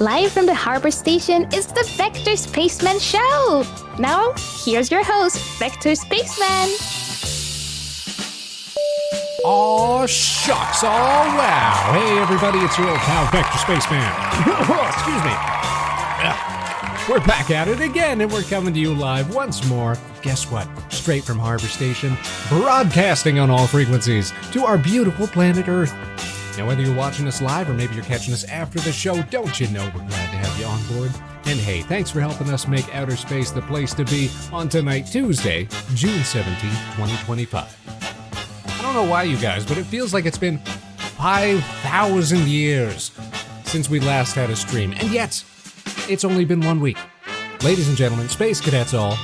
Live from the harbor station is the Vector Spaceman Show! Now, here's your host, Vector Spaceman! Aw, shucks, oh wow! Hey everybody, it's your old pal, Vector Spaceman. Excuse me. We're back at it again, and we're coming to you live once more. Guess what? Straight from Harbor Station, broadcasting on all frequencies to our beautiful planet Earth. Now, whether you're watching us live or maybe you're catching us after the show, don't you know we're glad to have you on board? And hey, thanks for helping us make outer space the place to be on tonight, Tuesday, June 17th, 2025. I don't know why, you guys, but it feels like it's been 5,000 years since we last had a stream, and yet it's only been 1 week. Ladies and gentlemen, Space Cadets all,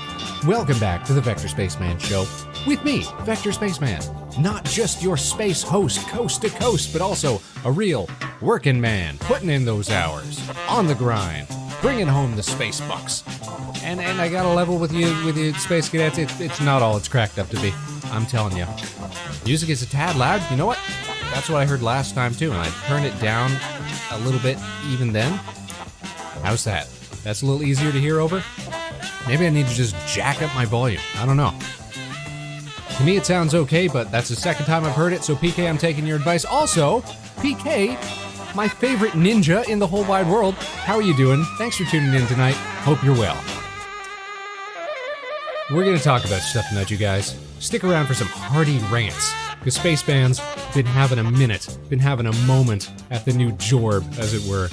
welcome back to the Vector Spaceman Show with me, Vector Spaceman. Not just your space host coast to coast, but also a real working man, putting in those hours, on the grind, bringing home the space bucks. And I gotta level with you Space Cadets, it's not all it's cracked up to be. I'm telling you. Music is a tad loud. You know what? That's what I heard last time too, and I turned it down a little bit even then. How's that? That's a little easier to hear over? Maybe I need to just jack up my volume. I don't know. To me, it sounds okay, but that's the second time I've heard it, so PK, I'm taking your advice. Also, PK, my favorite ninja in the whole wide world, how are you doing? Thanks for tuning in tonight. Hope you're well. We're going to talk about stuff tonight, you guys. Stick around for some hearty rants, because Spaceman's been having a minute, been having a moment at the new Jorb, as it were.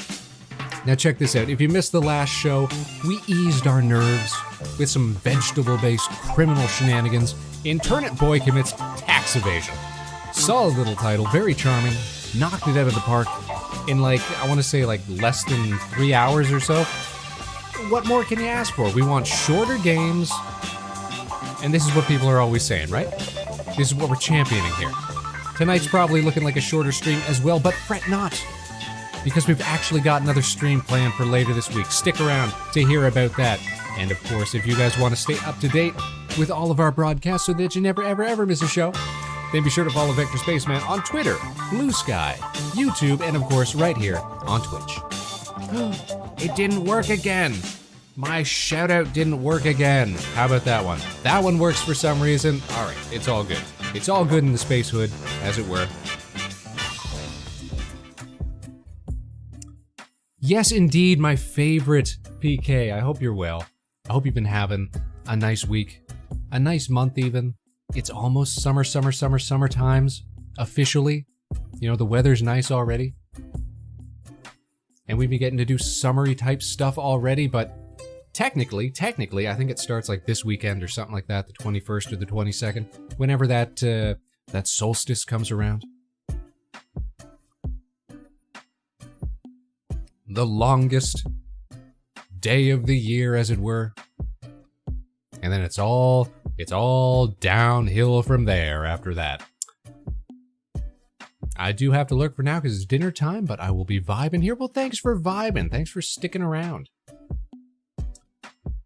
Now check this out. If you missed the last show, we eased our nerves with some vegetable-based criminal shenanigans. Internment Boy commits tax evasion. Solid little title, very charming. Knocked it out of the park in I want to say less than 3 hours or so. What more can you ask for? We want shorter games, and this is what people are always saying, right? This is what we're championing here. Tonight's probably looking like a shorter stream as well, but fret not, because we've actually got another stream planned for later this week. Stick around to hear about that. And of course, if you guys want to stay up to date with all of our broadcasts so that you never, ever, ever miss a show, then be sure to follow Vector Spaceman on Twitter, Blue Sky, YouTube, and of course, right here on Twitch. It didn't work again. My shout-out didn't work again. How about that one? That one works for some reason. All right, it's all good. It's all good in the space hood, as it were. Yes, indeed, my favorite PK. I hope you're well. I hope you've been having a nice week, a nice month even. It's almost summer times, officially. You know, the weather's nice already. And we've been getting to do summery type stuff already, but technically, I think it starts this weekend or something like that, the 21st or the 22nd, whenever that solstice comes around. The longest day of the year, as it were. And then it's all downhill from there after that. I do have to lurk for now because it's dinner time, but I will be vibing here. Well, thanks for vibing. Thanks for sticking around.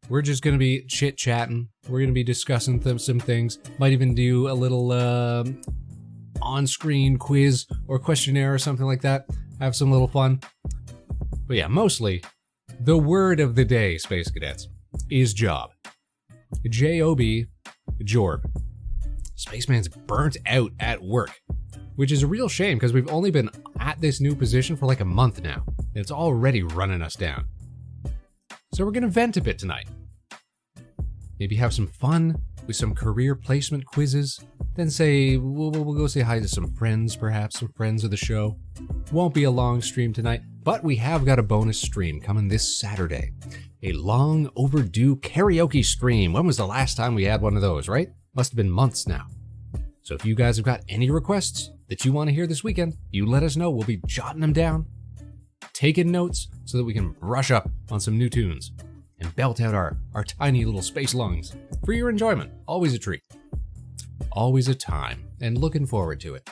We're just going to be chit-chatting. We're going to be discussing some things. Might even do a little on-screen quiz or questionnaire or something like that. Have some little fun. But yeah, mostly, the word of the day, Space Cadets, is job. J-O-B, Jorb. Spaceman's burnt out at work, which is a real shame because we've only been at this new position for a month now, and it's already running us down. So we're going to vent a bit tonight. Maybe have some fun with some career placement quizzes, then we'll go say hi to some friends, perhaps some friends of the show. Won't be a long stream tonight, but we have got a bonus stream coming this Saturday. A long overdue karaoke stream. When was the last time we had one of those, right? Must have been months now. So if you guys have got any requests that you want to hear this weekend, you let us know. We'll be jotting them down, taking notes so that we can brush up on some new tunes and belt out our tiny little space lungs for your enjoyment. Always a treat. Always a time, and looking forward to it.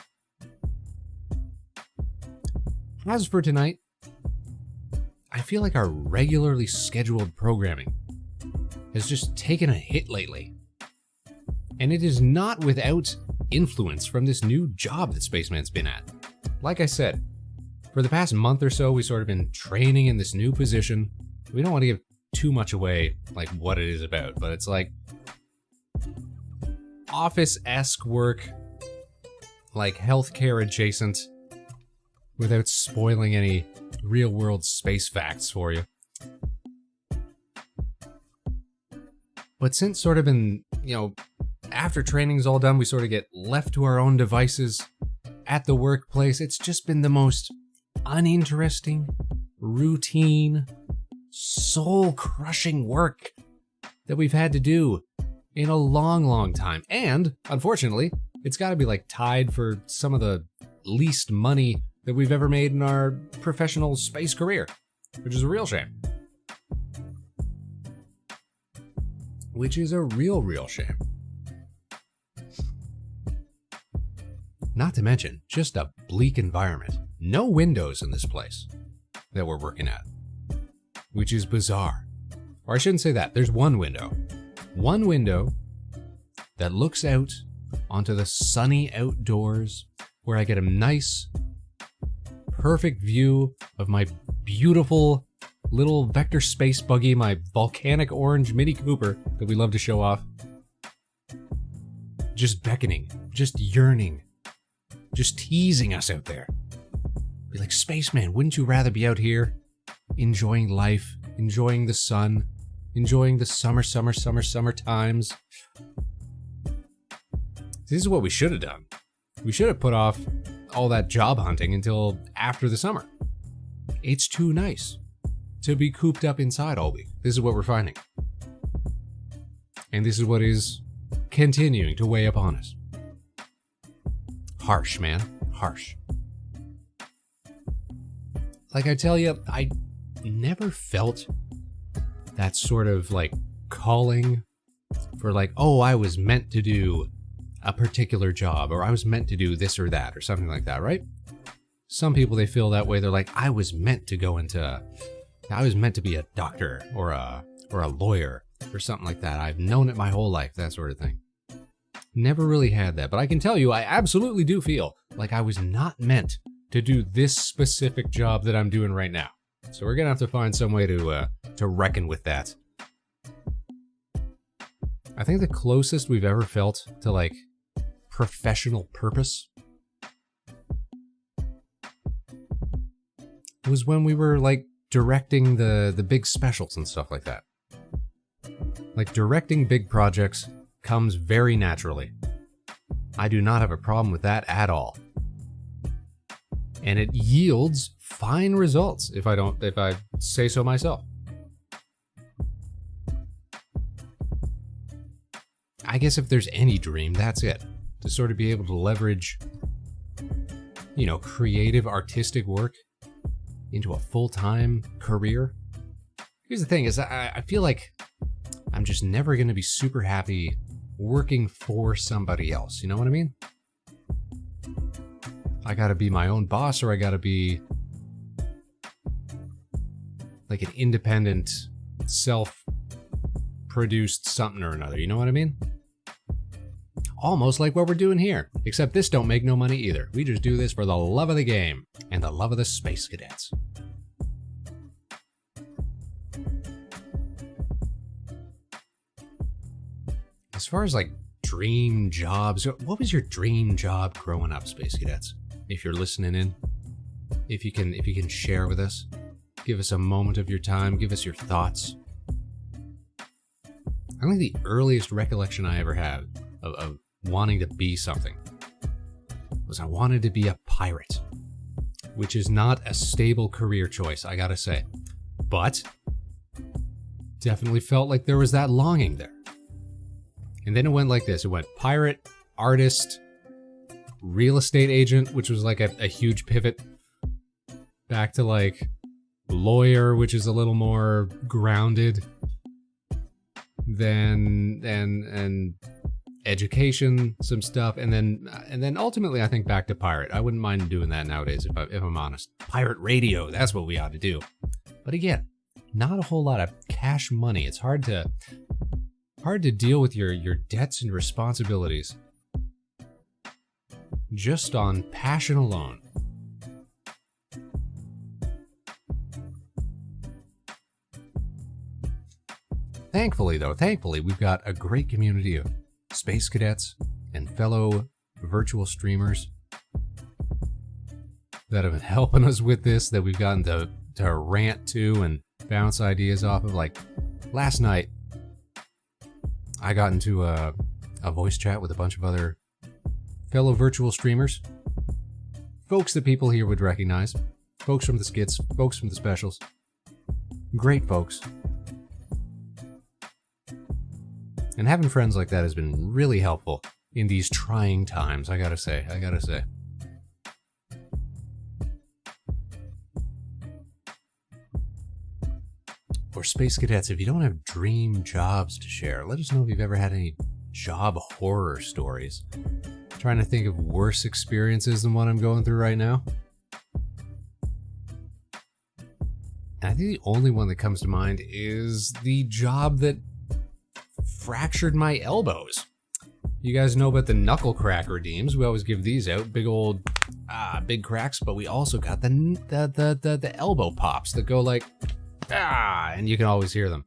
As for tonight, I feel like our regularly scheduled programming has just taken a hit lately. And it is not without influence from this new job that Spaceman's been at. Like I said, For the past month or so, we've sort of been training in this new position. We don't want to give too much away, like what it is about, but it's like office-esque work, like healthcare adjacent, without spoiling any real-world space facts for you. But since sort of after training's all done, we sort of get left to our own devices at the workplace. It's just been the most uninteresting, routine, soul-crushing work that we've had to do in a long, long time. And, unfortunately, it's got to be like tied for some of the least money that we've ever made in our professional space career, which is a real shame. Which is a real shame. Not to mention, just a bleak environment. No windows in this place that we're working at, which is bizarre. Or I shouldn't say that. There's one window. One window that looks out onto the sunny outdoors, where I get a nice, perfect view of my beautiful little vector space buggy, my volcanic orange Mini Cooper that we love to show off. Just beckoning, just yearning, just teasing us out there. Be like, Spaceman, wouldn't you rather be out here enjoying life, enjoying the sun, enjoying the summer times? This is what we should have done. We should have put off all that job hunting until after the summer. It's too nice to be cooped up inside all week. This is what we're finding. And this is what is continuing to weigh upon us. Harsh, man. Harsh. Like I tell you, I never felt that sort of like calling for like, oh, I was meant to do a particular job, or I was meant to do this or that, or something like that, right? Some people, they feel that way. They're like, I was meant to be a doctor or a lawyer or something like that. I've known it my whole life, that sort of thing. Never really had that, but I can tell you, I absolutely do feel like I was not meant to do this specific job that I'm doing right now. So we're gonna have to find some way to reckon with that. I think the closest we've ever felt to like professional purpose was when we were like directing the big specials and stuff like that. Like directing big projects comes very naturally. I do not have a problem with that at all. And it yields fine results if I say so myself. I guess if there's any dream, that's it. To sort of be able to leverage, creative, artistic work into a full-time career. Here's the thing is I feel like I'm just never going to be super happy working for somebody else. You know what I mean? I gotta be my own boss, or I gotta be like an independent, self-produced something or another. You know what I mean? Almost like what we're doing here, except this don't make no money either. We just do this for the love of the game and the love of the Space Cadets. As far as like dream jobs, what was your dream job growing up, Space Cadets? If you're listening in, if you can share with us, give us a moment of your time, give us your thoughts. I think the earliest recollection I ever had of wanting to be something was I wanted to be a pirate, which is not a stable career choice, I gotta say, but definitely felt like there was that longing there. And then it went like this. It went pirate, artist, real estate agent, which was like a huge pivot, back to like lawyer, which is a little more grounded, then and education, some stuff, and then ultimately I think back to pirate. I wouldn't mind doing that nowadays if I'm honest. Pirate radio, that's what we ought to do. But again, not a whole lot of cash money. It's hard to deal with your debts and responsibilities just on passion alone. Thankfully, we've got a great community of space cadets and fellow virtual streamers that have been helping us with this, that we've gotten to rant to and bounce ideas off of. Like, last night, I got into a voice chat with a bunch of other fellow virtual streamers. Folks that people here would recognize. Folks from the skits, folks from the specials. Great folks. And having friends like that has been really helpful in these trying times, I gotta say. For Space Cadets, if you don't have dream jobs to share, let us know if you've ever had any job horror stories. I'm trying to think of worse experiences than what I'm going through right now. And I think the only one that comes to mind is the job that fractured my elbows. You guys know about the knuckle crack redeems. We always give these out, big old big cracks, but we also got the elbow pops that go like and you can always hear them.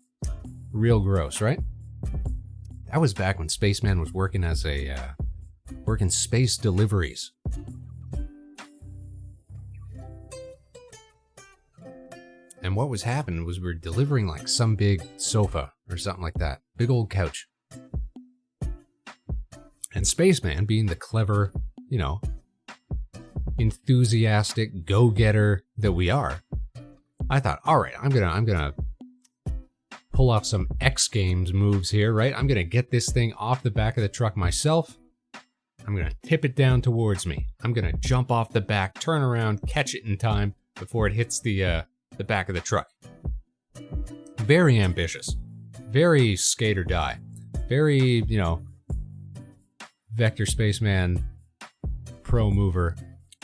Real gross, right? That was back when Spaceman was working as working space deliveries. And what was happening was we were delivering like some big sofa or something like that. Big old couch. And Spaceman, being the clever, enthusiastic go-getter that we are, I thought, all right, I'm gonna pull off some X Games moves here, right? I'm gonna get this thing off the back of the truck myself. I'm gonna tip it down towards me. I'm gonna jump off the back, turn around, catch it in time before it hits the back of the truck. Very ambitious. Very skate or die. Very, Vector Spaceman Pro Mover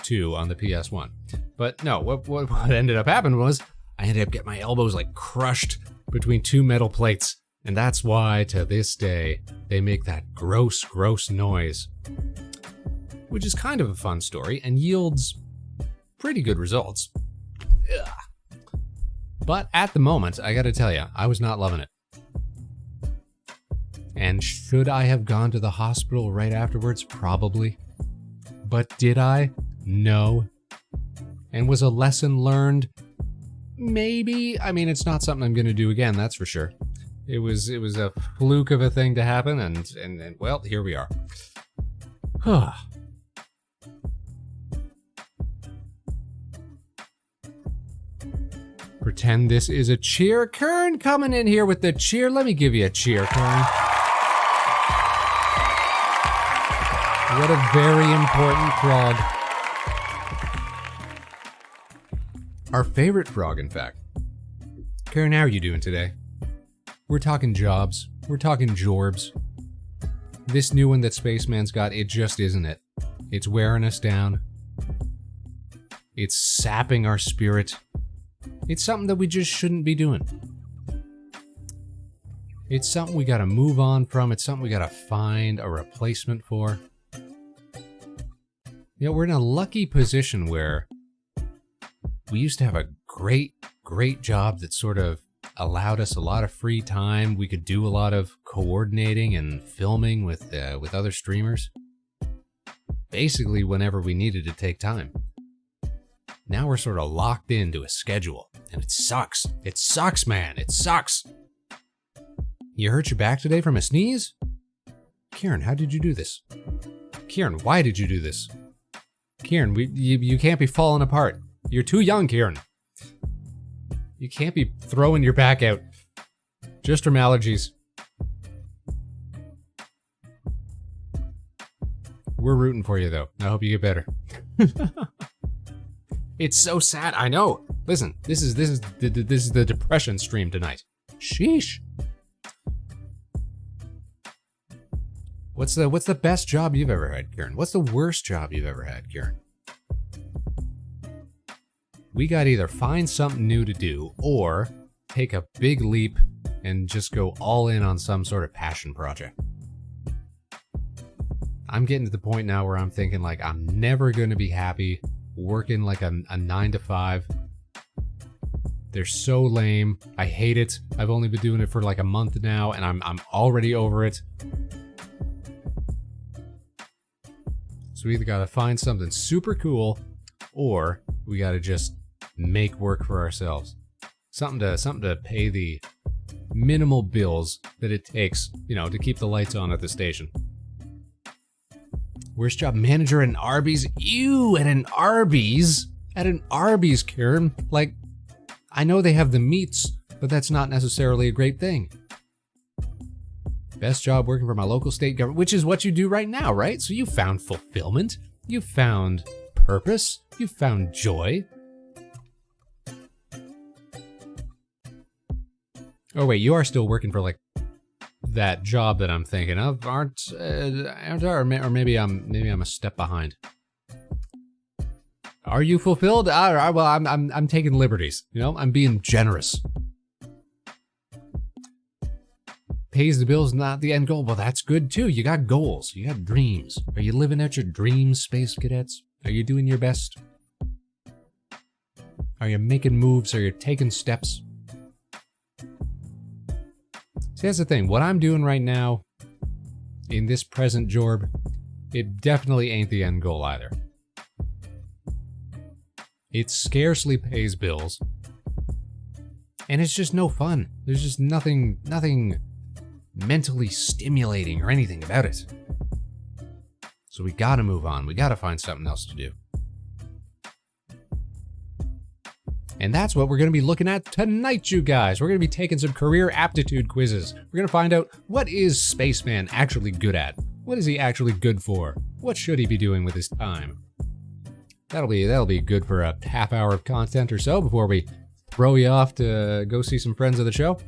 2 on the PS1. But no, what ended up happening was I ended up getting my elbows like crushed between two metal plates. And that's why to this day they make that gross, gross noise. Which is kind of a fun story and yields pretty good results. Ugh. But at the moment, I gotta tell you, I was not loving it. And should I have gone to the hospital right afterwards? Probably. But did I? No. And was a lesson learned? Maybe. I mean, it's not something I'm gonna do again, that's for sure. It was a fluke of a thing to happen, and well, here we are. Pretend this is a cheer. Kern coming in here with the cheer. Let me give you a cheer, Kern. What a very important frog. Our favorite frog, in fact. Karen, how are you doing today? We're talking jobs. We're talking jorbs. This new one that Spaceman's got, it just isn't it. It's wearing us down. It's sapping our spirit. It's something that we just shouldn't be doing. It's something we gotta move on from. It's something we gotta find a replacement for. We're in a lucky position where we used to have a great, great job that sort of allowed us a lot of free time. We could do a lot of coordinating and filming with other streamers. Basically, whenever we needed to take time. Now we're sort of locked into a schedule, and it sucks. It sucks, man. It sucks. You hurt your back today from a sneeze? Kieran, how did you do this? Kieran, why did you do this? Kieran, you can't be falling apart. You're too young, Kieran. You can't be throwing your back out. Just from allergies. We're rooting for you, though. I hope you get better. It's so sad. I know. Listen, this is the depression stream tonight. Sheesh. What's the best job you've ever had, Kieran? What's the worst job you've ever had, Kieran? We gotta either find something new to do or take a big leap and just go all in on some sort of passion project. I'm getting to the point now where I'm thinking like I'm never gonna be happy working like a 9 to 5. They're so lame. I hate it. I've only been doing it for like a month now, and I'm already over it. So we either gotta find something super cool, or we gotta just make work for ourselves. Something to pay the minimal bills that it takes, you know, to keep the lights on at the station. Worst job, manager at an Arby's? Ew, at an Arby's? At an Arby's, Karen? Like, I know they have the meats, but that's not necessarily a great thing. Best job working for my local state government, which is what you do right now, right? So you found fulfillment, you found purpose, you found joy. Oh wait, you are still working for like that job that I'm thinking of, aren't or maybe I'm a step behind. Are you fulfilled? Well, I'm taking liberties. You know, I'm being generous. Pays the bills, not the end goal. Well, that's good too. You got goals. You got dreams. Are you living out your dreams, Space Cadets? Are you doing your best? Are you making moves? Are you taking steps? See, that's the thing. What I'm doing right now, in this present Jorb, it definitely ain't the end goal either. It scarcely pays bills. And it's just no fun. There's just nothing mentally stimulating or anything about it. So we gotta move on. We gotta find something else to do. And that's what we're going to be looking at tonight, you guys. We're going to be taking some career aptitude quizzes. We're going to find out, what is Spaceman actually good at? What is he actually good for? What should he be doing with his time? That'll be good for a half hour of content or so before we throw you off to go see some friends of the show.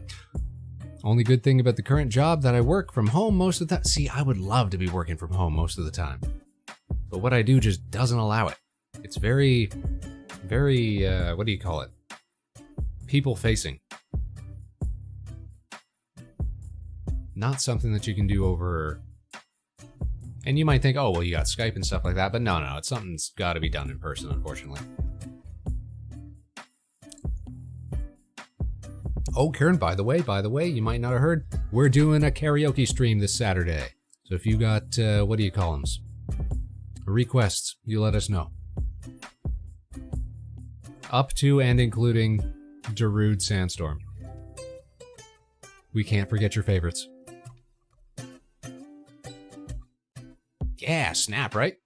Only good thing about the current job that I work from home most of the time. See, I would love to be working from home most of the time, but what I do just doesn't allow it. It's very, what do you call it? People facing. Not something that you can do over. And you might think, oh, well, you got Skype and stuff like that, but no, it's something that's got to be done in person, unfortunately. Oh, Karen, by the way, you might not have heard, we're doing a karaoke stream this Saturday. So if you got, what do you call them? Requests, you let us know. Up to and including Darude Sandstorm. We can't forget your favorites. Yeah, snap, right?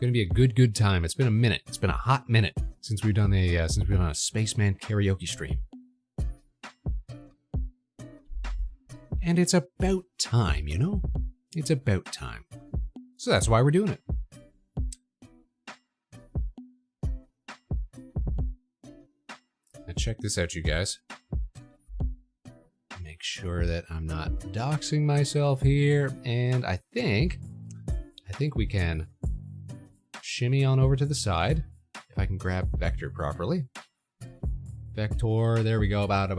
Gonna be a good time. It's been a minute. It's been a hot minute since we've done a Spaceman karaoke stream. And it's about time, you know? It's about time. So that's why we're doing it. Now check this out, you guys. Make sure that I'm not doxing myself here. And I think we can shimmy on over to the side. If I can grab vector properly. Vector, there we go, about.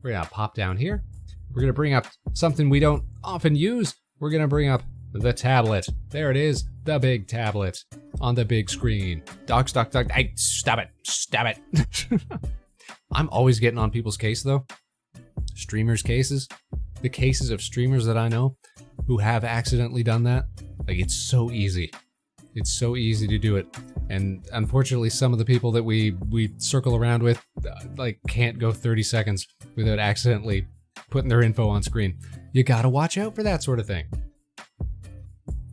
We're gonna pop down here. We're gonna bring up something we don't often use. We're gonna bring up the tablet. There it is, the big tablet on the big screen. Dox. Hey, stop it. I'm always getting on people's case though. Streamers' cases. The cases of streamers that I know who have accidentally done that. Like, it's so easy. It's so easy to do it. And unfortunately, some of the people that we circle around with, like, can't go 30 seconds without accidentally putting their info on screen. You gotta watch out for that sort of thing.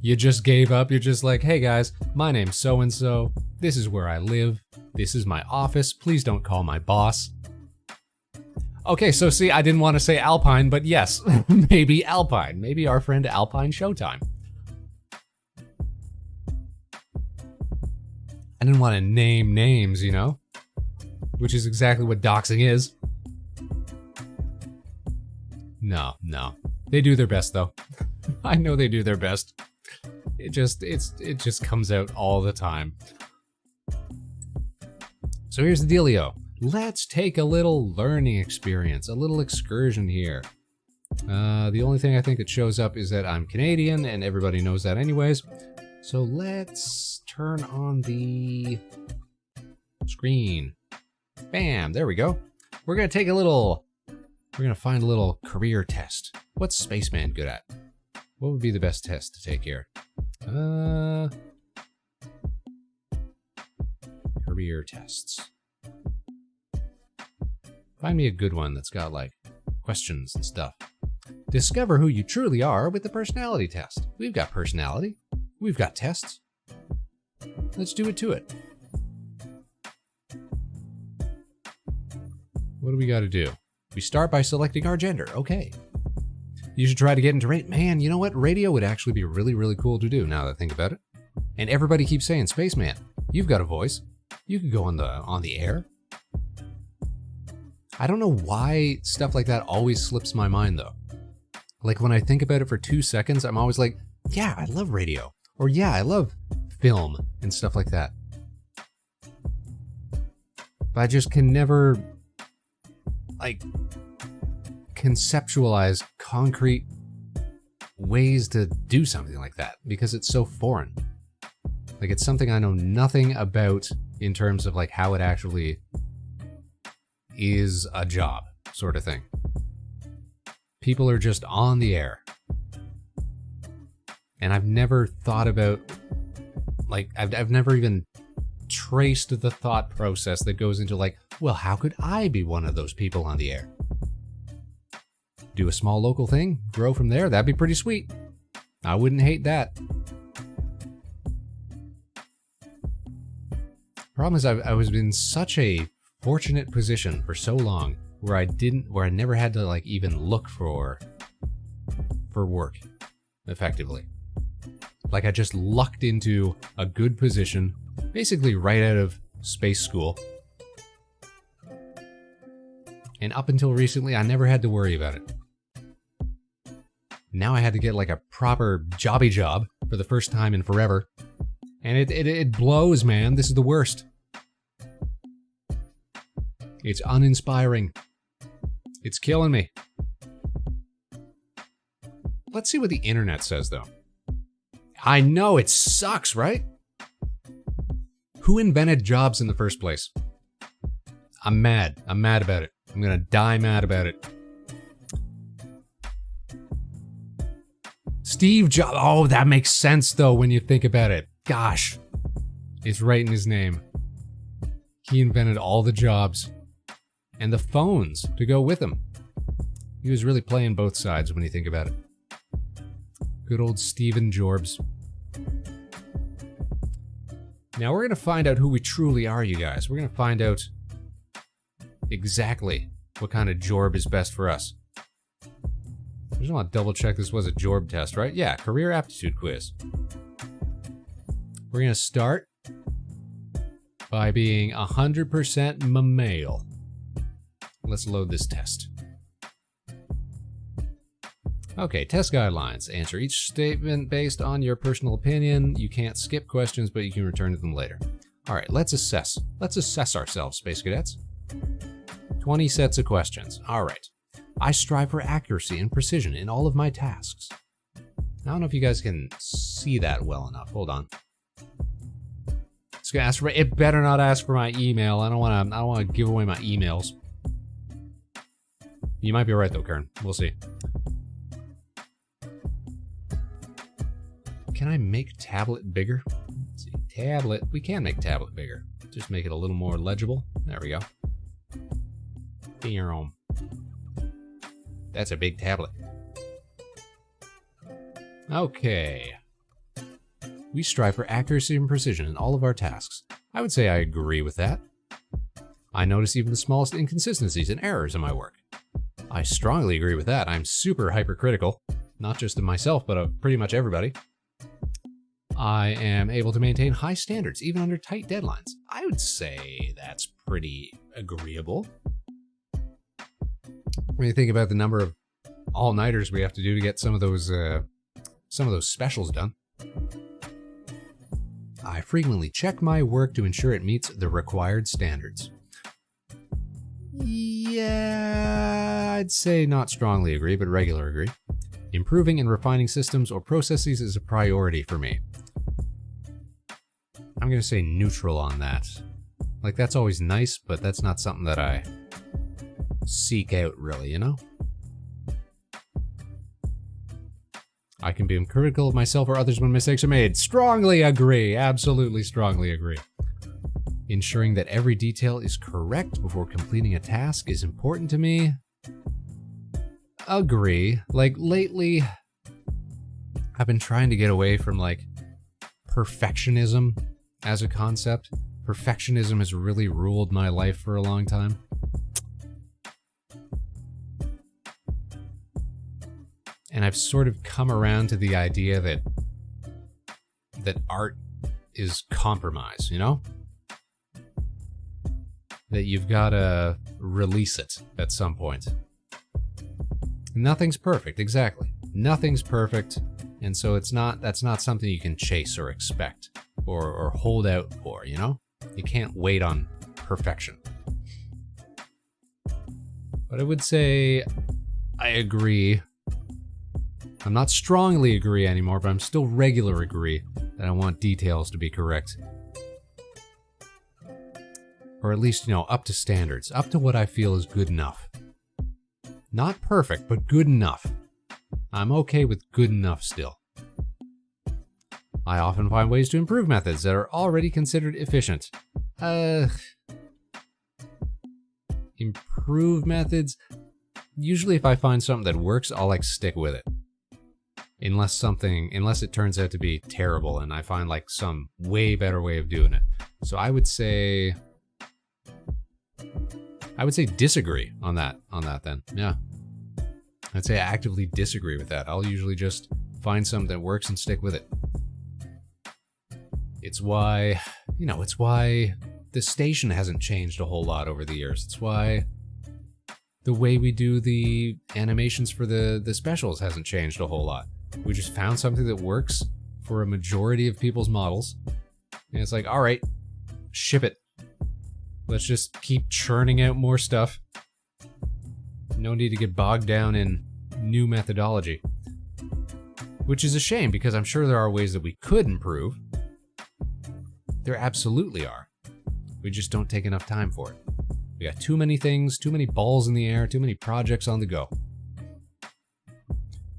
You just gave up. You're just like, hey guys, my name's so-and-so. This is where I live. This is my office. Please don't call my boss. Okay, so see, I didn't want to say Alpine, but yes, maybe Alpine. Maybe our friend Alpine Showtime. I didn't want to name names, you know? Which is exactly what doxing is. No. They do their best, though. I know they do their best. It just comes out all the time. So here's the dealio. Let's take a little learning experience, a little excursion here. The only thing I think that shows up is that I'm Canadian, and everybody knows that anyways. So let's turn on the screen. Bam, there we go. We're going to find a little career test. What's Spaceman good at? What would be the best test to take here? Career tests. Find me a good one that's got like questions and stuff. Discover who you truly are with the personality test. We've got personality. We've got tests. Let's do it to it. What do we got to do? We start by selecting our gender. Okay. You should try to get into radio. Man, you know what? Radio would actually be really, really cool to do now that I think about it. And everybody keeps saying, Spaceman, you've got a voice. You could go on the air. I don't know why stuff like that always slips my mind though. Like when I think about it for 2 seconds, I'm always like, yeah, I love radio. Or yeah, I love film and stuff like that. But I just can never like conceptualize concrete ways to do something like that because it's so foreign. Like it's something I know nothing about in terms of like how it actually is a job sort of thing. People are just on the air. And I've never thought about, like, I've never even traced the thought process that goes into like, well, how could I be one of those people on the air? Do a small local thing, grow from there, that'd be pretty sweet. I wouldn't hate that. Problem is I was in such a fortunate position for so long where I never had to like even look for work effectively. Like I just lucked into a good position, basically right out of space school. And up until recently, I never had to worry about it. Now I had to get like a proper jobby job for the first time in forever. And it blows, man. This is the worst. It's uninspiring. It's killing me. Let's see what the internet says, though. I know, it sucks, right? Who invented jobs in the first place? I'm mad. I'm mad about it. I'm gonna die mad about it. Steve Jobs. Oh, that makes sense, though, when you think about it. Gosh. It's right in his name. He invented all the jobs. And the phones to go with them. He was really playing both sides when you think about it. Good old Steven Jobs. Now we're going to find out who we truly are, you guys. We're going to find out exactly what kind of Jorb is best for us. I just want to double check this was a Jorb test, right? Yeah, career aptitude quiz. We're going to start by being 100% male. Let's load this test. Okay, test guidelines. Answer each statement based on your personal opinion. You can't skip questions, but you can return to them later. All right, let's assess. Let's assess ourselves, Space Cadets. 20 sets of questions. All right. I strive for accuracy and precision in all of my tasks. I don't know if you guys can see that well enough. Hold on. It's gonna ask for. It better not ask for my email. I don't want to give away my emails. You might be right though, Kern. We'll see. Can I make tablet bigger? Let's see. Tablet. We can make tablet bigger. Just make it a little more legible. There we go. Boom. That's a big tablet. Okay. We strive for accuracy and precision in all of our tasks. I would say I agree with that. I notice even the smallest inconsistencies and errors in my work. I strongly agree with that. I'm super hypercritical, not just of myself, but of pretty much everybody. I am able to maintain high standards, even under tight deadlines. I would say that's pretty agreeable. When you think about the number of all-nighters we have to do to get some of those specials done. I frequently check my work to ensure it meets the required standards. Yeah, I'd say not strongly agree, but regular agree. Improving and refining systems or processes is a priority for me. I'm going to say neutral on that. Like, that's always nice, but that's not something that I seek out, really, you know? I can be critical of myself or others when mistakes are made. Strongly agree. Absolutely strongly agree. Ensuring that every detail is correct before completing a task is important to me. Agree. Like, lately, I've been trying to get away from, like, perfectionism as a concept. Perfectionism has really ruled my life for a long time. And I've sort of come around to the idea that art is compromise, you know? That you've got to release it at some point. Nothing's perfect, exactly. Nothing's perfect, and so that's not something you can chase or expect or hold out for, you know? You can't wait on perfection. But I would say I agree. I'm not strongly agree anymore, but I'm still regular agree that I want details to be correct. Or at least, you know, up to standards, up to what I feel is good enough. Not perfect, but good enough. I'm okay with good enough still. I often find ways to improve methods that are already considered efficient. Improve methods? Usually if I find something that works, I'll like stick with it. Unless it turns out to be terrible and I find like some way better way of doing it. So I would say disagree on that then. Yeah. I'd say I actively disagree with that. I'll usually just find something that works and stick with it. It's why the station hasn't changed a whole lot over the years. It's why the way we do the animations for the specials hasn't changed a whole lot. We just found something that works for a majority of people's models. And it's like, all right, ship it. Let's just keep churning out more stuff. No need to get bogged down in new methodology. Which is a shame, because I'm sure there are ways that we could improve. There absolutely are. We just don't take enough time for it. We got too many things, too many balls in the air, too many projects on the go.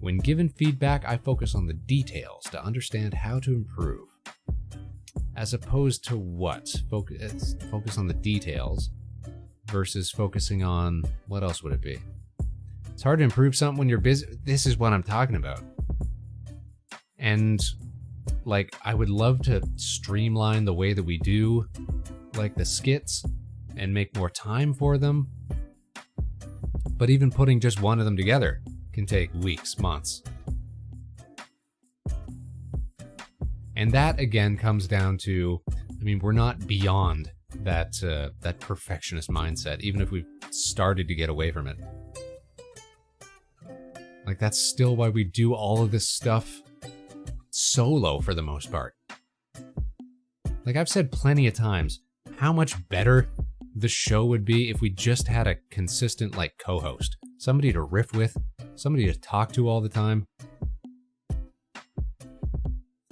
When given feedback, I focus on the details to understand how to improve. As opposed to what? Focus on the details versus focusing on, what else would it be? It's hard to improve something when you're busy. This is what I'm talking about. And like, I would love to streamline the way that we do like the skits and make more time for them. But even putting just one of them together can take weeks, months. And that again comes down to, I mean, we're not beyond that perfectionist mindset, even if we've started to get away from it. Like, that's still why we do all of this stuff solo for the most part. Like, I've said plenty of times how much better the show would be if we just had a consistent, like, co-host. Somebody to riff with, somebody to talk to all the time.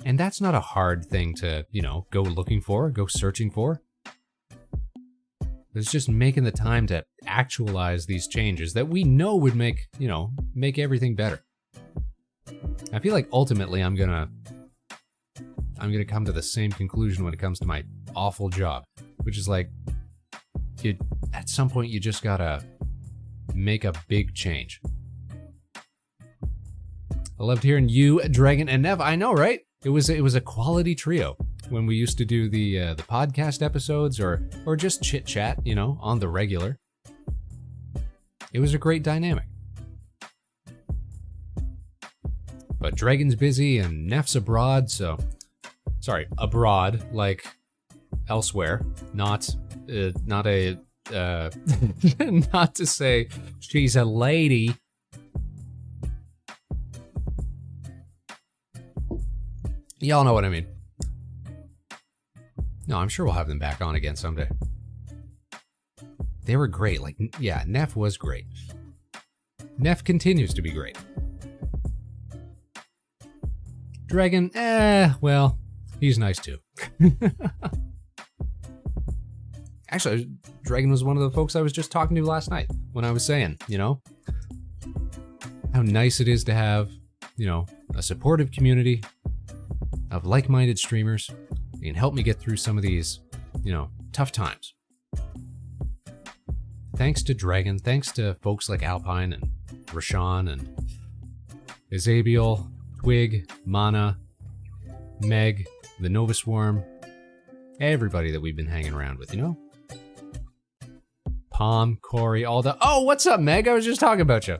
And that's not a hard thing to, you know, go looking for, go searching for. It's just making the time to actualize these changes that we know would make, you know, make everything better. I feel like ultimately I'm gonna come to the same conclusion when it comes to my awful job, which is like, at some point you just gotta make a big change. I loved hearing you, Dragon, and Nev. I know, right? It was a quality trio when we used to do the podcast episodes or just chit chat, you know, on the regular. It was a great dynamic. But Dragon's busy and Neff's abroad, so abroad, like elsewhere, not not to say she's a lady. Y'all know what I mean. No, I'm sure we'll have them back on again someday. They were great. Like, yeah, Neff was great. Neff continues to be great. Dragon, well, he's nice too. Actually, Dragon was one of the folks I was just talking to last night when I was saying, you know, how nice it is to have, you know, a supportive community of like-minded streamers who can help me get through some of these, you know, tough times. Thanks to Dragon, thanks to folks like Alpine and Rashawn and Isabiel, Twig, Mana, Meg, the Nova Swarm, everybody that we've been hanging around with, you know? Palm, Corey, all the... Oh, what's up, Meg? I was just talking about you.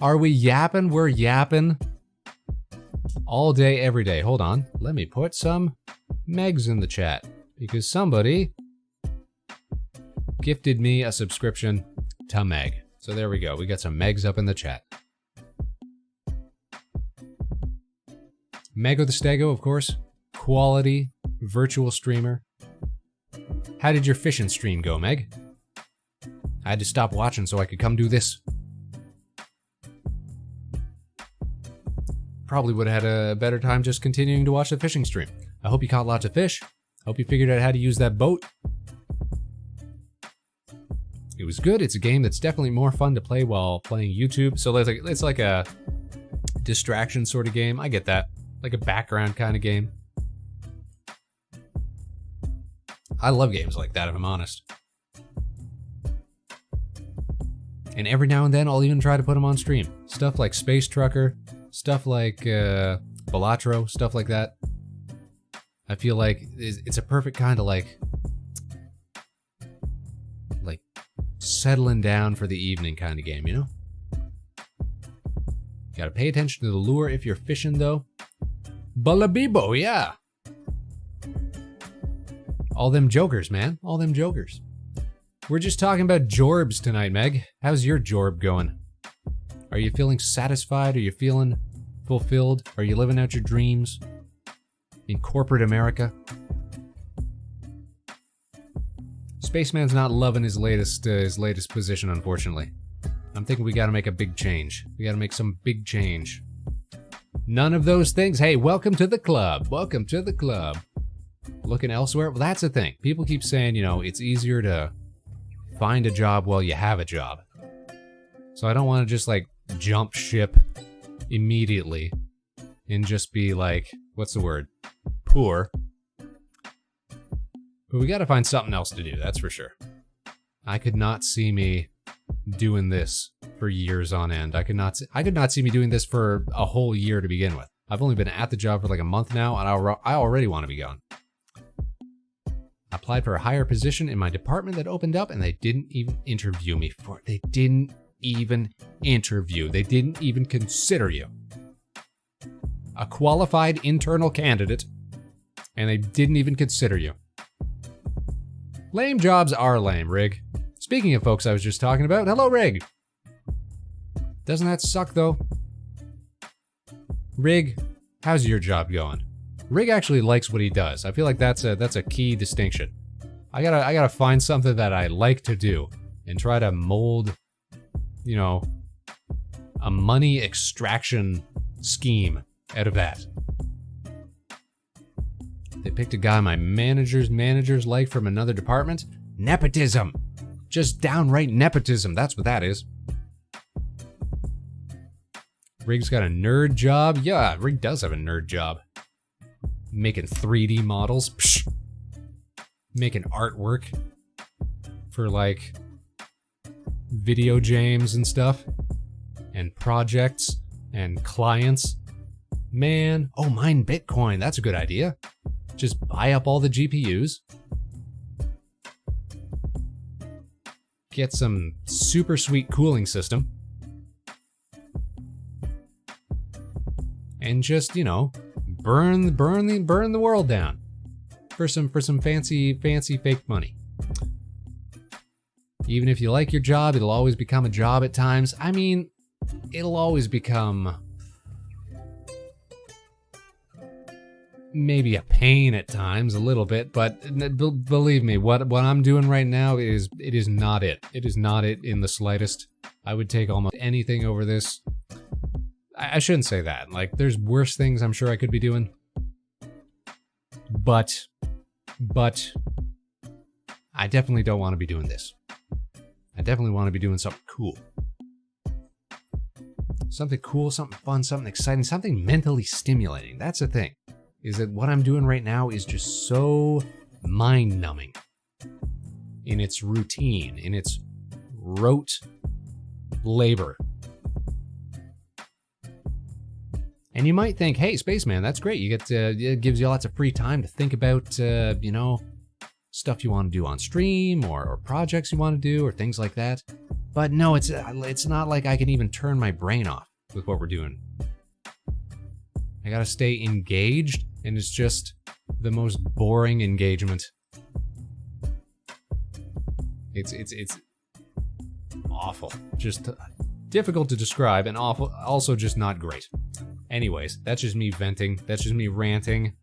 Are we yapping? We're yapping all day, every day. Hold on. Let me put some Megs in the chat because somebody gifted me a subscription to Meg. So there we go. We got some Megs up in the chat. Mego the Stego, of course. Quality virtual streamer. How did your fishing stream go, Meg? I had to stop watching so I could come do this. Probably would have had a better time just continuing to watch the fishing stream. I hope you caught lots of fish. Hope you figured out how to use that boat. It was good. It's a game that's definitely more fun to play while playing YouTube. So it's like a distraction sort of game. I get that. Like a background kind of game. I love games like that, if I'm honest. And every now and then, I'll even try to put them on stream. Stuff like Space Trucker, stuff like Balatro, stuff like that. I feel like it's a perfect kind of like settling down for the evening kind of game, you know? You gotta pay attention to the lure if you're fishing, though. Balabibo, yeah! All them jokers, man. All them jokers. We're just talking about jorbs tonight, Meg. How's your jorb going? Are you feeling satisfied? Are you feeling fulfilled? Are you living out your dreams in corporate America? Spaceman's not loving his latest position, unfortunately. I'm thinking we gotta make a big change. We gotta make some big change. None of those things. Hey, welcome to the club. Welcome to the club. Looking elsewhere? Well, that's the thing. People keep saying, you know, it's easier to find a job while you have a job. So I don't want to just like jump ship immediately and just be like, what's the word? Poor. But we got to find something else to do, that's for sure. I could not see me doing this for years on end. I could not see me doing this for a whole year to begin with. I've only been at the job for like a month now, and I already want to be gone. I applied for a higher position in my department that opened up, and they didn't even interview me for it. They didn't even interview. They didn't even consider you. A qualified internal candidate, and they didn't even consider you. Lame jobs are lame, Rig. Speaking of folks I was just talking about, hello, Rig. Doesn't that suck, though? Rig, how's your job going? Rig actually likes what he does. I feel like that's a key distinction. I gotta find something that I like to do and try to mold, you know, a money extraction scheme out of that. They picked a guy my managers like from another department. Nepotism. Just downright nepotism. That's what that is. Rig's got a nerd job. Yeah, Rig does have a nerd job. Making 3D models. Psh. Making artwork for like video games and stuff. And projects and clients. Man, oh, mine Bitcoin. That's a good idea. Just buy up all the GPUs. Get some super sweet cooling system. And just, you know, burn the world down for some fancy fake money. Even if you like your job, it'll always become a job at times. I mean, it'll always become maybe a pain at times, a little bit, but believe me, what I'm doing right now is not it. It is not it in the slightest. I would take almost anything over this. I shouldn't say that. Like, there's worse things I'm sure I could be doing. But I definitely don't want to be doing this. I definitely want to be doing something cool. Something cool, something fun, something exciting, something mentally stimulating. That's the thing, is that what I'm doing right now is just so mind-numbing in its routine, in its rote labor. And you might think, hey, Spaceman, that's great. You get it gives you lots of free time to think about, you know, stuff you want to do on stream or projects you want to do or things like that. But no, it's not like I can even turn my brain off with what we're doing. I gotta stay engaged, and it's just the most boring engagement. It's awful. Just difficult to describe, and awful, also just not great. Anyways, that's just me venting. That's just me ranting.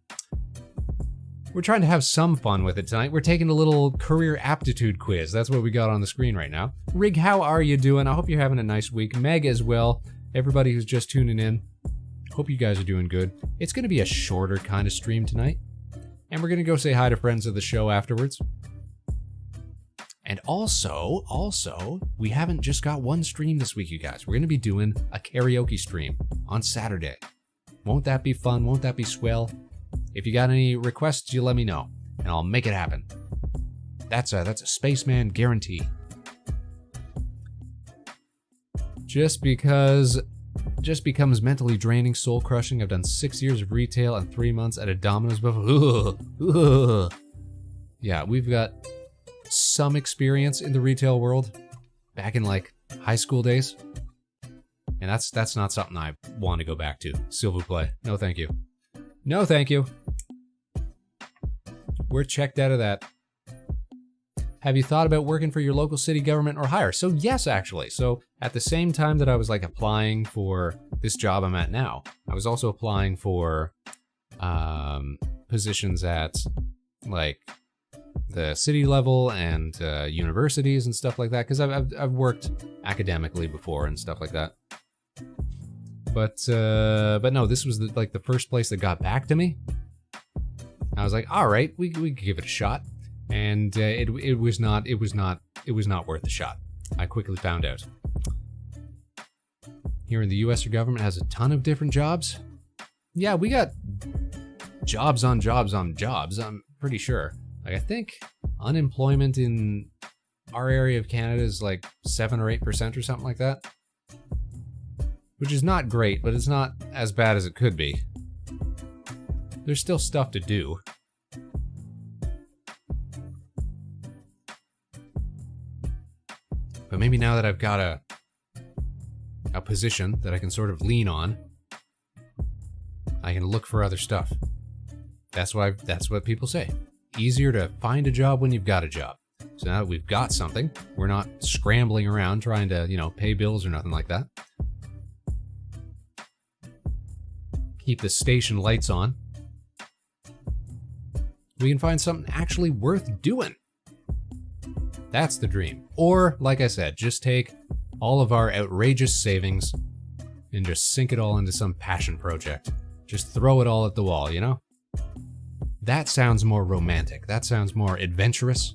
We're trying to have some fun with it tonight. We're taking a little career aptitude quiz. That's what we got on the screen right now. Rig, how are you doing? I hope you're having a nice week. Meg as well. Everybody who's just tuning in. Hope you guys are doing good. It's going to be a shorter kind of stream tonight. And we're going to go say hi to friends of the show afterwards. And also, we haven't just got one stream this week, you guys. We're going to be doing a karaoke stream on Saturday. Won't that be fun? Won't that be swell? If you got any requests, you let me know, and I'll make it happen. That's a Spaceman guarantee. Just becomes mentally draining, soul crushing. I've done 6 years of retail and 3 months at a Domino's before. Yeah, we've got some experience in the retail world back in like high school days, and that's not something I want to go back to. S'il vous plaît. No, thank you. No, thank you. We're checked out of that. Have you thought about working for your local city government or higher? So yes, actually. So at the same time that I was like applying for this job I'm at now, I was also applying for positions at like the city level and universities and stuff like that, because I've worked academically before and stuff like that. But no, this was the first place that got back to me. I was like, all right, we could give it a shot, and it was not worth the shot. I quickly found out. Here in the U.S., your government has a ton of different jobs. Yeah, we got jobs on jobs on jobs. I'm pretty sure. Like, I think unemployment in our area of Canada is like 7 or 8% or something like that. Which is not great, but it's not as bad as it could be. There's still stuff to do. But maybe now that I've got a position that I can sort of lean on, I can look for other stuff. That's what people say. Easier to find a job when you've got a job. So now that we've got something, we're not scrambling around trying to, pay bills or nothing like that. Keep the station lights on. We can find something actually worth doing. That's the dream. Or, like I said, just take all of our outrageous savings and just sink it all into some passion project. Just throw it all at the wall, That sounds more romantic. That sounds more adventurous.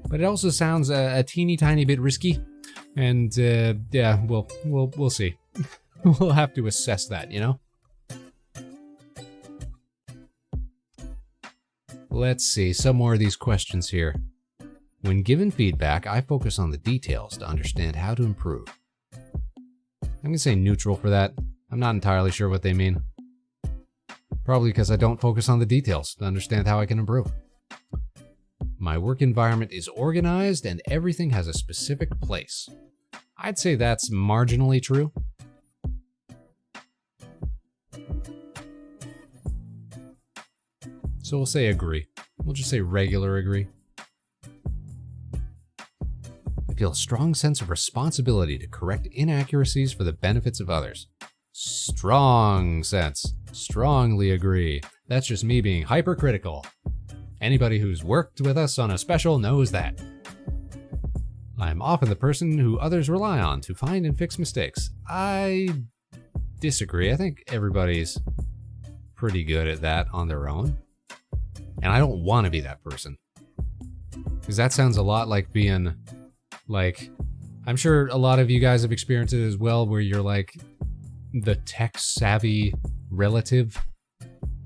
But it also sounds a teeny tiny bit risky. And yeah, we'll see. We'll have to assess that, Let's see, some more of these questions here. When given feedback, I focus on the details to understand how to improve. I'm gonna say neutral for that. I'm not entirely sure what they mean. Probably because I don't focus on the details to understand how I can improve. My work environment is organized and everything has a specific place. I'd say that's marginally true. So we'll say agree. We'll just say regular agree. I feel a strong sense of responsibility to correct inaccuracies for the benefits of others. Strong sense. Strongly agree. That's just me being hypercritical. Anybody who's worked with us on a special knows that. I'm often the person who others rely on to find and fix mistakes. I disagree. I think everybody's pretty good at that on their own. And I don't want to be that person. Because that sounds a lot like being, like, I'm sure a lot of you guys have experienced it as well, where you're like the tech-savvy relative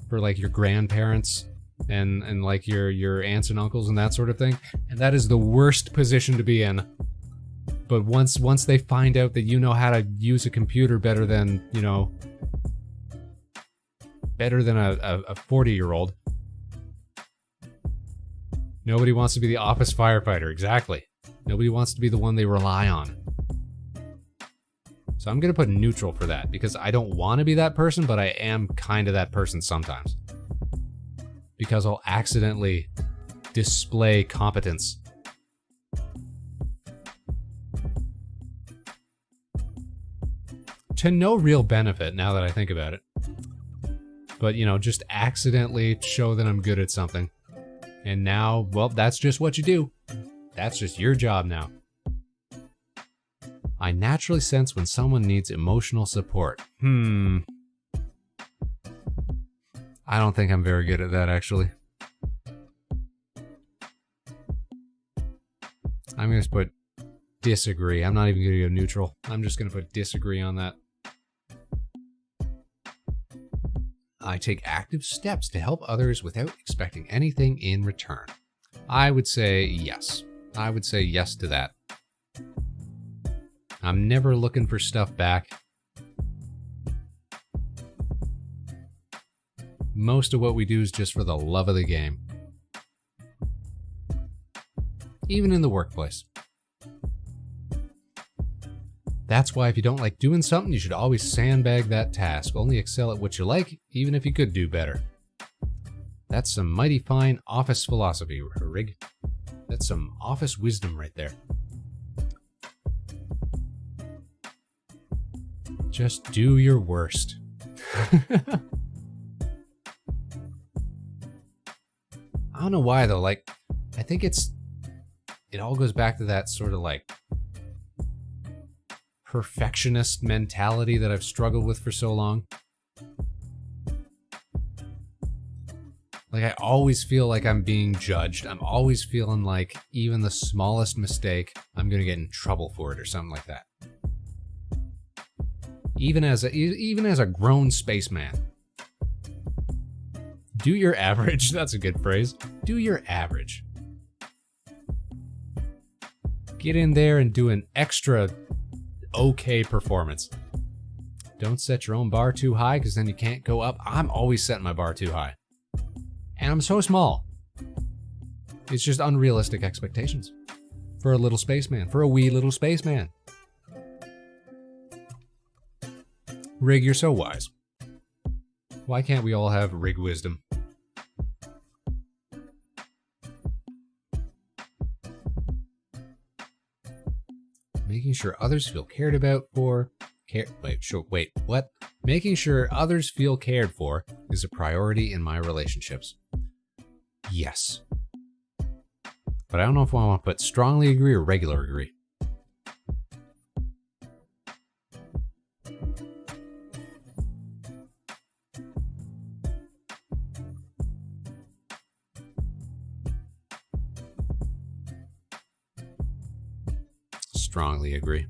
for like your grandparents and like your aunts and uncles and that sort of thing. And that is the worst position to be in. But once they find out that you know how to use a computer better than, you know, better than a 40-year-old, nobody wants to be the office firefighter. Exactly. Nobody wants to be the one they rely on. So I'm going to put neutral for that, because I don't want to be that person, but I am kind of that person sometimes. Because I'll accidentally display competence. To no real benefit, now that I think about it. But, you know, just accidentally show that I'm good at something. And now, well, that's just what you do. That's just your job now. I naturally sense when someone needs emotional support. I don't think I'm very good at that, actually. I'm going to put disagree. I'm not even going to go neutral. I'm just going to put disagree on that. I take active steps to help others without expecting anything in return. I would say yes. I would say yes to that. I'm never looking for stuff back. Most of what we do is just for the love of the game. Even in the workplace. That's why if you don't like doing something, you should always sandbag that task. Only excel at what you like, even if you could do better. That's some mighty fine office philosophy, Rig. That's some office wisdom right there. Just do your worst. I don't know why though, like, I think it all goes back to that sort of like perfectionist mentality that I've struggled with for so long. Like, I always feel like I'm being judged. I'm always feeling like even the smallest mistake, I'm gonna get in trouble for it or something like that. Even as a grown spaceman. Do your average. That's a good phrase. Do your average. Get in there and do an extra okay performance. Don't set your own bar too high, because then you can't go up. I'm always setting my bar too high. And I'm so small. It's just unrealistic expectations. For a little spaceman. For a wee little spaceman. Rig, you're so wise. Why can't we all have Rig wisdom? Making sure others feel cared about for... What? Making sure others feel cared for is a priority in my relationships. Yes. But I don't know if I want to put strongly agree or regular agree. Strongly agree.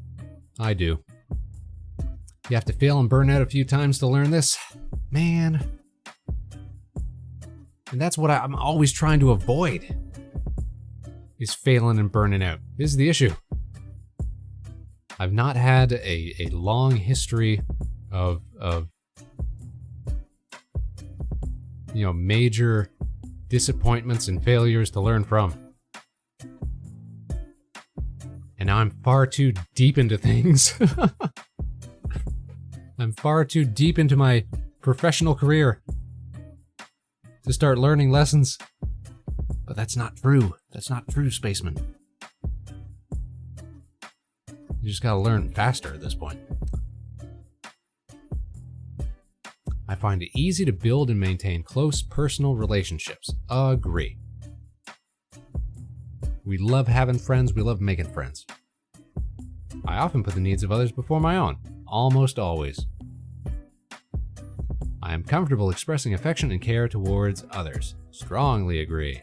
I do. You have to fail and burn out a few times to learn this. Man. And that's what I'm always trying to avoid. Is failing and burning out. This is the issue. I've not had a long history of you know, major disappointments and failures to learn from. And now I'm far too deep into things. I'm far too deep into my professional career to start learning lessons. But that's not true. That's not true, Spaceman. You just gotta learn faster at this point. I find it easy to build and maintain close personal relationships. Agree. We love having friends, we love making friends. I often put the needs of others before my own, almost always. I am comfortable expressing affection and care towards others. Strongly agree.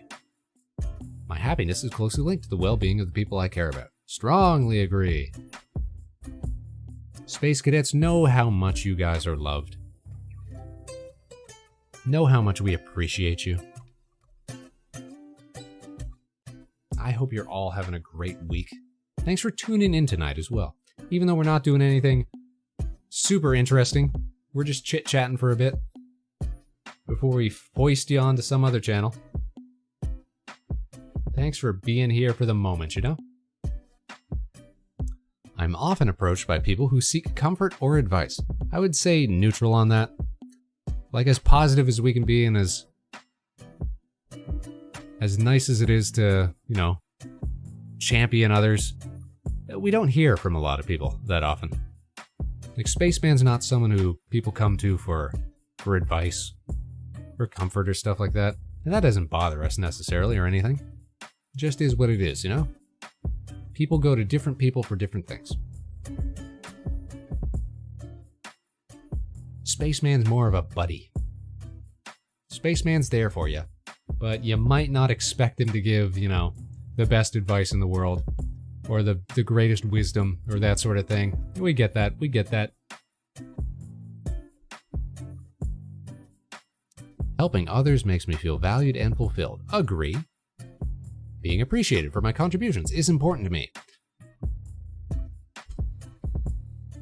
My happiness is closely linked to the well-being of the people I care about. Strongly agree. Space Cadets, know how much you guys are loved. Know how much we appreciate you. I hope you're all having a great week. Thanks for tuning in tonight as well. Even though we're not doing anything super interesting, we're just chit-chatting for a bit before we foist you onto some other channel. Thanks for being here for the moment, you know? I'm often approached by people who seek comfort or advice. I would say neutral on that. Like, as positive as we can be and as nice as it is to, you know, champion others, we don't hear from a lot of people that often. Like, Spaceman's not someone who people come to for advice or comfort or stuff like that. And that doesn't bother us necessarily or anything. It just is what it is, you know? People go to different people for different things. Spaceman's more of a buddy. Spaceman's there for you, but you might not expect him to give, you know, the best advice in the world or the greatest wisdom or that sort of thing. We get that. We get that. Helping others makes me feel valued and fulfilled. Agree. Being appreciated for my contributions is important to me.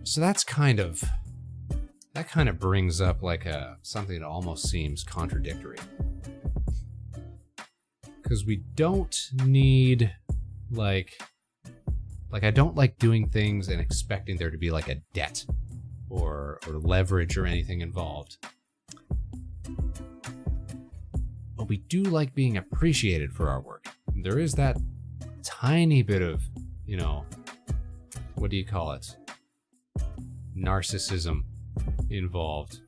So that kind of brings up like something that almost seems contradictory. Because we don't need like I don't like doing things and expecting there to be like a debt or leverage or anything involved. But we do like being appreciated for our work. There is that tiny bit of, you know, what do you call it? Narcissism involved.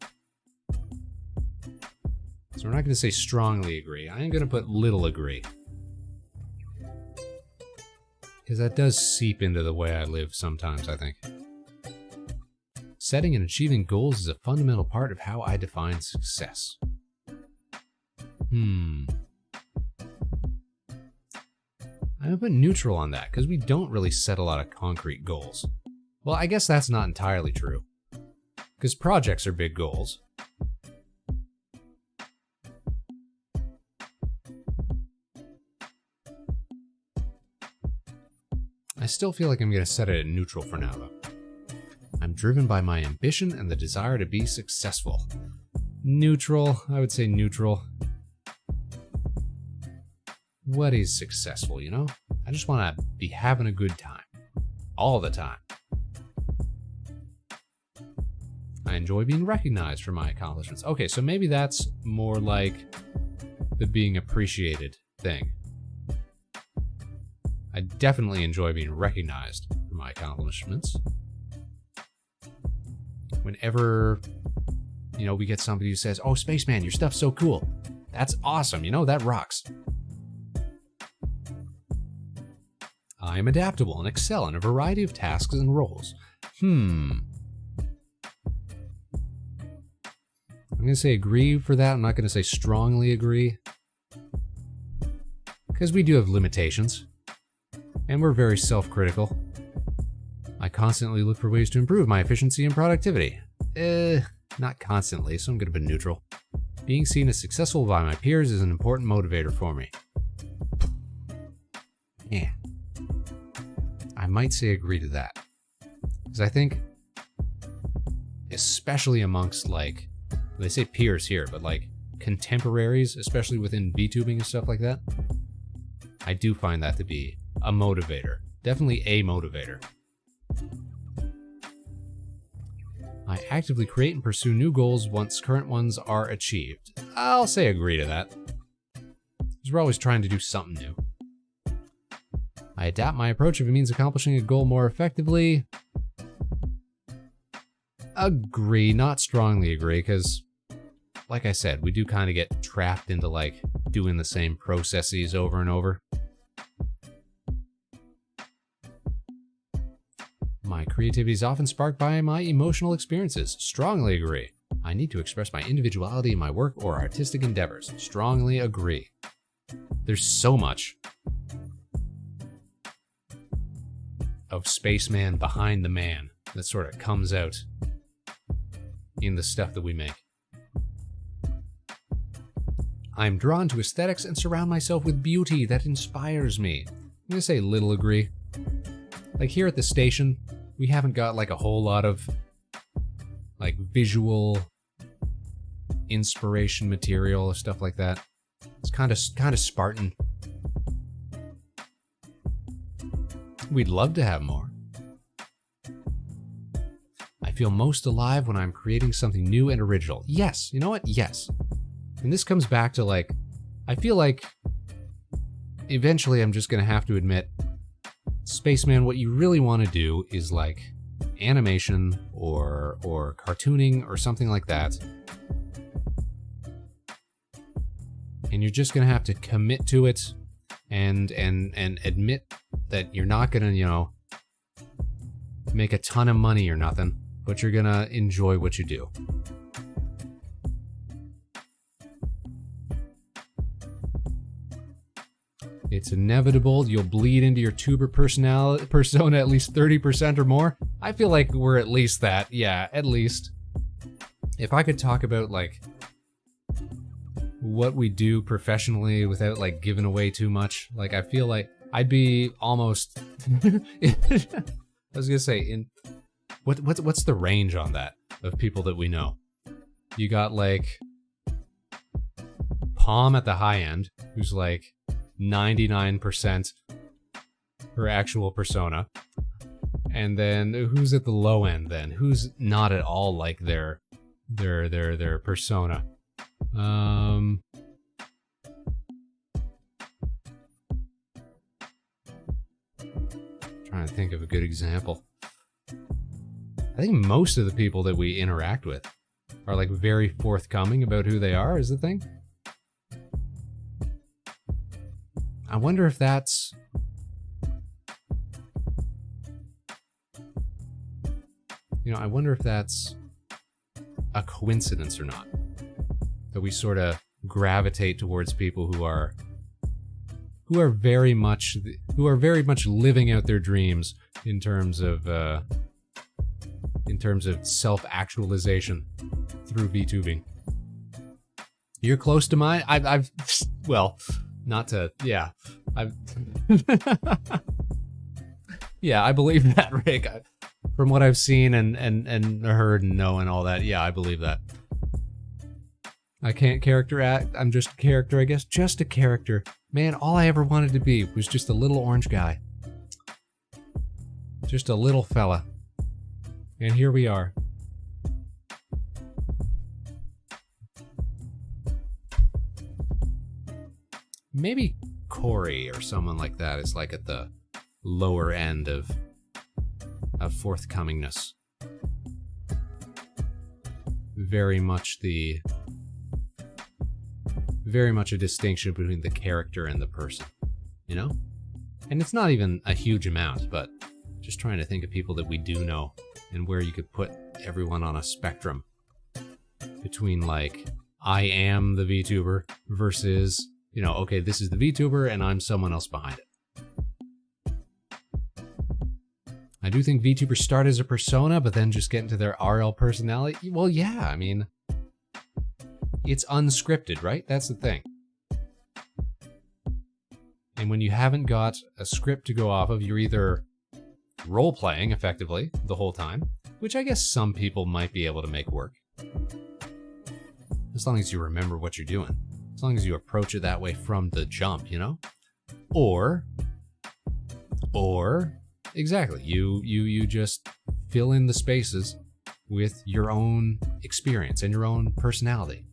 So we're not going to say strongly agree. I am going to put little agree. Because that does seep into the way I live sometimes, I think. Setting and achieving goals is a fundamental part of how I define success. I'm a bit neutral on that, because we don't really set a lot of concrete goals. Well, I guess that's not entirely true. Because projects are big goals. I still feel like I'm going to set it at neutral for now, though. I'm driven by my ambition and the desire to be successful. Neutral, I would say neutral. What is successful, you know? I just want to be having a good time. All the time. I enjoy being recognized for my accomplishments. Okay, so maybe that's more like the being appreciated thing. I definitely enjoy being recognized for my accomplishments. Whenever, you know, we get somebody who says, "Oh, Spaceman, your stuff's so cool. That's awesome, you know, that rocks." I am adaptable and excel in a variety of tasks and roles. I'm going to say agree for that. I'm not going to say strongly agree. Because we do have limitations. And we're very self-critical. I constantly look for ways to improve my efficiency and productivity. Not constantly, so I'm going to be neutral. Being seen as successful by my peers is an important motivator for me. Yeah. I might say agree to that. Because I think, especially amongst, like, they say peers here, but like contemporaries, especially within VTubing and stuff like that, I do find that to be a motivator. Definitely a motivator. I actively create and pursue new goals once current ones are achieved. I'll say agree to that. Because we're always trying to do something new. I adapt my approach if it means accomplishing a goal more effectively. Agree, not strongly agree, because, like I said, we do kind of get trapped into, like, doing the same processes over and over. My creativity is often sparked by my emotional experiences. Strongly agree. I need to express my individuality in my work or artistic endeavors. Strongly agree. There's so much of Spaceman behind the man that sort of comes out in the stuff that we make. I'm drawn to aesthetics and surround myself with beauty that inspires me. I'm gonna say little agree. Like here at the station, we haven't got like a whole lot of like visual inspiration material or stuff like that. It's kind of Spartan. We'd love to have more. I feel most alive when I'm creating something new and original. Yes, you know what? Yes. And this comes back to like, I feel like eventually I'm just gonna have to admit, Spaceman, what you really want to do is like animation or cartooning or something like that. And you're just gonna have to commit to it and admit that you're not gonna, you know, make a ton of money or nothing, but you're gonna enjoy what you do. It's inevitable you'll bleed into your tuber persona at least 30% or more. I feel like we're at least that. Yeah, at least. If I could talk about like what we do professionally without like giving away too much, like I feel like I'd be almost I was gonna say, in what's the range on that of people that we know? You got like Palm at the high end, who's like 99% her actual persona, and then who's at the low end then? Who's not at all like their persona? Trying to think of a good example. I think most of the people that we interact with are like very forthcoming about who they are, is the thing. I wonder if that's... You know, I wonder if that's a coincidence or not. That we sort of gravitate towards people who are very much living out their dreams in terms of self-actualization through VTubing. You're close to mine. I've well, not to, yeah. Yeah, I believe that, Rick. From what I've seen and heard and know and all that, yeah, I believe that. I can't character act. I'm just a character, I guess. Just a character. Man, all I ever wanted to be was just a little orange guy. Just a little fella. And here we are. Maybe Corey or someone like that is like at the lower end of forthcomingness. Very much a distinction between the character and the person, you know? And it's not even a huge amount, but just trying to think of people that we do know and where you could put everyone on a spectrum between like, I am the VTuber versus, you know, okay, this is the VTuber and I'm someone else behind it. I do think VTubers start as a persona, but then just get into their RL personality. Well, yeah, I mean, it's unscripted, right? That's the thing. And when you haven't got a script to go off of, you're either role-playing effectively the whole time, which I guess some people might be able to make work. As long as you remember what you're doing. As long as you approach it that way from the jump, you know? Or exactly, you just fill in the spaces with your own experience and your own personality.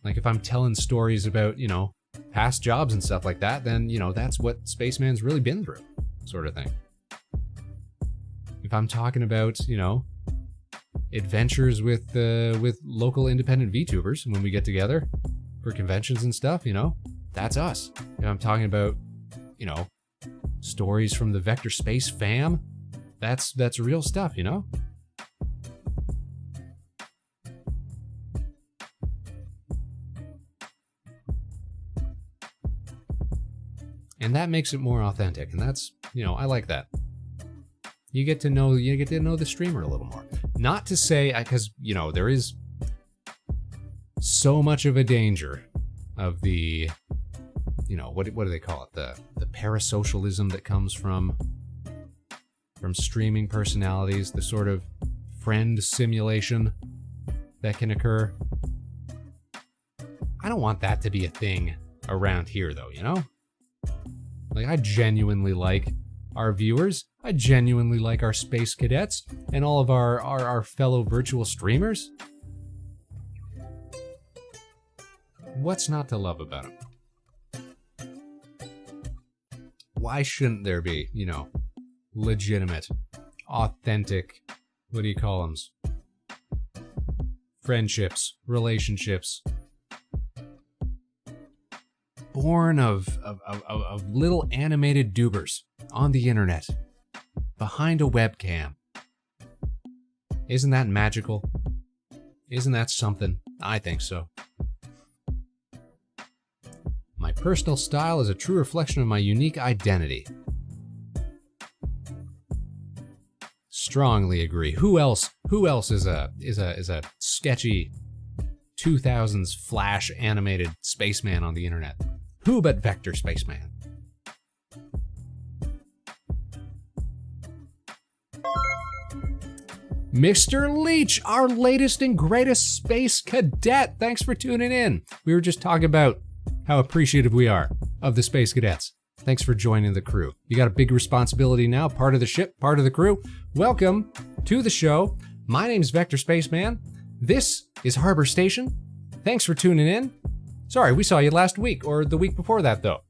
Like if I'm telling stories about, you know, past jobs and stuff like that, then, you know, that's what Spaceman's really been through, sort of thing. If I'm talking about, you know, adventures with local independent VTubers when we get together for conventions and stuff, you know, that's us. If I'm talking about, you know, stories from the Vector Space fam, that's real stuff, you know? And that makes it more authentic, and that's, you know, I like that. You get to know the streamer a little more. Not to say, because, you know, there is so much of a danger of the, you know, what do they call it? The parasocialism that comes from streaming personalities, the sort of friend simulation that can occur. I don't want that to be a thing around here, though, you know? Like, I genuinely like our viewers. I genuinely like our Space Cadets and all of our fellow virtual streamers. What's not to love about them? Why shouldn't there be, you know, legitimate, authentic, what do you call them? Friendships, relationships, born of little animated doobers on the internet, behind a webcam. Isn't that magical? Isn't that something? I think so. My personal style is a true reflection of my unique identity. Strongly agree. Who else is a sketchy 2000s Flash animated spaceman on the internet? Who but Vector Spaceman? Mr. Leach, our latest and greatest Space Cadet. Thanks for tuning in. We were just talking about how appreciative we are of the Space Cadets. Thanks for joining the crew. You got a big responsibility now, part of the ship, part of the crew. Welcome to the show. My name's Vector Spaceman. This is Harbor Station. Thanks for tuning in. Sorry, we saw you last week, or the week before that, though.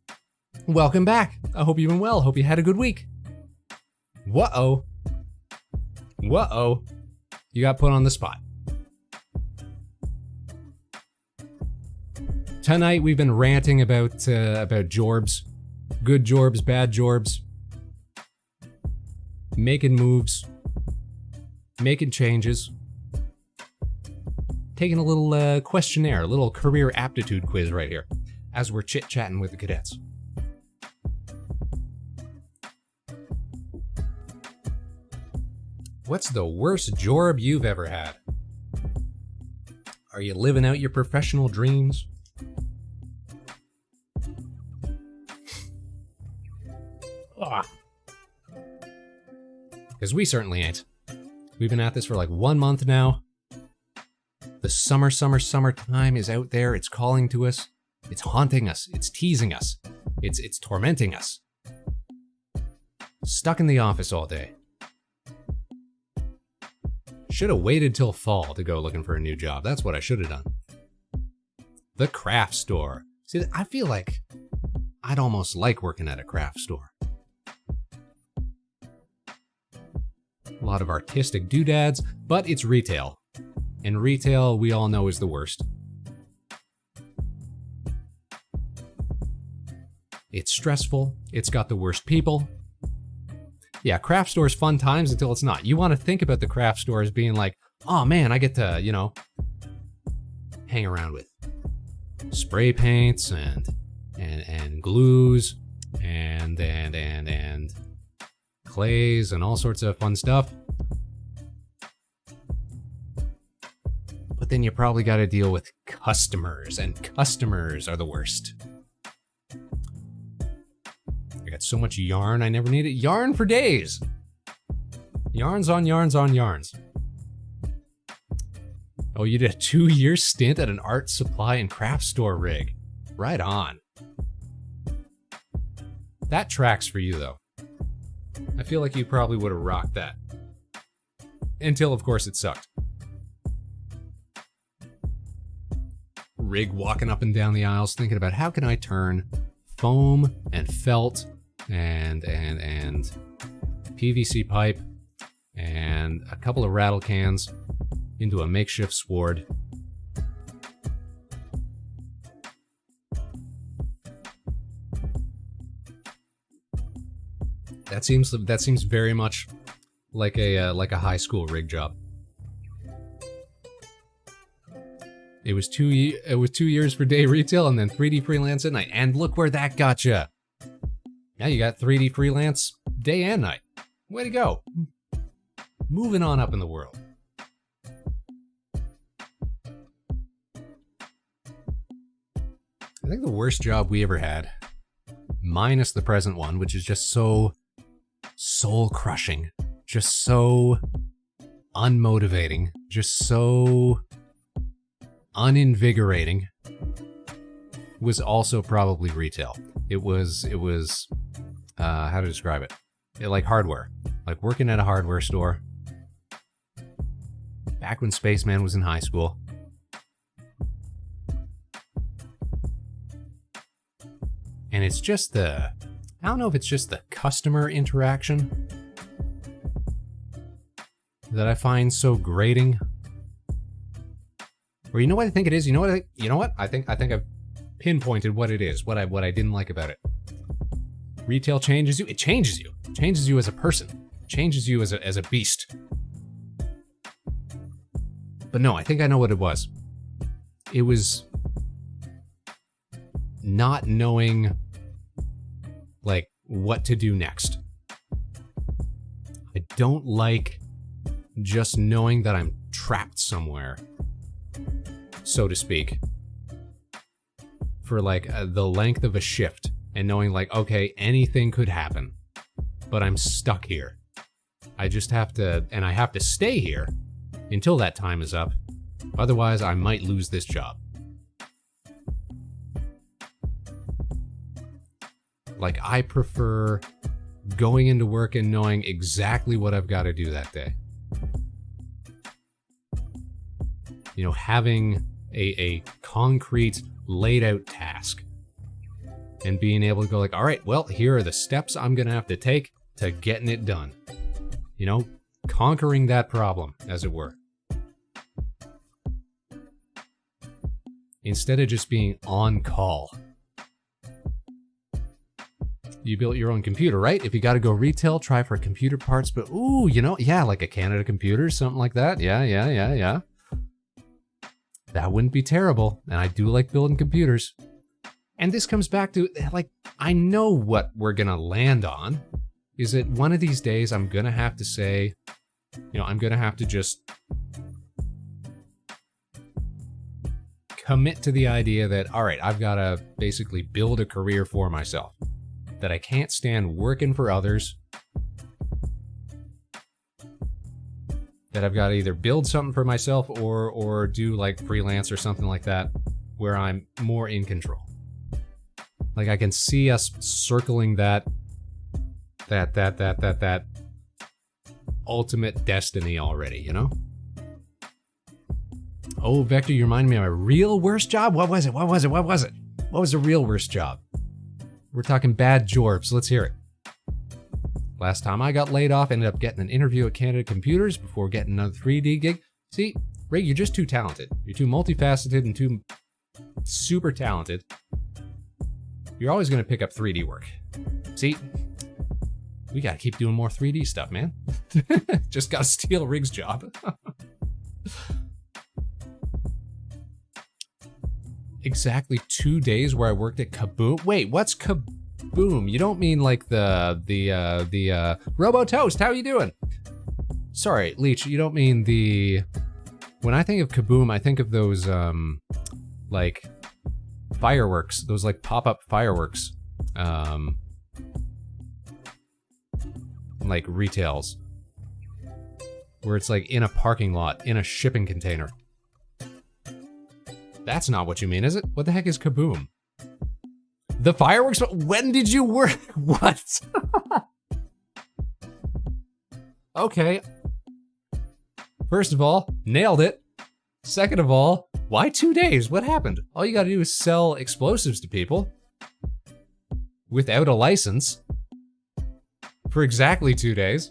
Welcome back. I hope you've been well. Hope you had a good week. Whoa-oh. Whoa-oh. You got put on the spot. Tonight, we've been ranting about Jorbs. Good Jorbs, bad Jorbs. Making moves. Making changes. Taking a little questionnaire, a little career aptitude quiz right here, as we're chit-chatting with the cadets. What's the worst Jorb you've ever had? Are you living out your professional dreams? Because we certainly ain't. We've been at this for like 1 month now. The summertime is out there. It's calling to us. It's haunting us. It's teasing us. It's tormenting us. Stuck in the office all day. Should have waited till fall to go looking for a new job. That's what I should have done. The craft store. See, I feel like I'd almost like working at a craft store. A lot of artistic doodads, but it's retail. And retail, we all know, is the worst. It's stressful. It's got the worst people. Yeah, craft store's fun times until it's not. You want to think about the craft store as being like, oh man, I get to, you know, hang around with spray paints and glues and clays and all sorts of fun stuff. But then you probably got to deal with customers, and customers are the worst. I got so much yarn, I never needed yarn for days. Yarns on yarns on yarns. Oh, you did a 2-year stint at an art supply and craft store rig. Right on. That tracks for you, though. I feel like you probably would have rocked that. Until, of course, it sucked. Rig walking up and down the aisles thinking about how can I turn foam and felt and PVC pipe and a couple of rattle cans into a makeshift sword. That seems very much like a high school rig job. It was 2 years for day retail and then 3D freelance at night, and look where that got you. Now you got 3D freelance day and night. Way to go. Moving on up in the world. I think the worst job we ever had, minus the present one, which is just so soul-crushing, just so unmotivating, just so uninvigorating, was also probably retail. It was how to describe it? Like hardware. Like working at a hardware store. Back when Spaceman was in high school. And it's just I don't know if it's just the customer interaction that I find so grating. Or you know what I think it is? You know what? I think I've pinpointed what it is, what I didn't like about it. Retail changes you. It changes you. It changes you as a person. It changes you as a beast. But no, I think I know what it was. It was not knowing, like, what to do next. I don't like just knowing that I'm trapped somewhere, so to speak, for like the length of a shift, and knowing like, okay, anything could happen, but I'm stuck here. I just have to, and I have to stay here until that time is up. Otherwise, I might lose this job. Like, I prefer going into work and knowing exactly what I've got to do that day. You know, having a concrete, laid out task. And being able to go like, all right, well, here are the steps I'm going to have to take to getting it done. You know, conquering that problem, as it were. Instead of just being on call. You built your own computer, right? If you got to go retail, try for computer parts, but ooh, you know, yeah, like a Canada Computer, something like that. Yeah. That wouldn't be terrible, and I do like building computers. And this comes back to, like, I know what we're gonna land on, is that one of these days I'm gonna have to say, you know, I'm gonna have to just commit to the idea that, all right, I've gotta basically build a career for myself. That I can't stand working for others. That I've got to either build something for myself or do like freelance or something like that, where I'm more in control. Like I can see us circling that ultimate destiny already, you know? Oh, Vector, you reminded me of my real worst job? What was it? What was the real worst job? We're talking bad jorbs. Let's hear it. Last time I got laid off, ended up getting an interview at Canada Computers before getting another 3D gig. See, Ray, you're just too talented. You're too multifaceted and too super talented. You're always going to pick up 3D work. See, we got to keep doing more 3D stuff, man. Just got to steal Rig's job. Exactly 2 days where I worked at Kaboom. Wait, what's Kaboom? You don't mean like the Robo Toast? How you doing? Sorry, Leech. You don't mean the. When I think of Kaboom, I think of those like fireworks. Those like pop-up fireworks, like retails, where it's like in a parking lot in a shipping container. That's not what you mean, is it? What the heck is Kaboom? The fireworks? When did you work? What? Okay. First of all, nailed it. Second of all, why 2 days? What happened? All you gotta do is sell explosives to people without a license for exactly 2 days.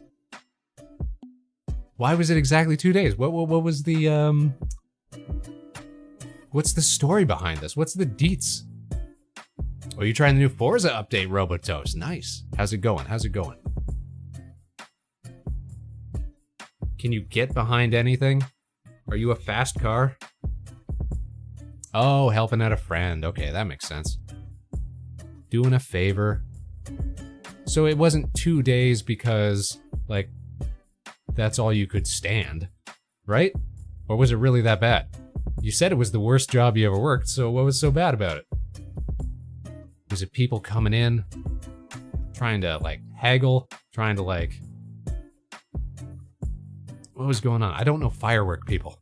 Why was it exactly 2 days? What was the, what's the story behind this? What's the deets? Oh, you're trying the new Forza update, Robotoast. Nice. How's it going? Can you get behind anything? Are you a fast car? Oh, helping out a friend. Okay, that makes sense. Doing a favor. So it wasn't 2 days because, like, that's all you could stand, right? Or was it really that bad? You said it was the worst job you ever worked, so what was so bad about it? Was it people coming in, trying to, like, haggle, trying to, like... What was going on? I don't know firework people.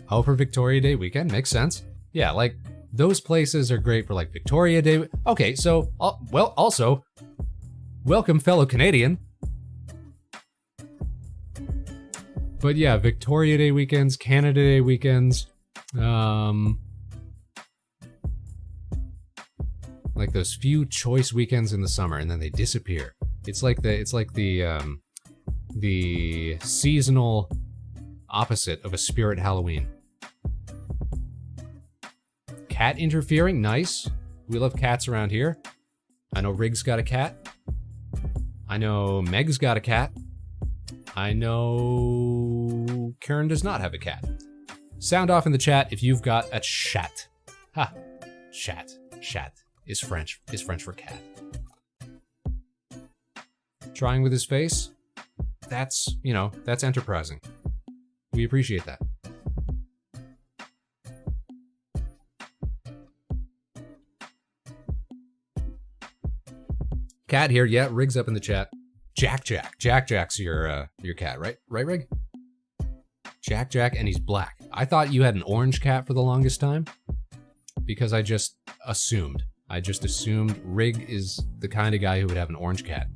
Oh, for Victoria Day weekend? Makes sense. Yeah, like, those places are great for, like, Victoria Day... Okay, so, well, also, welcome, fellow Canadian. But yeah, Victoria Day weekends, Canada Day weekends, like those few choice weekends in the summer, and then they disappear. It's like the seasonal opposite of a spirit Halloween. Cat interfering, nice. We love cats around here. I know Rig's got a cat. I know Meg's got a cat. I know Karen does not have a cat. Sound off in the chat if you've got a chat. Ha, chat. Chat is French for cat. Trying with his face? That's, you know, that's enterprising. We appreciate that. Cat here, yeah, Rig's up in the chat. Jack's your cat, right? Right, Rig? Jack, and he's black. I thought you had an orange cat for the longest time because I just assumed Rig is the kind of guy who would have an orange cat.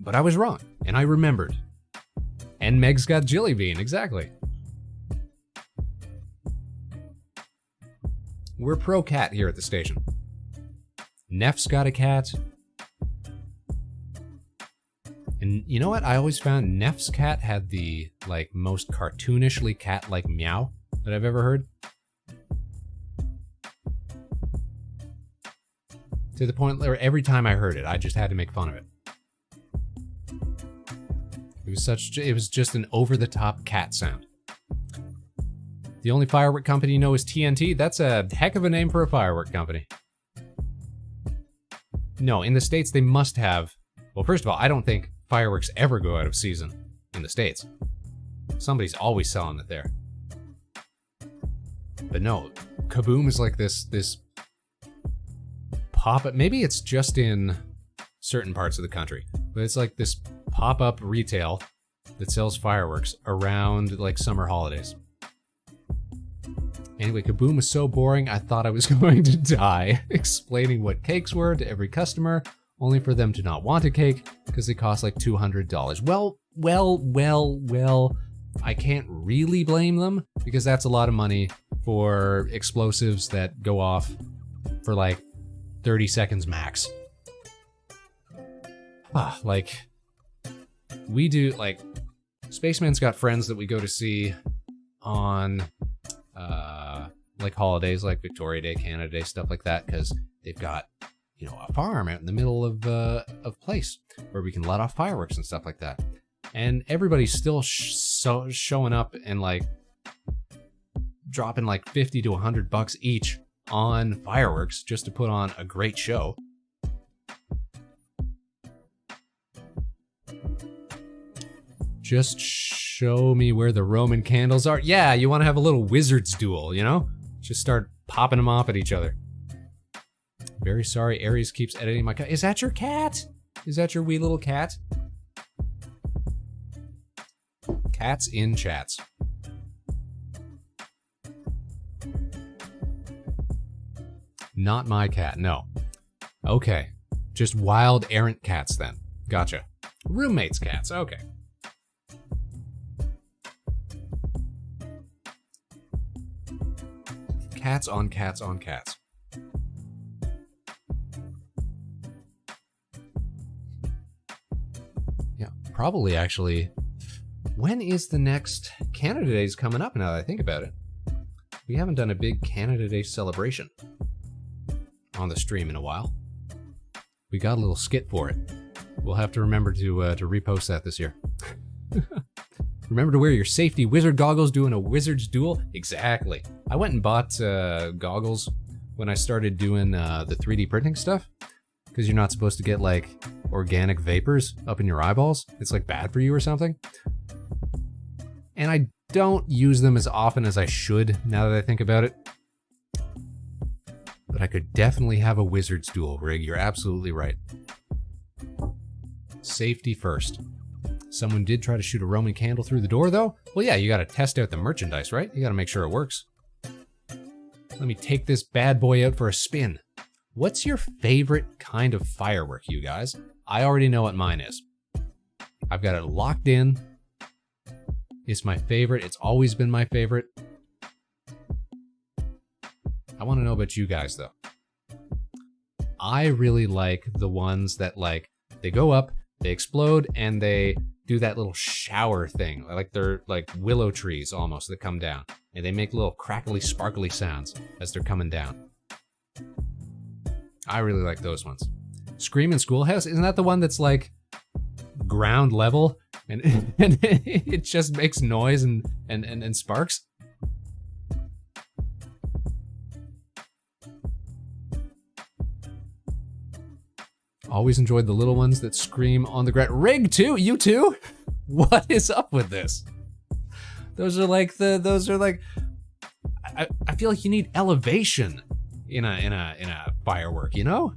But I was wrong, and I remembered. And Meg's got Jilly Bean, exactly. We're pro cat here at the station. Neff's got a cat. And you know what? I always found Neff's cat had the, like, most cartoonishly cat-like meow that I've ever heard. To the point where every time I heard it, I just had to make fun of it. It was just an over-the-top cat sound. The only firework company you know is TNT? That's a heck of a name for a firework company. No, in the States they must have... Well, first of all, I don't think fireworks ever go out of season in the States. Somebody's always selling it there. But no, Kaboom is like this pop-up. Maybe it's just in certain parts of the country, but it's like this pop-up retail that sells fireworks around like summer holidays. Anyway, Kaboom was so boring, I thought I was going to die explaining what cakes were to every customer, only for them to not want a cake because they cost like $200. Well, I can't really blame them because that's a lot of money for explosives that go off for like 30 seconds max. Like, we do, like, Spaceman's got friends that we go to see on like holidays like Victoria Day, Canada Day, stuff like that, because they've got, you know, a farm out in the middle of place where we can let off fireworks and stuff like that. And everybody's still showing up and like dropping like 50 to $100 each on fireworks just to put on a great show. Just show me where the Roman candles are. Yeah, you want to have a little wizard's duel, you know? Just start popping them off at each other. Very sorry, Aries keeps editing my cat. Is that your cat? Is that your wee little cat? Cats in chats. Not my cat, no. Okay, just wild errant cats then. Gotcha. Roommates' cats, okay. Cats on cats on cats. Yeah, probably actually. When is the next Canada Days coming up now that I think about it? We haven't done a big Canada Day celebration on the stream in a while. We got a little skit for it. We'll have to remember to repost that this year. Remember to wear your safety wizard goggles doing a wizard's duel? Exactly. I went and bought goggles when I started doing the 3D printing stuff, because you're not supposed to get like organic vapors up in your eyeballs. It's like bad for you or something. And I don't use them as often as I should now that I think about it. But I could definitely have a wizard's duel rig. You're absolutely right. Safety first. Someone did try to shoot a Roman candle through the door though. Well, yeah, you gotta test out the merchandise, right? You gotta make sure it works. Let me take this bad boy out for a spin. What's your favorite kind of firework, you guys? I already know what mine is. I've got it locked in. It's my favorite. It's always been my favorite. I want to know about you guys, though. I really like the ones that, like, they go up, they explode, and they do that little shower thing. Like they're like willow trees almost that come down. And they make little crackly, sparkly sounds as they're coming down. I really like those ones. Screamin' Schoolhouse, isn't that the one that's like ground level and it just makes noise and sparks? Always enjoyed the little ones that scream on the ground. Rig too, you too? What is up with this? Those are like I feel like you need elevation in a firework, you know?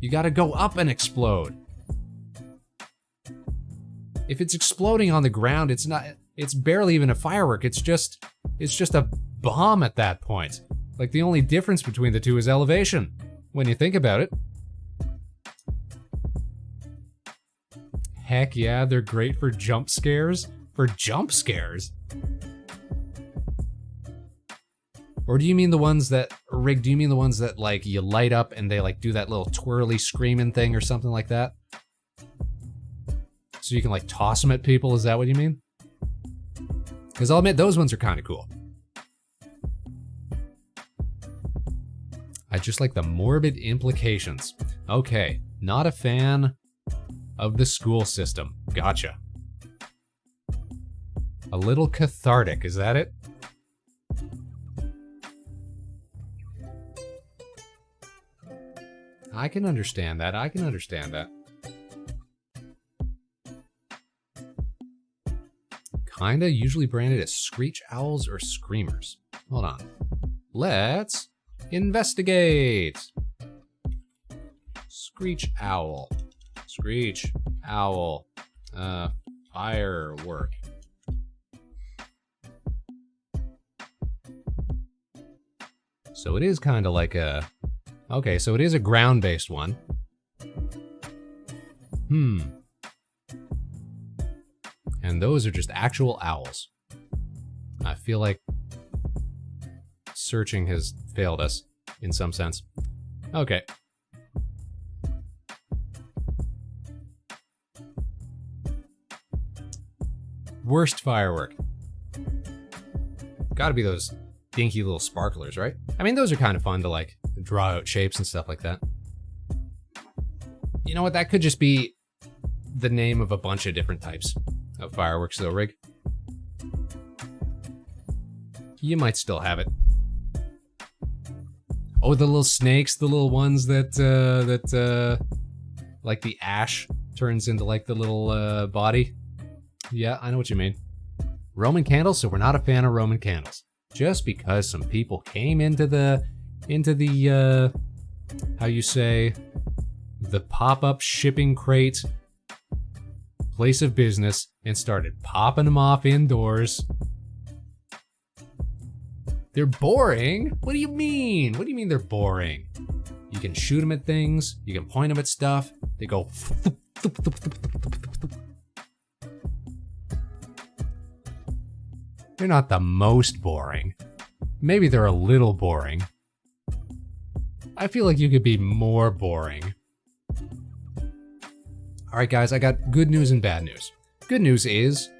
You gotta go up and explode. If it's exploding on the ground, it's barely even a firework. It's just a bomb at that point. Like the only difference between the two is elevation, when you think about it. Heck yeah, they're great for jump scares. For jump scares? Or do you mean the ones that, Rig, do you mean the ones that like you light up and they like do that little twirly screaming thing or something like that? So you can like toss them at people, is that what you mean? Because I'll admit those ones are kind of cool. I just like the morbid implications. Okay, not a fan of the school system. Gotcha. A little cathartic, is that it? I can understand that. I can understand that. Kinda usually branded as screech owls or screamers. Hold on. Let's investigate. Screech owl. Screech owl. Firework. So it is kind of like a... Okay, so it is a ground-based one. And those are just actual owls. I feel like searching has failed us in some sense. Okay. Worst firework. Gotta be those dinky little sparklers, right? I mean, those are kind of fun to like draw out shapes and stuff like that. You know what? That could just be the name of a bunch of different types of fireworks, though, Rig. You might still have it. Oh, the little snakes, the little ones that like the ash turns into like the little body. Yeah, I know what you mean. Roman candles, so we're not a fan of Roman candles. Just because some people came into the how you say, the pop-up shipping crate place of business and started popping them off indoors. They're boring? What do you mean? What do you mean they're boring? You can shoot them at things, you can point them at stuff, they go They're not the most boring. Maybe they're a little boring. I feel like you could be more boring. Alright guys, I got good news and bad news. Good news is,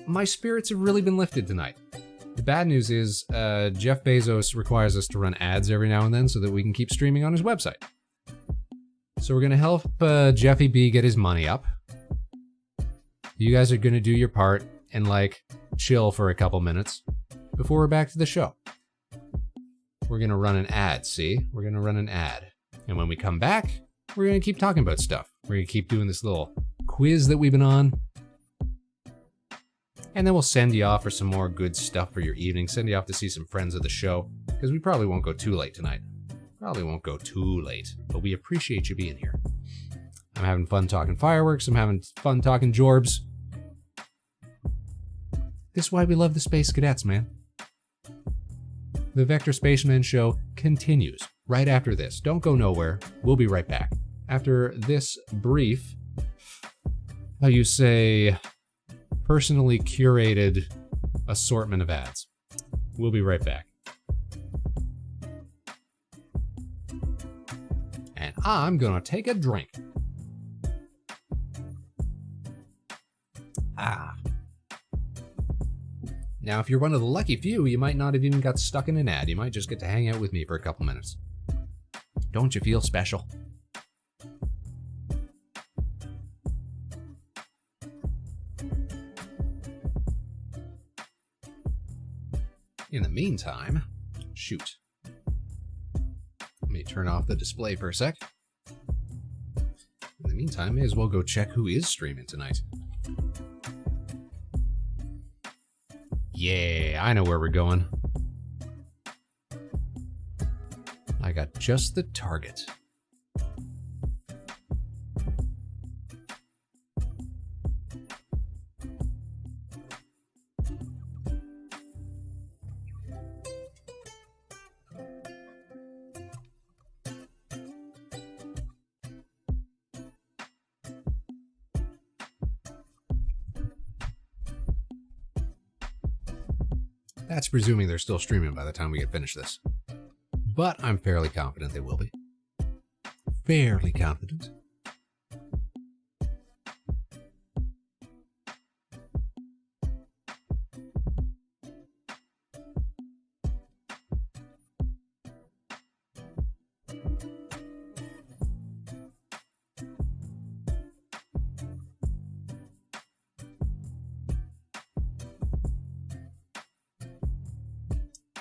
my spirits have really been lifted tonight. The bad news is, Jeff Bezos requires us to run ads every now and then so that we can keep streaming on his website. So we're gonna help Jeffy B get his money up. You guys are gonna do your part and like chill for a couple minutes before we're back to the show. we're gonna run an ad, see? We're gonna run an ad. And when we come back, we're gonna keep talking about stuff. We're gonna keep doing this little quiz that we've been on. And then we'll send you off for some more good stuff for your evening. Send you off to see some friends of the show, because we probably won't go too late tonight. Probably won't go too late, but we appreciate you being here. I'm having fun talking fireworks. I'm having fun talking jorbs. This is why we love the Space Cadets, man. The Vector Spaceman show continues right after this. Don't go nowhere. We'll be right back. After this brief, how you say, personally curated assortment of ads. We'll be right back. And I'm gonna take a drink. Now, if you're one of the lucky few, you might not have even got stuck in an ad. You might just get to hang out with me for a couple minutes. Don't you feel special? In the meantime, shoot. Let me turn off the display for a sec. In the meantime, may as well go check who is streaming tonight. Yeah, I know where we're going. I got just the target. That's presuming they're still streaming by the time we get finished this. But I'm fairly confident they will be. Fairly confident.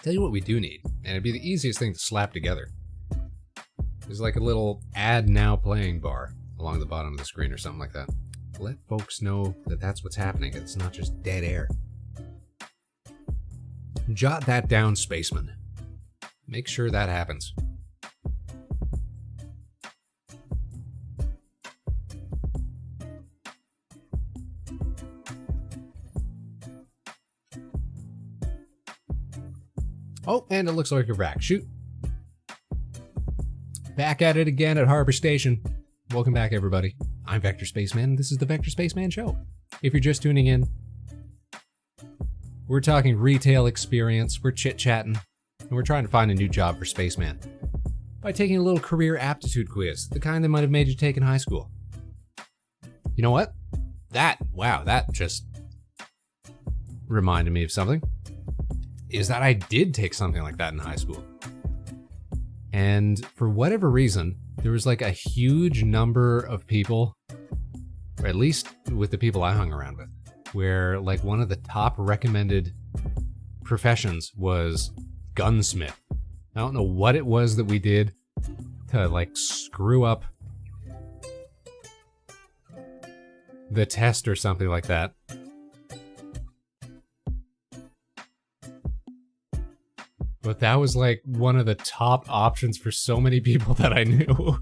Tell you what we do need, and it'd be the easiest thing to slap together. There's like a little add now playing bar along the bottom of the screen or something like that. Let folks know that that's what's happening. It's not just dead air. Jot that down, Spaceman. Make sure that happens. Oh, and it looks like you're back. Shoot. Back at it again at Harbor Station. Welcome back, everybody. I'm Vector Spaceman, and this is the Vector Spaceman Show. If you're just tuning in, we're talking retail experience, we're chit-chatting, and we're trying to find a new job for Spaceman by taking a little career aptitude quiz, the kind that might have made you take in high school. You know what? That just reminded me of something. Is that I did take something like that in high school. And for whatever reason, there was like a huge number of people, or at least with the people I hung around with, where like one of the top recommended professions was gunsmith. I don't know what it was that we did to like screw up the test or something like that. But that was like one of the top options for so many people that I knew.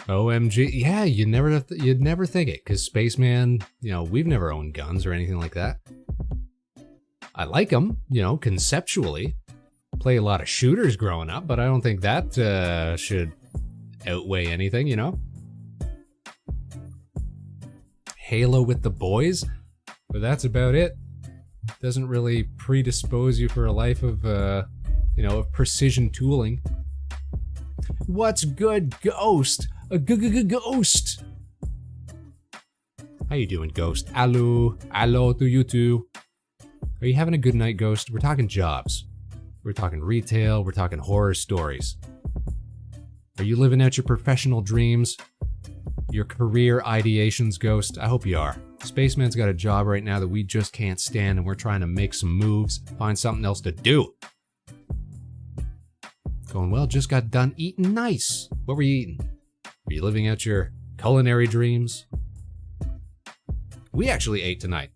OMG, yeah, you'd never think it, because Spaceman, we've never owned guns or anything like that. I like them, conceptually. Play a lot of shooters growing up, but I don't think that should outweigh anything, Halo with the boys, but that's about it. Doesn't really predispose you for a life of, of precision tooling. What's good, Ghost? A ghost. How you doing, Ghost? Hello to you too. Are you having a good night, Ghost? We're talking jobs. We're talking retail. We're talking horror stories. Are you living out your professional dreams? Your career ideations, Ghost? I hope you are. Spaceman's got a job right now that we just can't stand, and we're trying to make some moves, find something else to do. Going well, just got done eating nice. What were you eating? Were you living out your culinary dreams? We actually ate tonight,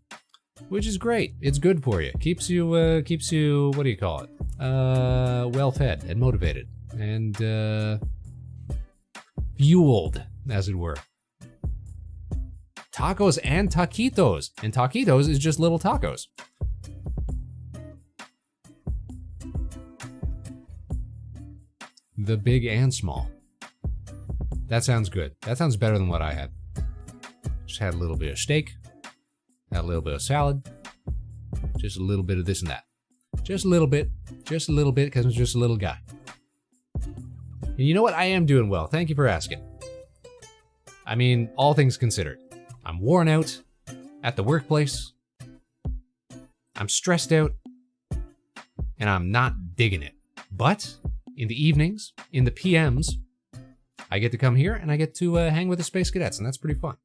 which is great. It's good for you. Keeps you, what do you call it? Well fed and motivated and, fueled, as it were. Tacos and taquitos. And taquitos is just little tacos. The big and small. That sounds good. That sounds better than what I had. Just had a little bit of steak. Had a little bit of salad. Just a little bit of this and that. Just a little bit. Just a little bit because I'm just a little guy. And you know what? I am doing well. Thank you for asking. I mean, all things considered. I'm worn out at the workplace. I'm stressed out. And I'm not digging it. But in the evenings, in the PMs, I get to come here and I get to hang with the Space Cadets, and that's pretty fun.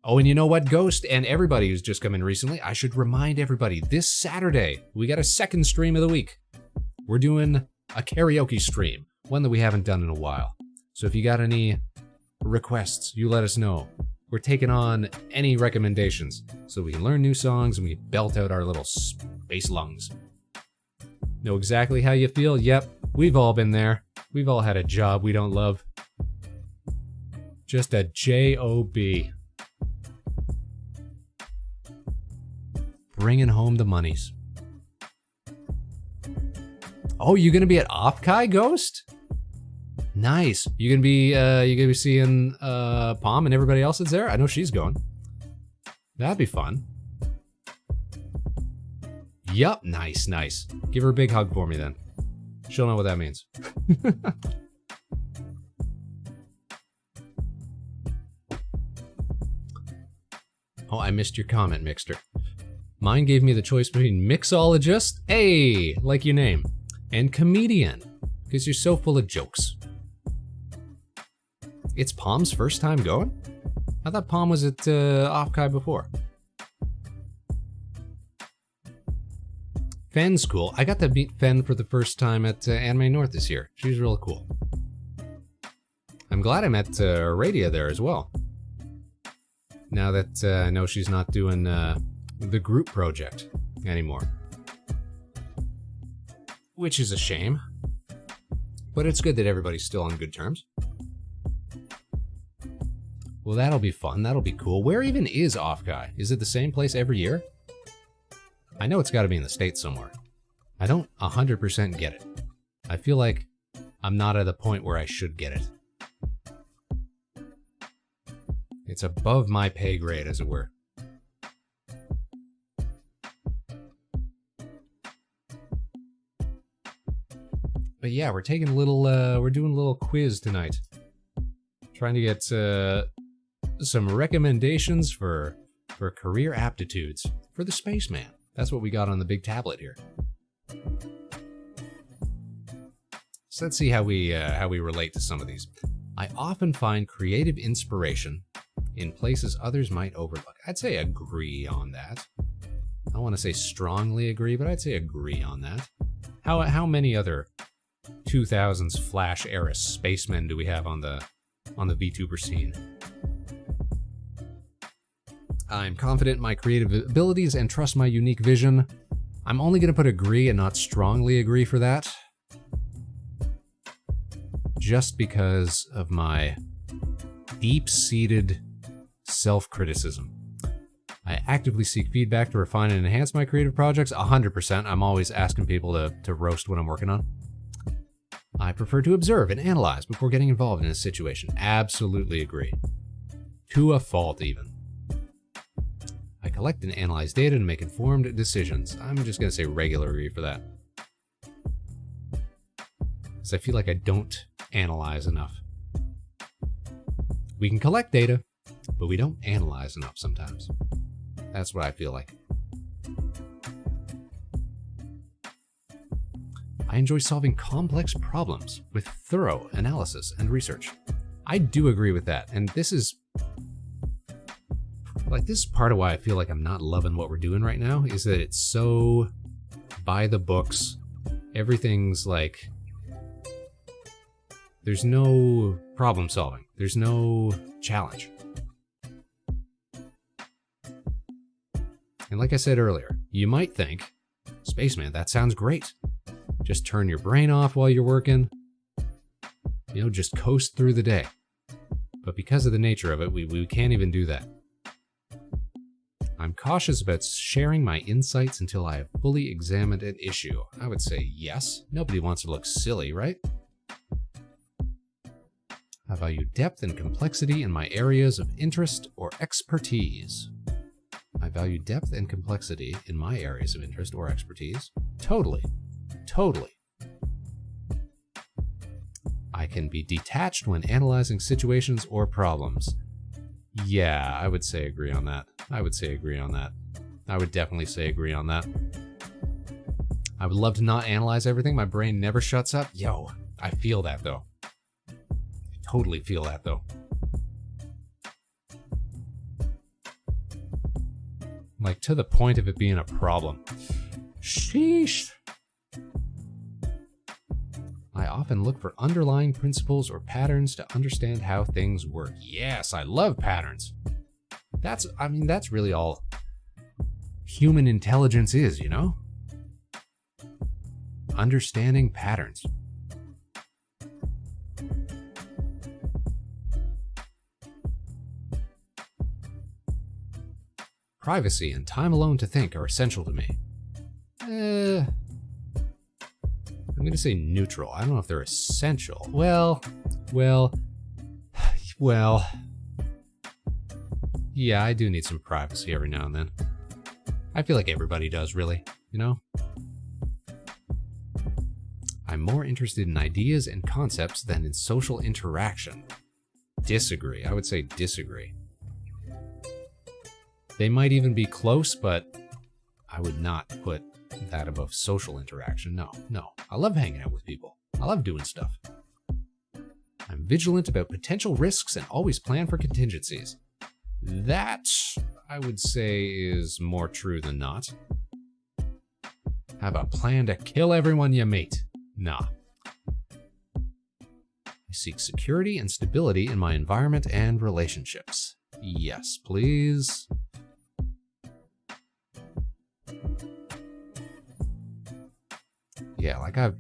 Oh, and you know what, Ghost, and everybody who's just come in recently, I should remind everybody, this Saturday, we got a second stream of the week. We're doing a karaoke stream, one that we haven't done in a while. So if you got any requests, you let us know. We're taking on any recommendations so we can learn new songs and we belt out our little space lungs. Know exactly how you feel? Yep, we've all been there. We've all had a job we don't love. Just a J-O-B. Bringing home the monies. Oh, you gonna be at OpCai, Ghost? Nice. You gonna be seeing Palm and everybody else that's there? I know she's going. That'd be fun. Yup, nice, nice. Give her a big hug for me then. She'll know what that means. Oh, I missed your comment, Mixter. Mine gave me the choice between mixologist, hey, like your name, and comedian, because you're so full of jokes. It's Palm's first time going? I thought Palm was at OpCai before. Fenn's cool. I got to meet Fenn for the first time at Anime North this year. She's real cool. I'm glad I met Radia there as well. Now that I know she's not doing the group project anymore. Which is a shame. But it's good that everybody's still on good terms. Well, that'll be fun. That'll be cool. Where even is OpCai? Is it the same place every year? I know it's got to be in the States somewhere. I don't 100% get it. I feel like I'm not at the point where I should get it. It's above my pay grade, as it were. But yeah, we're taking a little, we're doing a little quiz tonight. Trying to get some recommendations for career aptitudes for the Spaceman. That's what we got on the big tablet here. So let's see how we relate to some of these. I often find creative inspiration in places others might overlook. I'd say agree on that. I don't want to say strongly agree, but I'd say agree on that. How many other 2000s Flash era spacemen do we have on the VTuber scene? I'm confident in my creative abilities and trust my unique vision. I'm only going to put agree and not strongly agree for that. Just because of my deep-seated self-criticism. I actively seek feedback to refine and enhance my creative projects. 100%. I'm always asking people to roast what I'm working on. I prefer to observe and analyze before getting involved in a situation. Absolutely agree. To a fault, even. I collect and analyze data to make informed decisions. I'm just going to say regular agree for that. Because I feel like I don't analyze enough. We can collect data, but we don't analyze enough sometimes. That's what I feel like. I enjoy solving complex problems with thorough analysis and research. I do agree with that, and this is Like, this is part of why I feel like I'm not loving what we're doing right now, is that it's so by the books. Everything's like, there's no problem solving. There's no challenge. And like I said earlier, you might think, Spaceman, that sounds great. Just turn your brain off while you're working. You know, just coast through the day. But because of the nature of it, we can't even do that. I'm cautious about sharing my insights until I have fully examined an issue. I would say yes. Nobody wants to look silly, right? I value depth and complexity in my areas of interest or expertise. I value depth and complexity in my areas of interest or expertise. Totally. Totally. I can be detached when analyzing situations or problems. Yeah, I would say agree on that. I would definitely say agree on that. I would love to not analyze everything. My brain never shuts up. Yo, I feel that though. I totally feel that though. Like, to the point of it being a problem. Sheesh. I often look for underlying principles or patterns to understand how things work. Yes, I love patterns. That's really all human intelligence is, you know? Understanding patterns. Privacy and time alone to think are essential to me. I'm going to say neutral. I don't know if they're essential. Well. Yeah, I do need some privacy every now and then. I feel like everybody does, really, you know? I'm more interested in ideas and concepts than in social interaction. Disagree. I would say disagree. They might even be close, but I would not put that above social interaction. No. I love hanging out with people. I love doing stuff. I'm vigilant about potential risks and always plan for contingencies. That, I would say, is more true than not. Have a plan to kill everyone you meet. Nah. I seek security and stability in my environment and relationships. Yes, please. Yeah, like I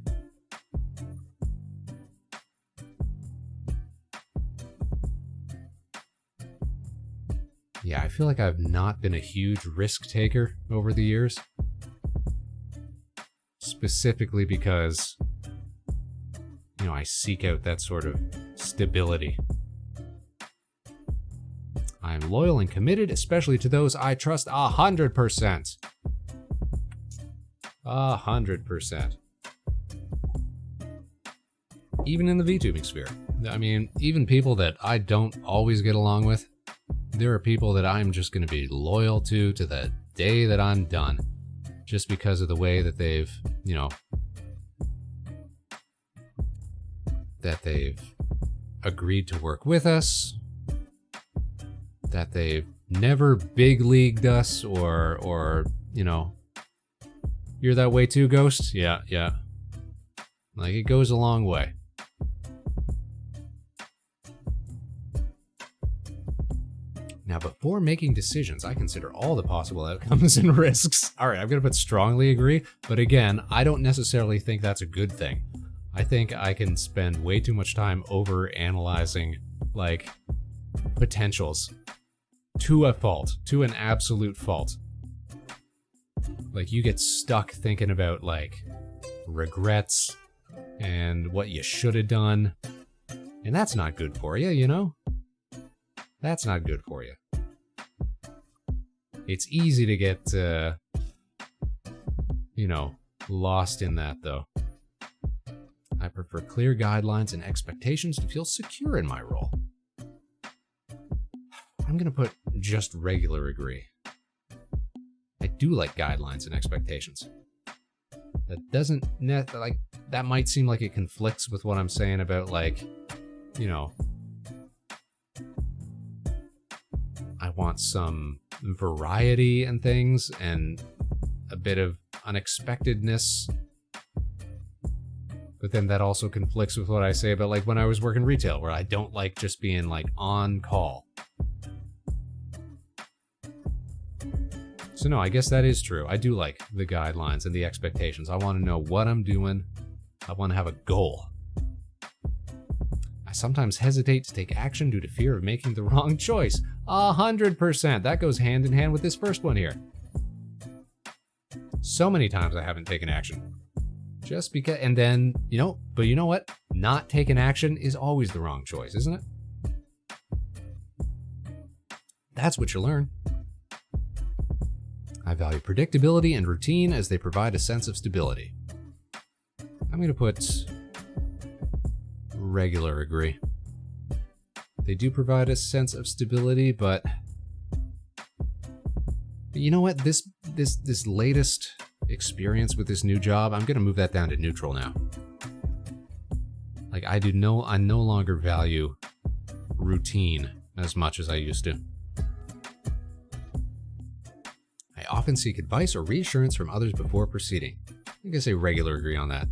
feel like I've not been a huge risk taker over the years. Specifically because, you know, I seek out that sort of stability. I am loyal and committed, especially to those I trust 100%. 100%. Even in the VTubing sphere. I mean, even people that I don't always get along with, there are people that I'm just going to be loyal to the day that I'm done. Just because of the way that they've, you know, that they've agreed to work with us, that they've never big leagued us or, you know, you're that way too, Ghost? Yeah. Like, it goes a long way. Now, before making decisions, I consider all the possible outcomes and risks. All right, I'm going to put strongly agree, but again, I don't necessarily think that's a good thing. I think I can spend way too much time over analyzing, like, potentials to a fault, to an absolute fault. Like, you get stuck thinking about, like, regrets and what you should have done, and that's not good for you, you know? That's not good for you. It's easy to get, you know, lost in that, though. I prefer clear guidelines and expectations to feel secure in my role. I'm gonna put just regular agree. I do like guidelines and expectations. That doesn't, like, that might seem like it conflicts with what I'm saying about, like, you know, I want some variety and things and a bit of unexpectedness. But then that also conflicts with what I say about like when I was working retail, where I don't like just being like on call. So no, I guess that is true. I do like the guidelines and the expectations. I want to know what I'm doing. I want to have a goal. I sometimes hesitate to take action due to fear of making the wrong choice. 100%. That goes hand in hand with this first one here. So many times I haven't taken action. Just because, and then, but you know what? Not taking action is always the wrong choice, isn't it? That's what you learn. I value predictability and routine as they provide a sense of stability. I'm going to put regular agree. They do provide a sense of stability, but you know what? This latest experience with this new job, I'm going to move that down to neutral now. Like I no longer value routine as much as I used to. I often seek advice or reassurance from others before proceeding. I guess I regular agree on that.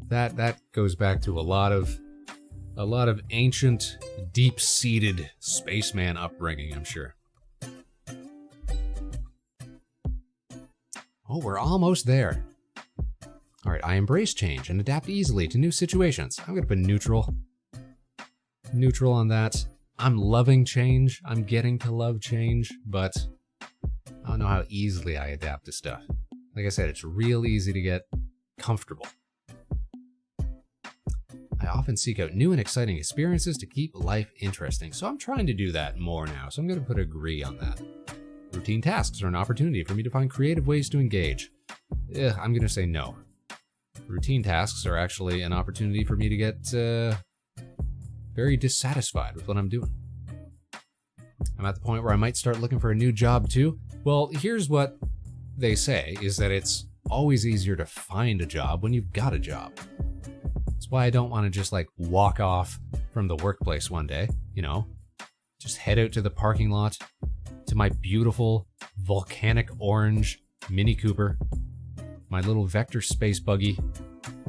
That goes back to a lot of ancient, deep-seated spaceman upbringing, I'm sure. Oh, we're almost there. All right, I embrace change and adapt easily to new situations. I'm going to put neutral. Neutral on that. I'm loving change. I'm getting to love change, but I don't know how easily I adapt to stuff. Like I said, it's real easy to get comfortable. I often seek out new and exciting experiences to keep life interesting, so I'm trying to do that more now, so I'm going to put agree on that. Routine tasks are an opportunity for me to find creative ways to engage. I'm going to say no. Routine tasks are actually an opportunity for me to get very dissatisfied with what I'm doing. I'm at the point where I might start looking for a new job too. Well, here's what they say, is that it's always easier to find a job when you've got a job. That's why I don't want to just like walk off from the workplace one day, just head out to the parking lot, to my beautiful volcanic orange Mini Cooper, my little vector space buggy,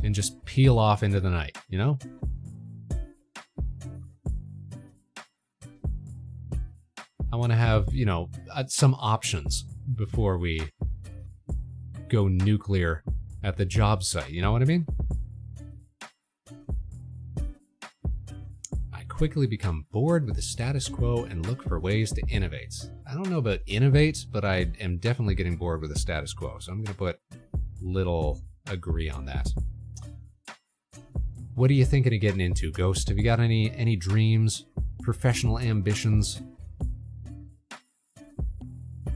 and just peel off into the night, I want to have, some options before we go nuclear at the job site, you know what I mean? Quickly become bored with the status quo and look for ways to innovate. I don't know about innovate, but I am definitely getting bored with the status quo, so I'm going to put little agree on that. What are you thinking of getting into, Ghost? Have you got any dreams, professional ambitions,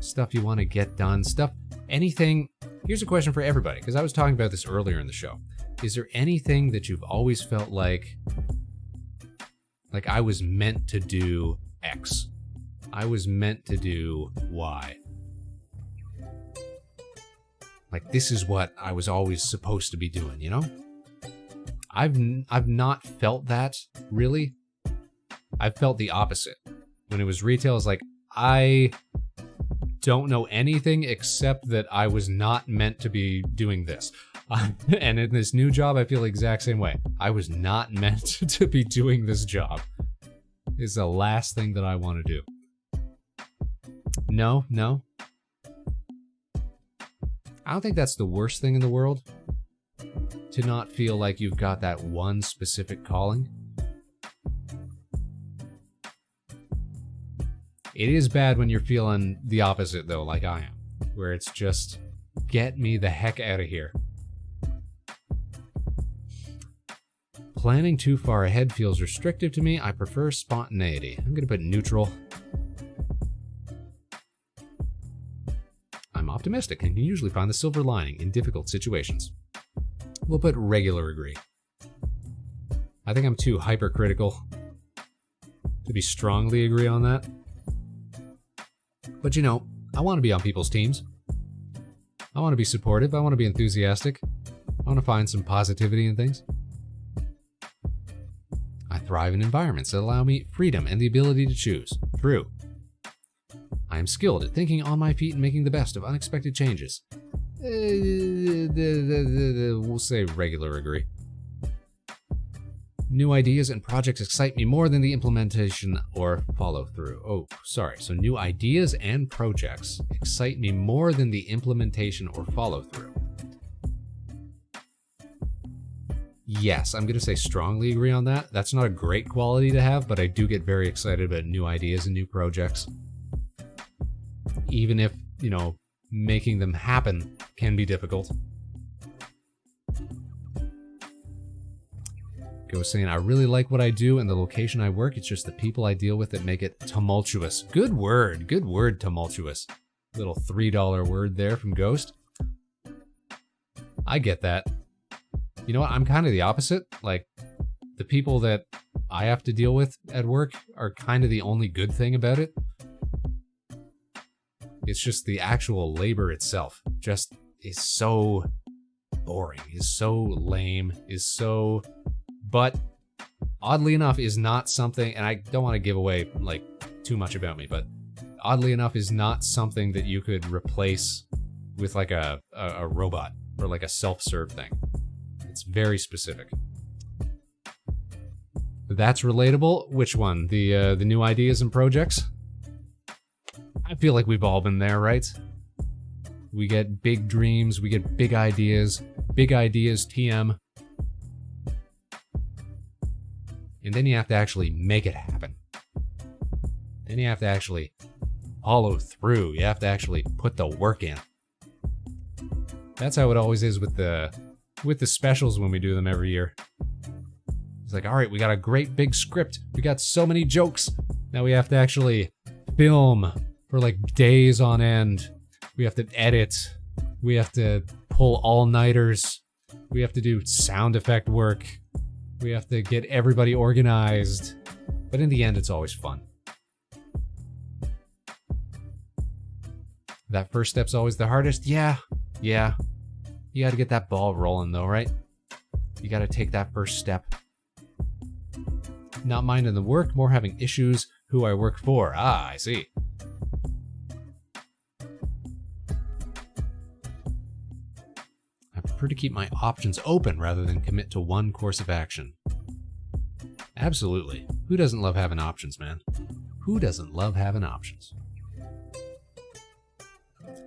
stuff you want to get done, anything? Here's a question for everybody, because I was talking about this earlier in the show. Is there anything that you've always felt like I was meant to do X. I was meant to do Y. Like this is what I was always supposed to be doing, I've not felt that really. I've felt the opposite. When it was retail, it's like I don't know anything except that I was not meant to be doing this. And in this new job, I feel the exact same way. I was not meant to be doing this job. It's the last thing that I want to do. No. I don't think that's the worst thing in the world. To not feel like you've got that one specific calling. It is bad when you're feeling the opposite, though, like I am. Where it's just, get me the heck out of here. Planning too far ahead feels restrictive to me. I prefer spontaneity. I'm going to put neutral. I'm optimistic and can usually find the silver lining in difficult situations. We'll put regular agree. I think I'm too hypercritical to be strongly agree on that. But I want to be on people's teams. I want to be supportive. I want to be enthusiastic. I want to find some positivity in things. I thrive in environments that allow me freedom and the ability to choose. True. I am skilled at thinking on my feet and making the best of unexpected changes. We'll say regular agree. New ideas and projects excite me more than the implementation or follow-through. Oh, sorry. So new ideas and projects excite me more than the implementation or follow-through. Yes, I'm going to say strongly agree on that. That's not a great quality to have, but I do get very excited about new ideas and new projects. Even if, you know, making them happen can be difficult. I was saying, I really like what I do and the location I work. It's just the people I deal with that make it tumultuous. Good word, tumultuous. Little $3 word there from Ghost. I get that. You know what? I'm kind of the opposite. Like, the people that I have to deal with at work are kind of the only good thing about it. It's just the actual labor itself just is so boring, is so lame, is so... But oddly enough is not something, and I don't want to give away like too much about me, but oddly enough is not something that you could replace with like a robot or like a self-serve thing. It's very specific. But that's relatable. Which one? The new ideas and projects? I feel like we've all been there, right? We get big dreams, we get big ideas TM. And then you have to actually make it happen. Then you have to actually follow through. You have to actually put the work in. That's how it always is with the specials when we do them every year. It's like, all right, we got a great big script. We got so many jokes. Now we have to actually film for like days on end. We have to edit. We have to pull all-nighters. We have to do sound effect work. We have to get everybody organized. But in the end, it's always fun. That first step's always the hardest. Yeah. You gotta get that ball rolling though, right? You gotta take that first step. Not minding the work, more having issues who I work for. Ah, I see. I prefer to keep my options open rather than commit to one course of action. Absolutely. Who doesn't love having options, man? Who doesn't love having options?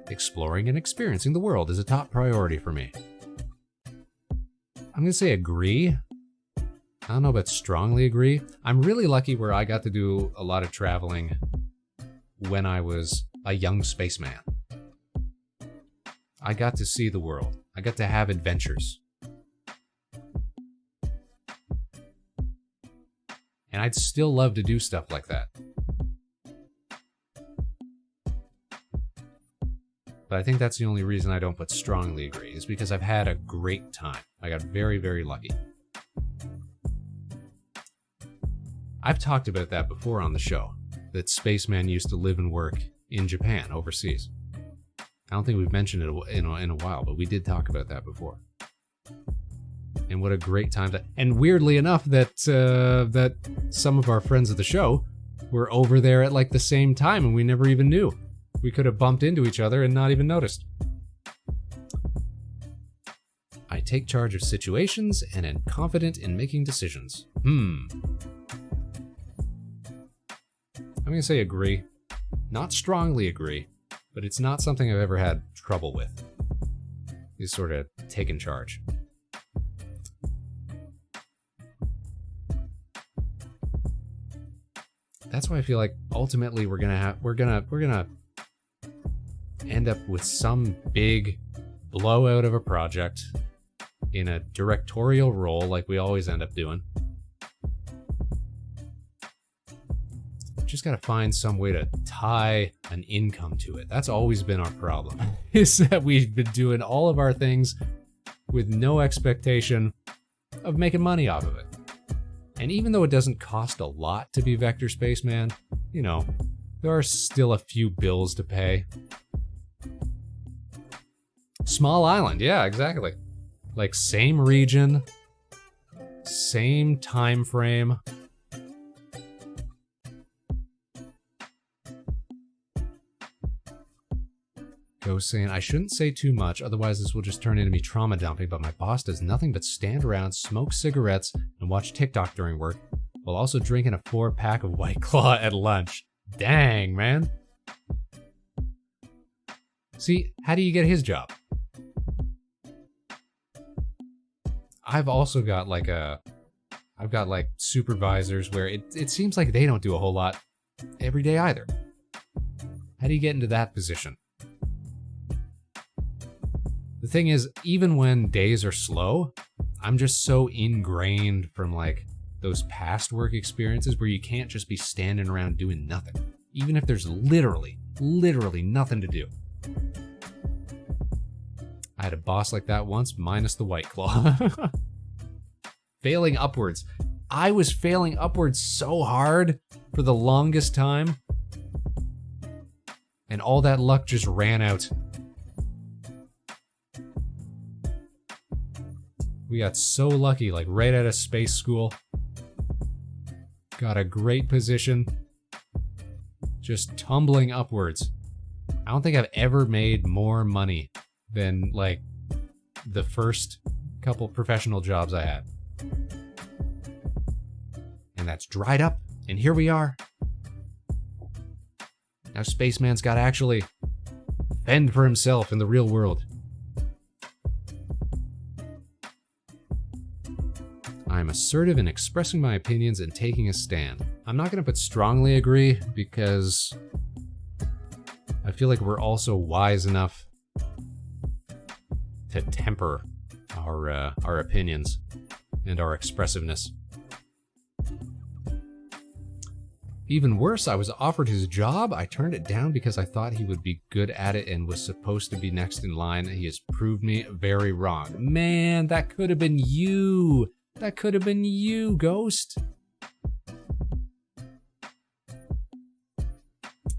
Exploring and experiencing the world is a top priority for me. I'm gonna say agree. I don't know about strongly agree. I'm really lucky where I got to do a lot of traveling when I was a young spaceman. I got to see the world. I got to have adventures. And I'd still love to do stuff like that. But I think that's the only reason I don't put strongly agree, is because I've had a great time. I got very, very lucky. I've talked about that before on the show, that Spaceman used to live and work in Japan, overseas. I don't think we've mentioned it in a while, but we did talk about that before. And what a great time that... And weirdly enough, that some of our friends of the show were over there at like the same time, and we never even knew. We could have bumped into each other and not even noticed. I take charge of situations and am confident in making decisions. I'm gonna say agree. Not strongly agree, but it's not something I've ever had trouble with. Is sort of taking charge. That's why I feel like ultimately we're gonna end up with some big blowout of a project in a directorial role like we always end up doing. Just gotta find some way to tie an income to it. That's always been our problem, is that we've been doing all of our things with no expectation of making money off of it. And even though it doesn't cost a lot to be Vector Spaceman, you know, there are still a few bills to pay. Small island, yeah, exactly. Like same region, same time frame. Ghost saying, I shouldn't say too much, otherwise this will just turn into me trauma dumping, but my boss does nothing but stand around, smoke cigarettes, and watch TikTok during work, while also drinking a 4-pack of White Claw at lunch. Dang, man. See, how do you get his job? I've also got like supervisors where it seems like they don't do a whole lot every day either. How do you get into that position? The thing is, even when days are slow, I'm just so ingrained from like those past work experiences where you can't just be standing around doing nothing, even if there's literally nothing to do. I had a boss like that once, minus the White Claw. Failing upwards. I was failing upwards so hard for the longest time, and all that luck just ran out. We got so lucky, like right out of space school. Got a great position. Just tumbling upwards. I don't think I've ever made more money than like the first couple professional jobs I had. And that's dried up, and here we are. Now Spaceman's got to actually fend for himself in the real world. I'm assertive in expressing my opinions and taking a stand. I'm not going to put strongly agree because I feel like we're also wise enough to temper our opinions and our expressiveness. Even worse, I was offered his job. I turned it down because I thought he would be good at it and was supposed to be next in line. He has proved me very wrong. Man, that could have been you. That could have been you, Ghost.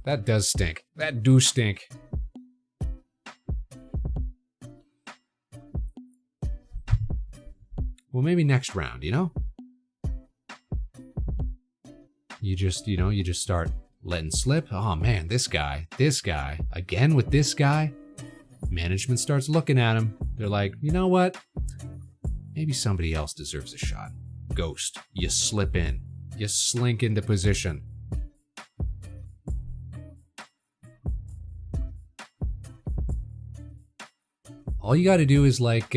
That does stink. That do stink. Well, maybe next round, you know? You just start letting slip. Oh man, this guy, again with this guy. Management starts looking at him. They're like, you know what? Maybe somebody else deserves a shot. Ghost, you slip in. You slink into position. All you gotta do is like,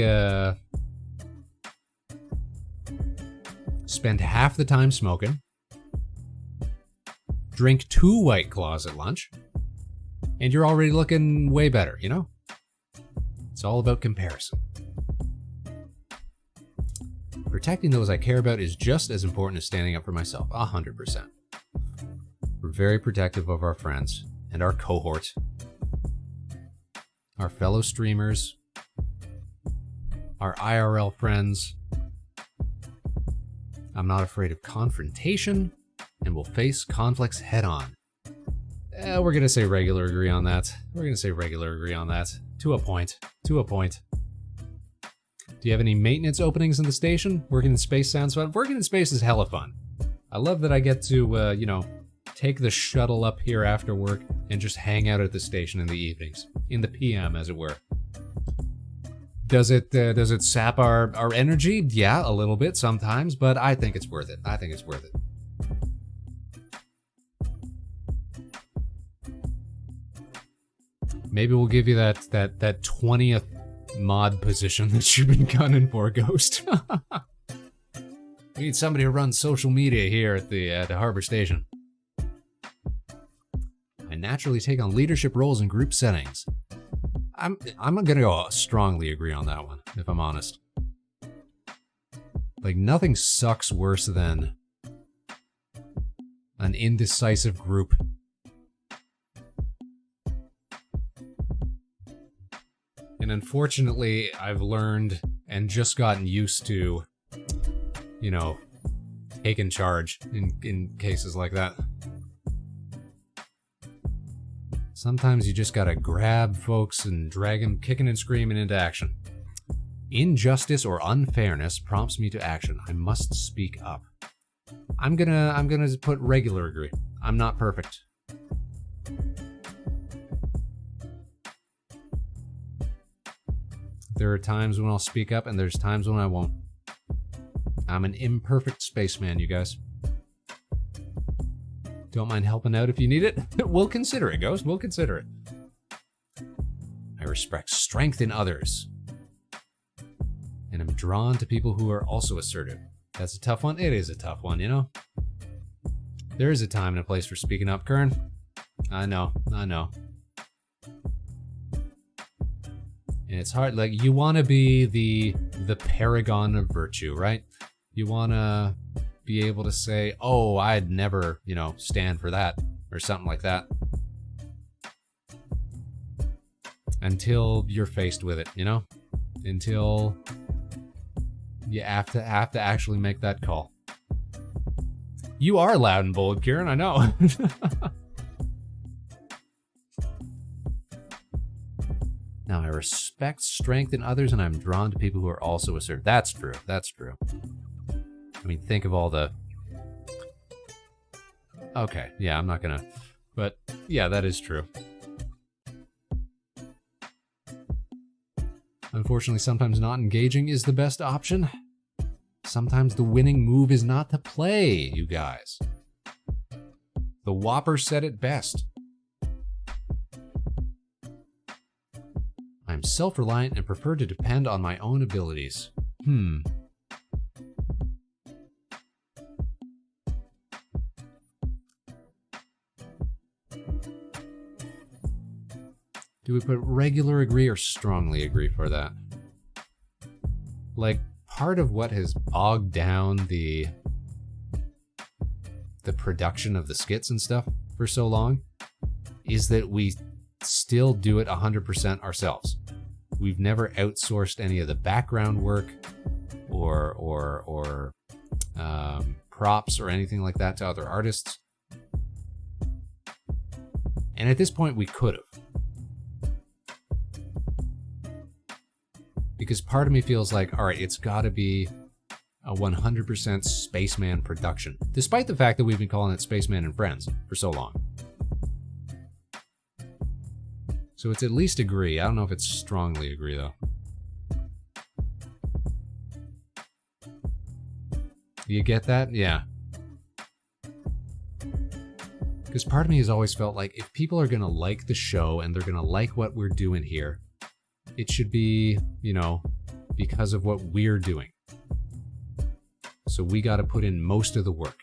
spend half the time smoking, drink 2 White Claws at lunch, and you're already looking way better, you know? It's all about comparison. Protecting those I care about is just as important as standing up for myself, 100%. We're very protective of our friends and our cohort, our fellow streamers, our IRL friends. I'm not afraid of confrontation and will face conflicts head on. We're gonna say regular agree on that. To a point. Do you have any maintenance openings in the station? Working in space sounds fun. Working in space is hella fun. I love that I get to, take the shuttle up here after work and just hang out at the station in the evenings. In the PM, as it were. Does it sap our energy? Yeah, a little bit sometimes, but I think it's worth it. Maybe we'll give you that 20th mod position that you've been gunning for, Ghost. We need somebody to run social media here at the Harbor Station. I naturally take on leadership roles in group settings. I'm gonna go strongly agree on that one, if I'm honest. Like, nothing sucks worse than an indecisive group. And unfortunately, I've learned and just gotten used to, taking charge in cases like that. Sometimes you just gotta grab folks and drag them kicking and screaming into action. Injustice or unfairness prompts me to action. I must speak up. I'm gonna put regular agree. I'm not perfect. There are times when I'll speak up and there's times when I won't. I'm an imperfect spaceman, you guys. Don't mind helping out if you need it. We'll consider it, Ghost. We'll consider it. I respect strength in others. And I'm drawn to people who are also assertive. That's a tough one. It is a tough one, you know? There is a time and a place for speaking up, Kern. I know. And it's hard. Like, you want to be the paragon of virtue, right? You want to be able to say, oh, I'd never, stand for that, or something like that. Until you're faced with it, Until you have to actually make that call. You are loud and bold, Kieran, I know. Now, I respect strength in others, and I'm drawn to people who are also assertive. That's true. I mean, think of all the... Okay, yeah, I'm not gonna... But, yeah, that is true. Unfortunately, sometimes not engaging is the best option. Sometimes the winning move is not to play, you guys. The Whopper said it best. I'm self-reliant and prefer to depend on my own abilities. Do we put regular agree or strongly agree for that? Like, part of what has bogged down the production of the skits and stuff for so long is that we still do it 100% ourselves. We've never outsourced any of the background work or props or anything like that to other artists. And at this point, we could have. Because part of me feels like, all right, it's got to be a 100% Spaceman production, despite the fact that we've been calling it Spaceman and Friends for so long. So it's at least agree. I don't know if it's strongly agree, though. You get that? Yeah. Because part of me has always felt like if people are going to like the show and they're going to like what we're doing here, it should be, because of what we're doing. So we got to put in most of the work.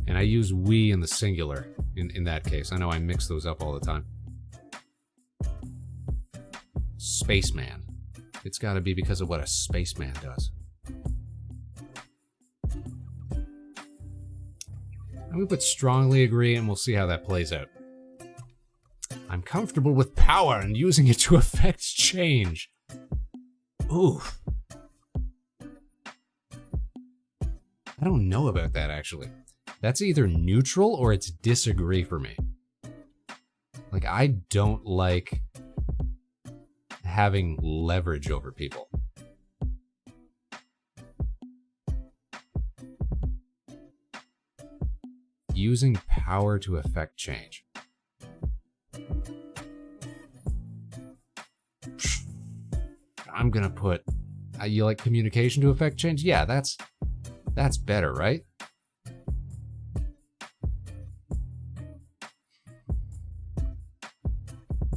And I use we in the singular in that case. I know I mix those up all the time. Spaceman. It's got to be because of what a spaceman does. And we put strongly agree, and we'll see how that plays out. I'm comfortable with power and using it to affect change. Ooh. I don't know about that, actually. That's either neutral or it's disagree for me. Like, I don't like having leverage over people. Using power to affect change. I'm gonna put, you like communication to affect change? Yeah, that's better, right?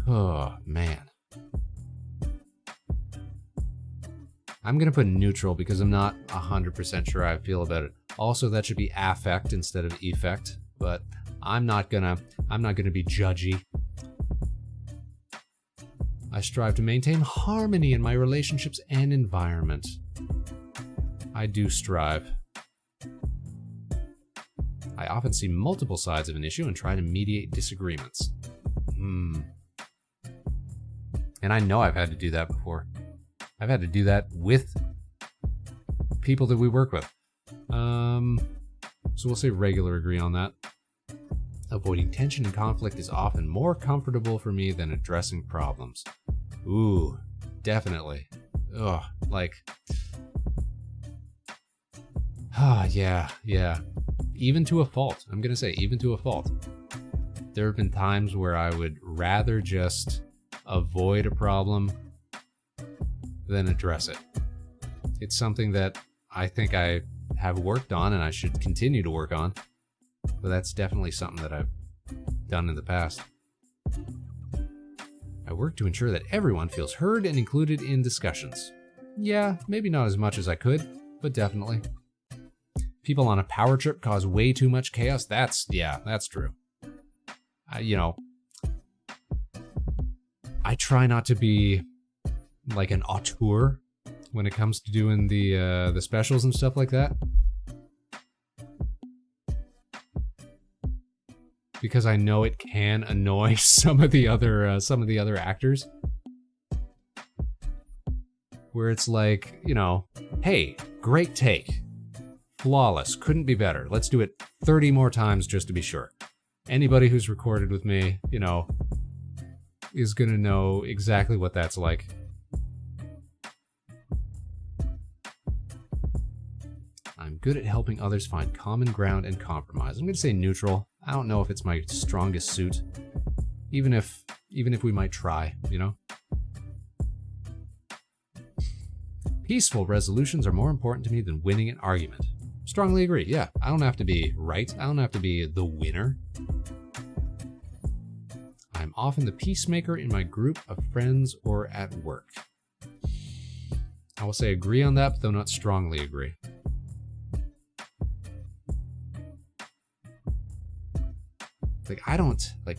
Oh, man. I'm gonna put neutral because I'm not 100% sure how I feel about it. Also, that should be affect instead of effect, but I'm not gonna be judgy. I strive to maintain harmony in my relationships and environment. I do strive. I often see multiple sides of an issue and try to mediate disagreements. And I know I've had to do that before. I've had to do that with people that we work with. So we'll say regular agree on that. Avoiding tension and conflict is often more comfortable for me than addressing problems. Ooh, definitely. Ugh, like... yeah. Even to a fault. I'm gonna say even to a fault. there have been times where I would rather just avoid a problem than address it. It's something that I think I have worked on and I should continue to work on, but that's definitely something that I've done in the past. I work to ensure that everyone feels heard and included in discussions. Yeah, maybe not as much as I could, but definitely. People on a power trip cause way too much chaos. That's true. I try not to be like an auteur when it comes to doing the specials and stuff like that, because I know it can annoy some of the other actors, where it's like, hey, great take, flawless, couldn't be better, let's do it 30 more times just to be sure. Anybody who's recorded with me, is gonna know exactly what that's like. I'm good at helping others find common ground and compromise. I'm gonna say neutral. I don't know if it's my strongest suit, even if we might try, Peaceful resolutions are more important to me than winning an argument. Strongly agree. Yeah, I don't have to be right. I don't have to be the winner. I'm often the peacemaker in my group of friends or at work. I will say agree on that, though not strongly agree.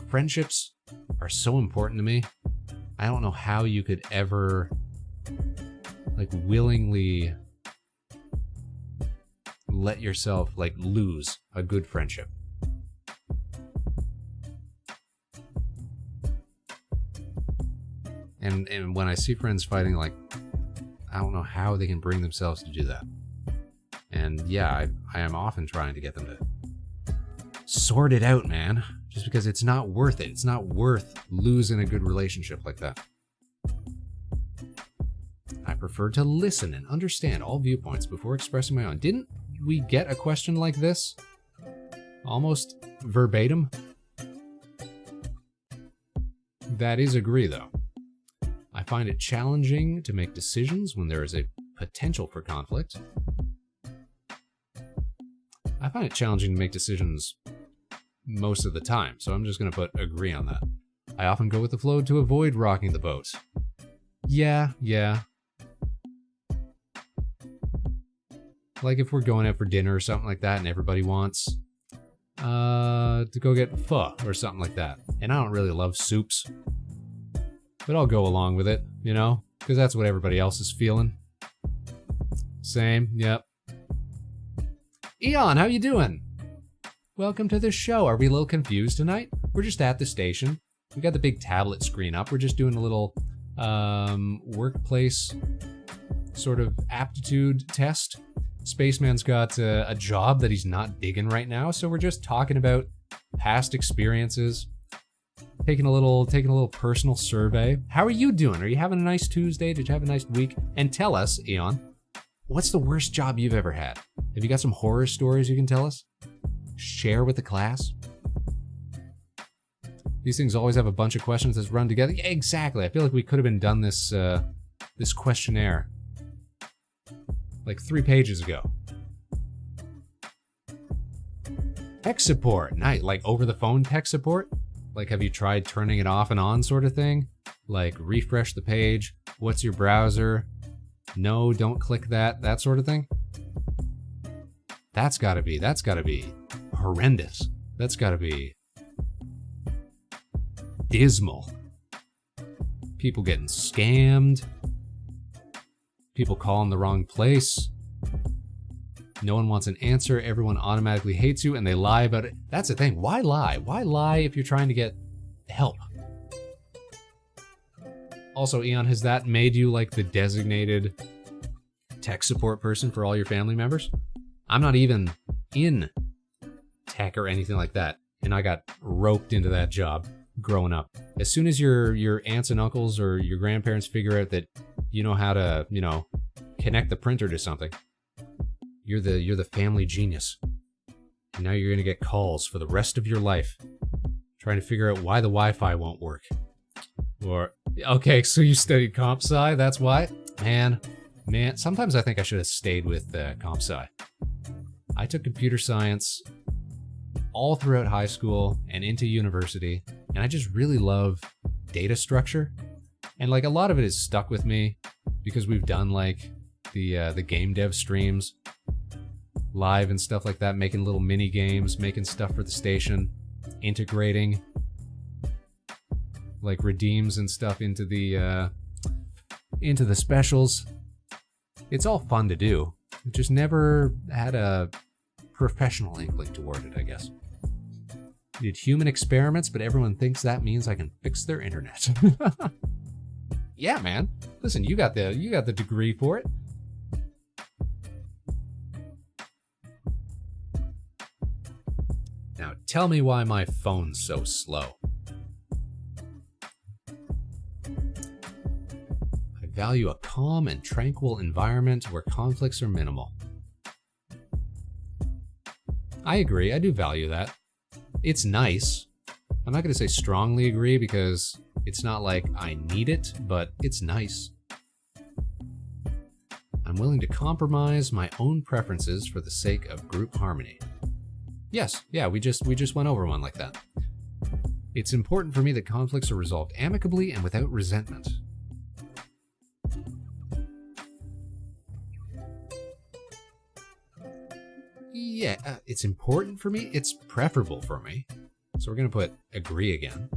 Friendships are so important to me. I don't know how you could ever, willingly let yourself, lose a good friendship. And when I see friends fighting, I don't know how they can bring themselves to do that. And yeah, I am often trying to get them to sort it out, man. Just because it's not worth it. It's not worth losing a good relationship like that. I prefer to listen and understand all viewpoints before expressing my own. Didn't we get a question like this? Almost verbatim? That is agree, though. I find it challenging to make decisions when there is a potential for conflict. I find it challenging to make decisions most of the time, so I'm just going to put agree on that. I often go with the flow to avoid rocking the boat. Yeah. If we're going out for dinner or something like that and everybody wants to go get pho or something like that, and I don't really love soups, but I'll go along with it, because that's what everybody else is feeling. Same, yep. Eon, how you doing? Welcome to the show. Are we a little confused tonight? We're just at the station. We got the big tablet screen up. We're just doing a little workplace sort of aptitude test. Spaceman's got a job that he's not digging right now, so we're just talking about past experiences, taking a little personal survey. How are you doing? Are you having a nice Tuesday? Did you have a nice week? And tell us, Eon, what's the worst job you've ever had? Have you got some horror stories you can tell us? Share with the class? These things always have a bunch of questions that run together. Yeah, exactly. I feel like we could have been done this questionnaire 3 pages ago. Tech support, nice. Over the phone tech support? Have you tried turning it off and on sort of thing? Refresh the page. What's your browser? No, don't click that sort of thing. That's gotta be horrendous. That's gotta be dismal. People getting scammed. People calling the wrong place. No one wants an answer. Everyone automatically hates you and they lie about it. That's the thing. Why lie? Why lie if you're trying to get help? Also, Eon, has that made you the designated tech support person for all your family members? I'm not even in tech or anything like that, and I got roped into that job growing up. As soon as your aunts and uncles or your grandparents figure out that you know how to, connect the printer to something, you're the family genius. And now you're gonna get calls for the rest of your life trying to figure out why the Wi-Fi won't work. Or, okay, so you studied comp sci, that's why? Man, sometimes I think I should have stayed with comp sci. I took computer science all throughout high school and into university, and I just really love data structure. And like a lot of it is stuck with me because we've done like the game dev streams live and stuff like that, making little mini games, making stuff for the station, integrating like redeems and stuff into the specials. It's all fun to do. It just never had a professional inkling toward it, I guess. Did human experiments, but everyone thinks that means I can fix their internet. Yeah, man. Listen, you got the degree for it. Now tell me why my phone's so slow. I value a calm and tranquil environment where conflicts are minimal. I agree, I do value that. It's nice. I'm not going to say strongly agree because it's not like I need it, but it's nice. I'm willing to compromise my own preferences for the sake of group harmony. Yes, yeah, we just went over one like that. It's important for me that conflicts are resolved amicably and without resentment. Yeah, it's important for me. It's preferable for me. So we're going to put agree again.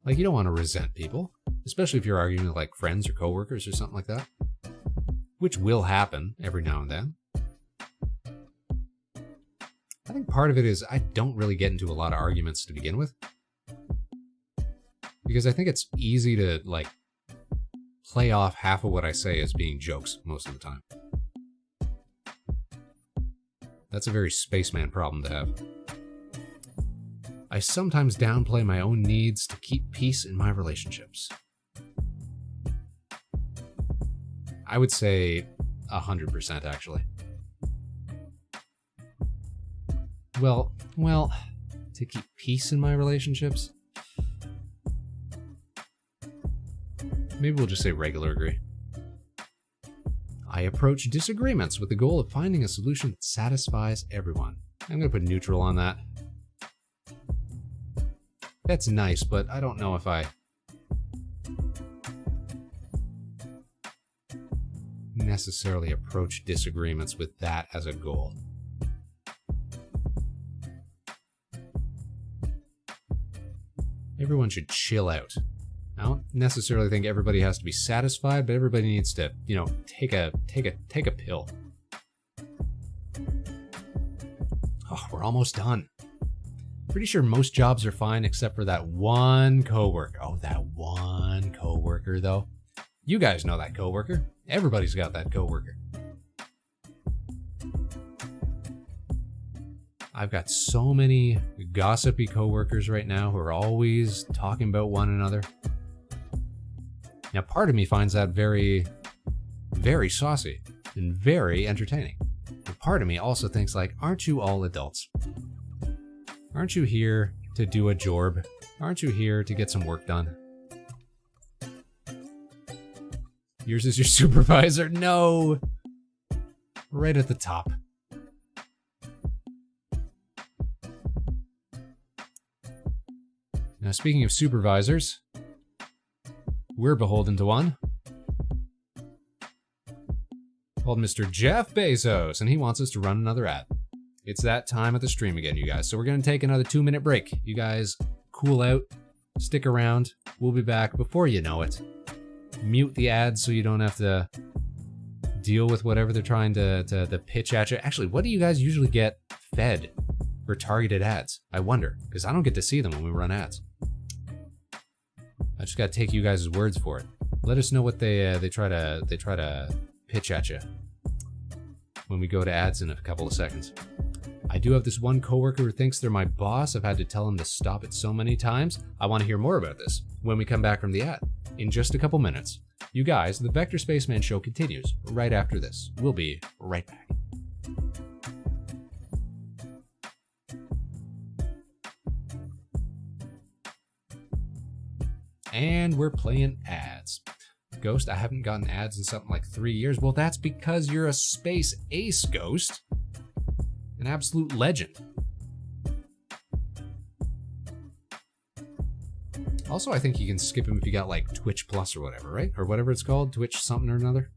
Like, you don't want to resent people, especially if you're arguing with like friends or coworkers or something like that, which will happen every now and then. I think part of it is I don't really get into a lot of arguments to begin with, because I think it's easy to like play off half of what I say as being jokes most of the time. That's a very Spaceman problem to have. I sometimes downplay my own needs to keep peace in my relationships. I would say 100% actually. Well, to keep peace in my relationships? Maybe we'll just say regular agree. I approach disagreements with the goal of finding a solution that satisfies everyone. I'm going to put neutral on that. That's nice, but I don't know if I necessarily approach disagreements with that as a goal. Everyone should chill out. I don't necessarily think everybody has to be satisfied, but everybody needs to, take a pill. Oh, we're almost done. Pretty sure most jobs are fine except for that one coworker. Oh, that one coworker though. You guys know that coworker. Everybody's got that coworker. I've got so many gossipy coworkers right now who are always talking about one another. Now, part of me finds that very, very saucy and very entertaining. But part of me also thinks like, aren't you all adults? Aren't you here to do a job? Aren't you here to get some work done? Yours is your supervisor? No! Right at the top. Now, speaking of supervisors, we're beholden to one called Mr. Jeff Bezos, and he wants us to run another ad. It's that time of the stream again, you guys. So we're going to take another 2-minute break. You guys cool out, stick around. We'll be back before you know it. Mute the ads so you don't have to deal with whatever they're trying to pitch at you. Actually, what do you guys usually get fed for targeted ads? I wonder, because I don't get to see them when we run ads. I just got to take you guys' words for it. Let us know what they try to pitch at you when we go to ads in a couple of seconds. I do have this one coworker who thinks they're my boss. I've had to tell him to stop it so many times. I want to hear more about this when we come back from the ad in just a couple minutes. You guys, the Vector Spaceman show continues right after this. We'll be right back. And we're playing ads. Ghost, I haven't gotten ads in something like 3 years. Well, that's because you're a space ace, Ghost. An absolute legend. Also, I think you can skip him if you got like Twitch Plus or whatever, right? Or whatever it's called, Twitch something or another.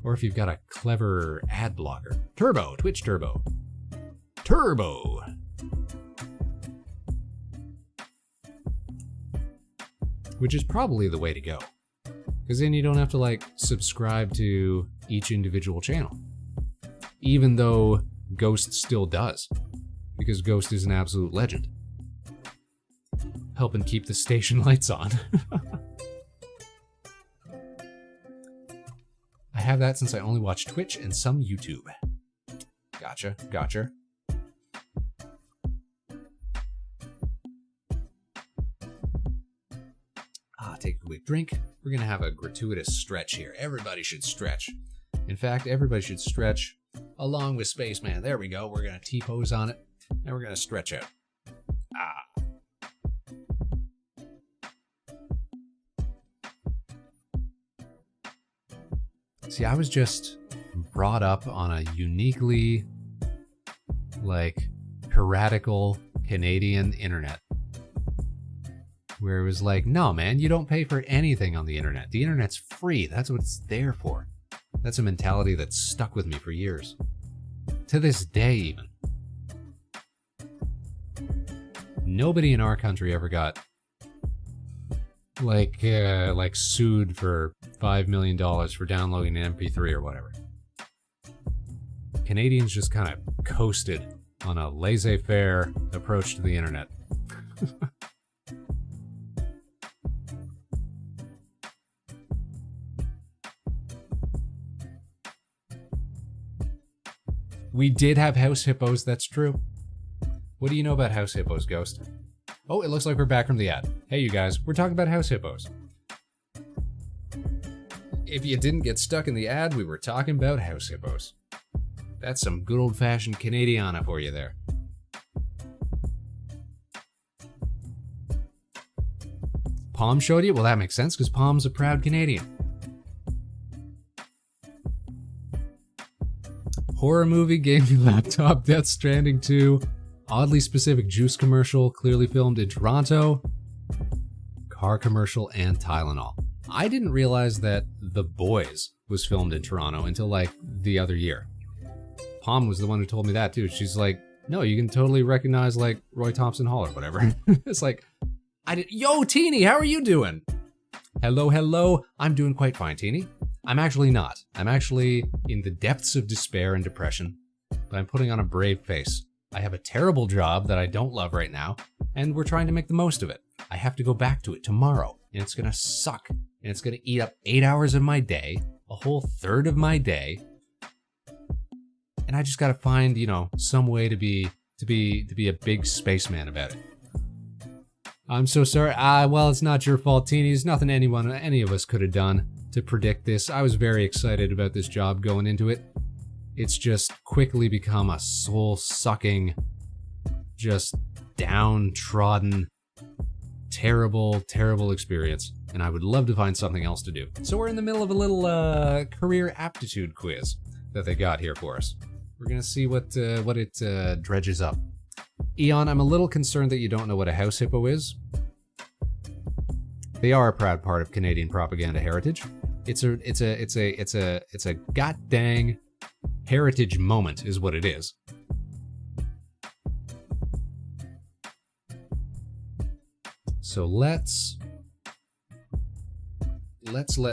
Or if you've got a clever ad blocker. Turbo, Twitch Turbo. Turbo! Which is probably the way to go. Because then you don't have to like subscribe to each individual channel. Even though Ghost still does. Because Ghost is an absolute legend. Helping keep the station lights on. I have that since I only watch Twitch and some YouTube. Gotcha, gotcha. Take a quick drink. We're gonna have a gratuitous stretch here. Everybody should stretch. In fact, everybody should stretch along with Spaceman. There we go. We're gonna T-pose on it, and we're gonna stretch out. See, I was just brought up on a uniquely, like, piratical Canadian internet. Where it was like, no, man, you don't pay for anything on the internet. The internet's free. That's what it's there for. That's a mentality that's stuck with me for years. To this day, even. Nobody in our country ever got, like sued for $5 million for downloading an MP3 or whatever. Canadians just kind of coasted on a laissez-faire approach to the internet. We did have house hippos, that's true. What do you know about house hippos, Ghost? Oh, it looks like we're back from the ad. Hey, you guys, we're talking about house hippos. If you didn't get stuck in the ad, we were talking about house hippos. That's some good old-fashioned Canadiana for you there. Palm showed you? Well, that makes sense, because Palm's a proud Canadian. Horror movie, gaming laptop, Death Stranding 2, oddly specific juice commercial, clearly filmed in Toronto, car commercial, and Tylenol. I didn't realize that The Boys was filmed in Toronto until like the other year. Palm was the one who told me that too. She's like, no, you can totally recognize like Roy Thompson Hall or whatever. It's like, yo, Teeny, how are you doing? Hello, hello. I'm doing quite fine, Teeny. I'm actually not. I'm actually in the depths of despair and depression, but I'm putting on a brave face. I have a terrible job that I don't love right now, and we're trying to make the most of it. I have to go back to it tomorrow, and it's gonna suck, and it's gonna eat up 8 hours of my day, a whole third of my day, and I just gotta find, you know, some way to be a big spaceman about it. I'm so sorry. Well, it's not your fault, Teeny. There's nothing any of us could have done to predict this. I was very excited about this job going into it. It's just quickly become a soul-sucking, just downtrodden, terrible, terrible experience, and I would love to find something else to do. So we're in the middle of a little career aptitude quiz that they got here for us. We're gonna see what it dredges up. Eon, I'm a little concerned that you don't know what a house hippo is. They are a proud part of Canadian propaganda heritage. It's a god dang heritage moment is what it is. So let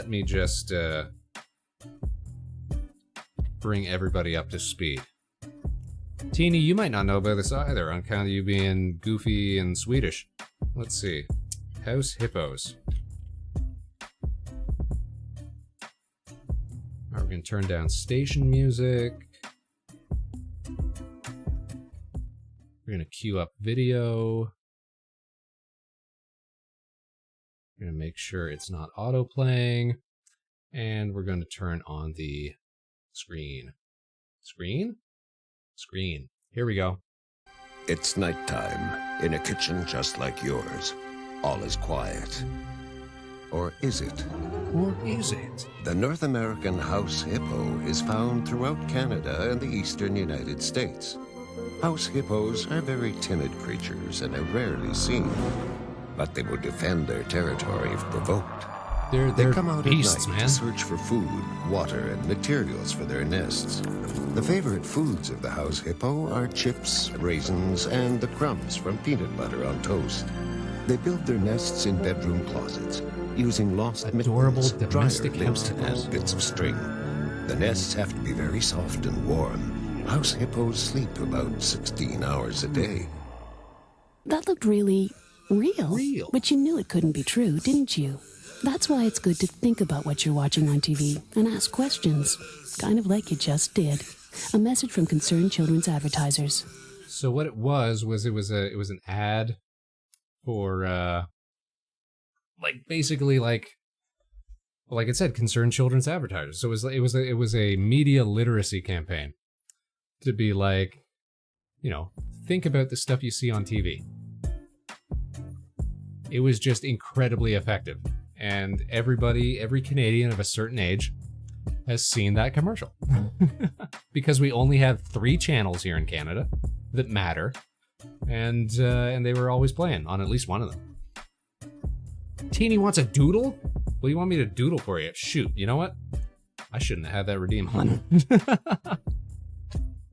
me just bring everybody up to speed. Teeny, you might not know about this either, on account of you being goofy and Swedish. Let's see. House hippos. Alright, we're gonna turn down station music. We're gonna queue up video. We're gonna make sure it's not auto-playing. And we're gonna turn on the screen. Screen? Screen. Here we go. It's nighttime, in a kitchen just like yours. All is quiet. Or is it? Or is it? The North American house hippo is found throughout Canada and the eastern United States. House hippos are very timid creatures and are rarely seen, but they will defend their territory if provoked. They're Come out beasts, at night man. to search for food, water, and materials for their nests. The favorite foods of the house hippo are chips, raisins, and the crumbs from peanut butter on toast. They build their nests in bedroom closets, using lost Adorable mittens, domestic dryer lint, house hippos. and bits of string. The nests have to be very soft and warm. House hippos sleep about 16 hours a day. That looked really real. But you knew it couldn't be true, didn't you? That's why it's good to think about what you're watching on TV and ask questions, kind of like you just did. A message from Concerned Children's Advertisers. So what it was it was an ad for basically like it said, Concerned Children's Advertisers. So it was a media literacy campaign to be like, think about the stuff you see on TV. It was just incredibly effective. And every Canadian of a certain age has seen that commercial. Because we only have 3 channels here in Canada that matter. And they were always playing on at least one of them. Teeny wants a doodle? What do you want me to doodle for you? Shoot, you know what? I shouldn't have had that redeem on.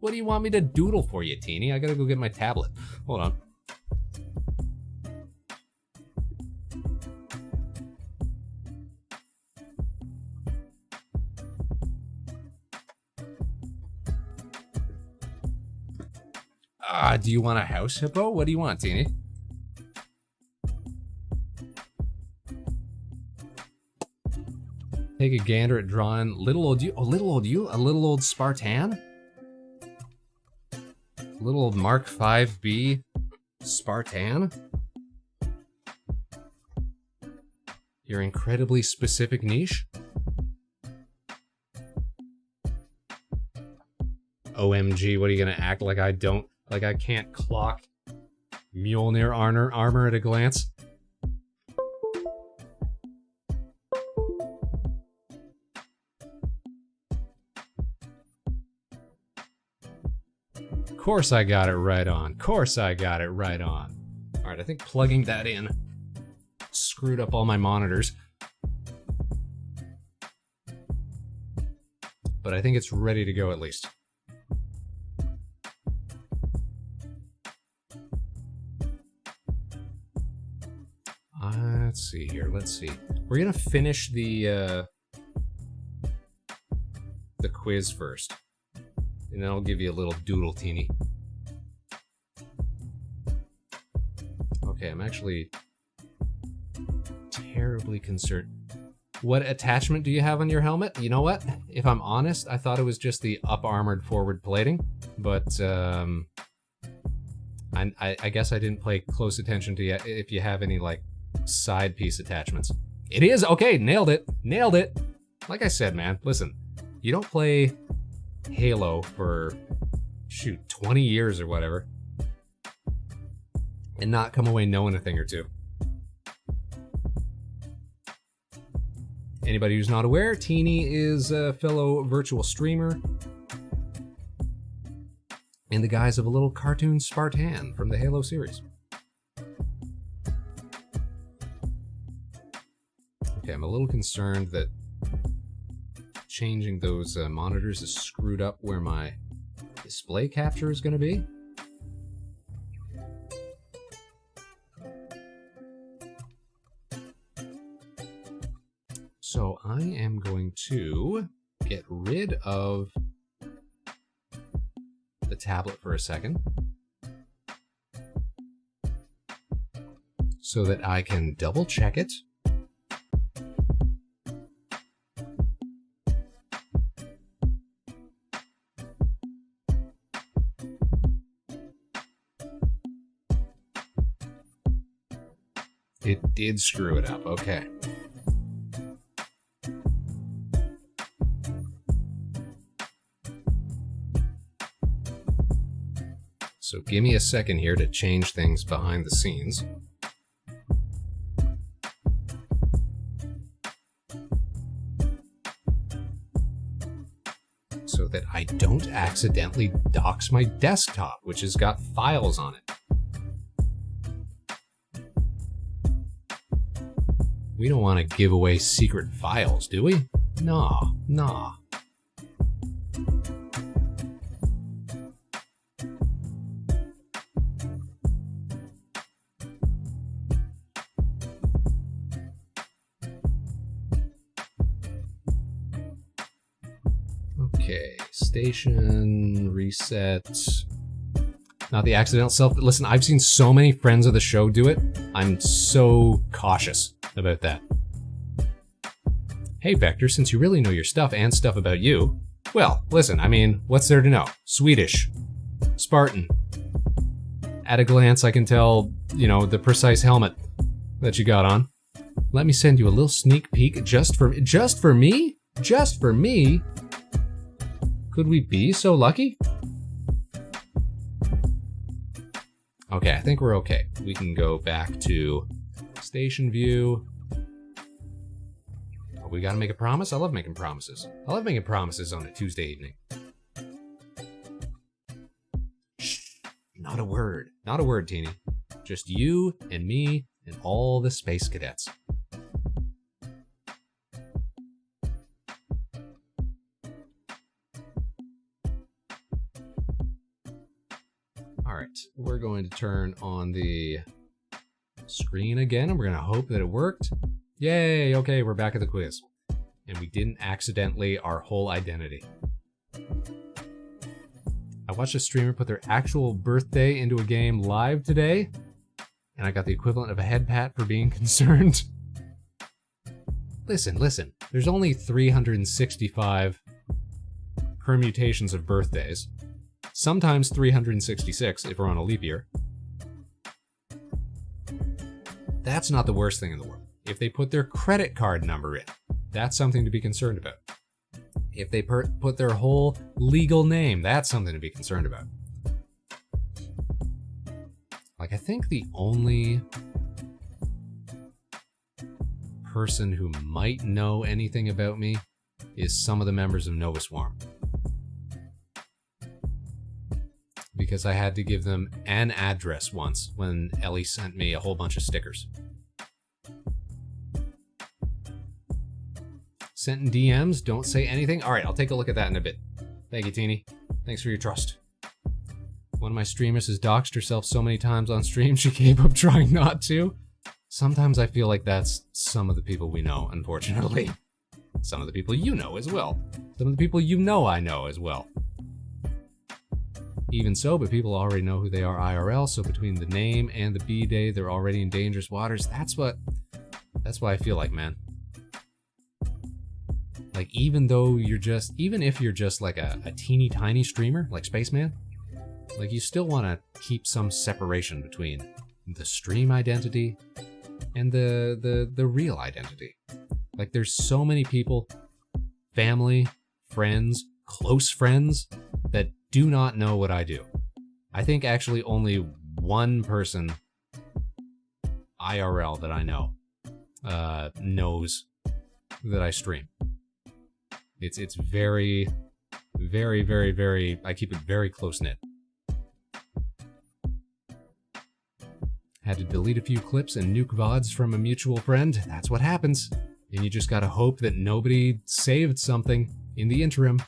What do you want me to doodle for you, Teeny? I gotta go get my tablet. Hold on. Do you want a house hippo? What do you want, Teeny? Take a gander at drawing little old you. Oh, little old you? A little old Spartan? Little old Mark 5B Spartan? Your incredibly specific niche? OMG, what are you gonna act like I don't? Like I can't clock Mjolnir armor at a glance? Course I got it right on. Course I got it right on. Alright, I think plugging that in screwed up all my monitors. But I think it's ready to go at least. Let's see here. Let's see. We're gonna finish the quiz first, and then I'll give you a little doodle, Teeny. Okay, I'm actually terribly concerned. What attachment do you have on your helmet? You know what? If I'm honest, I thought it was just the up-armored forward plating, but I guess I didn't pay close attention to if you have any like side piece attachments. It is okay. Nailed it. Like I said, man, listen, you don't play Halo for 20 years or whatever and not come away knowing a thing or two. Anybody who's not aware, Teeny is a fellow virtual streamer in the guise of a little cartoon Spartan from the Halo series. Okay, I'm a little concerned that changing those monitors has screwed up where my display capture is going to be. So I am going to get rid of the tablet for a second so that I can double check it. It did screw it up, okay. So give me a second here to change things behind the scenes. So that I don't accidentally dox my desktop, which has got files on it. We don't want to give away secret files, do we? Nah. Okay, station, reset. Not the accidental self. Listen, I've seen so many friends of the show do it. I'm so cautious about that. Hey, Vector, since you really know your stuff and stuff about you, well, listen, I mean, what's there to know? Swedish. Spartan. At a glance, I can tell, you know, the precise helmet that you got on. Let me send you a little sneak peek just for me? Just for me? Could we be so lucky? Okay, I think we're okay. We can go back to station view. Oh, we gotta make a promise? I love making promises. I love making promises on a Tuesday evening. Shh, not a word. Not a word, Teeny. Just you and me and all the Space Cadets. Alright, we're going to turn on the screen again, and we're going to hope that it worked. Yay! Okay, we're back at the quiz. And we didn't accidentally our whole identity. I watched a streamer put their actual birthday into a game live today, and I got the equivalent of a head pat for being concerned. Listen. There's only 365 permutations of birthdays. Sometimes 366 if we're on a leap year. That's not the worst thing in the world. If they put their credit card number in, that's something to be concerned about. If they put their whole legal name, that's something to be concerned about. Like, I think the only person who might know anything about me is some of the members of Nova Swarm. Because I had to give them an address once when Ellie sent me a whole bunch of stickers. Sent in DMs, don't say anything. All right, I'll take a look at that in a bit. Thank you, Teeny. Thanks for your trust. One of my streamers has doxed herself so many times on stream, she gave up trying not to. Sometimes I feel like that's some of the people we know, unfortunately. Some of the people you know as well. Some of the people you know I know as well. Even so, but people already know who they are IRL, so between the name and the B-Day, they're already in dangerous waters. That's what I feel like, man. Like, even if you're just like a teeny tiny streamer, like Spaceman, like, you still want to keep some separation between the stream identity and the real identity. Like, there's so many people, family, friends, close friends, that do not know what I do. I think actually only one person IRL that I know knows that I stream. It's very, very, very, very, I keep it very close-knit. Had to delete a few clips and nuke VODs from a mutual friend. That's what happens. And you just gotta hope that nobody saved something in the interim.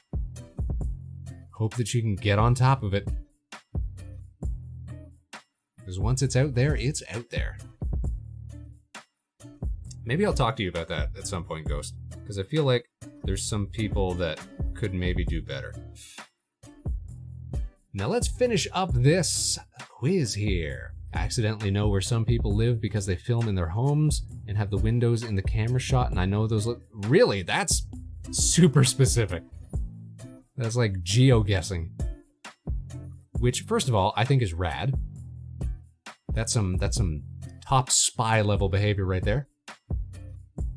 Hope that you can get on top of it. Because once it's out there, it's out there. Maybe I'll talk to you about that at some point, Ghost. Because I feel like there's some people that could maybe do better. Now let's finish up this quiz here. Accidentally know where some people live because they film in their homes and have the windows in the camera shot, and I know those look... Really? That's super specific. That's like geo-guessing. Which, first of all, I think is rad. That's some top spy level behavior right there.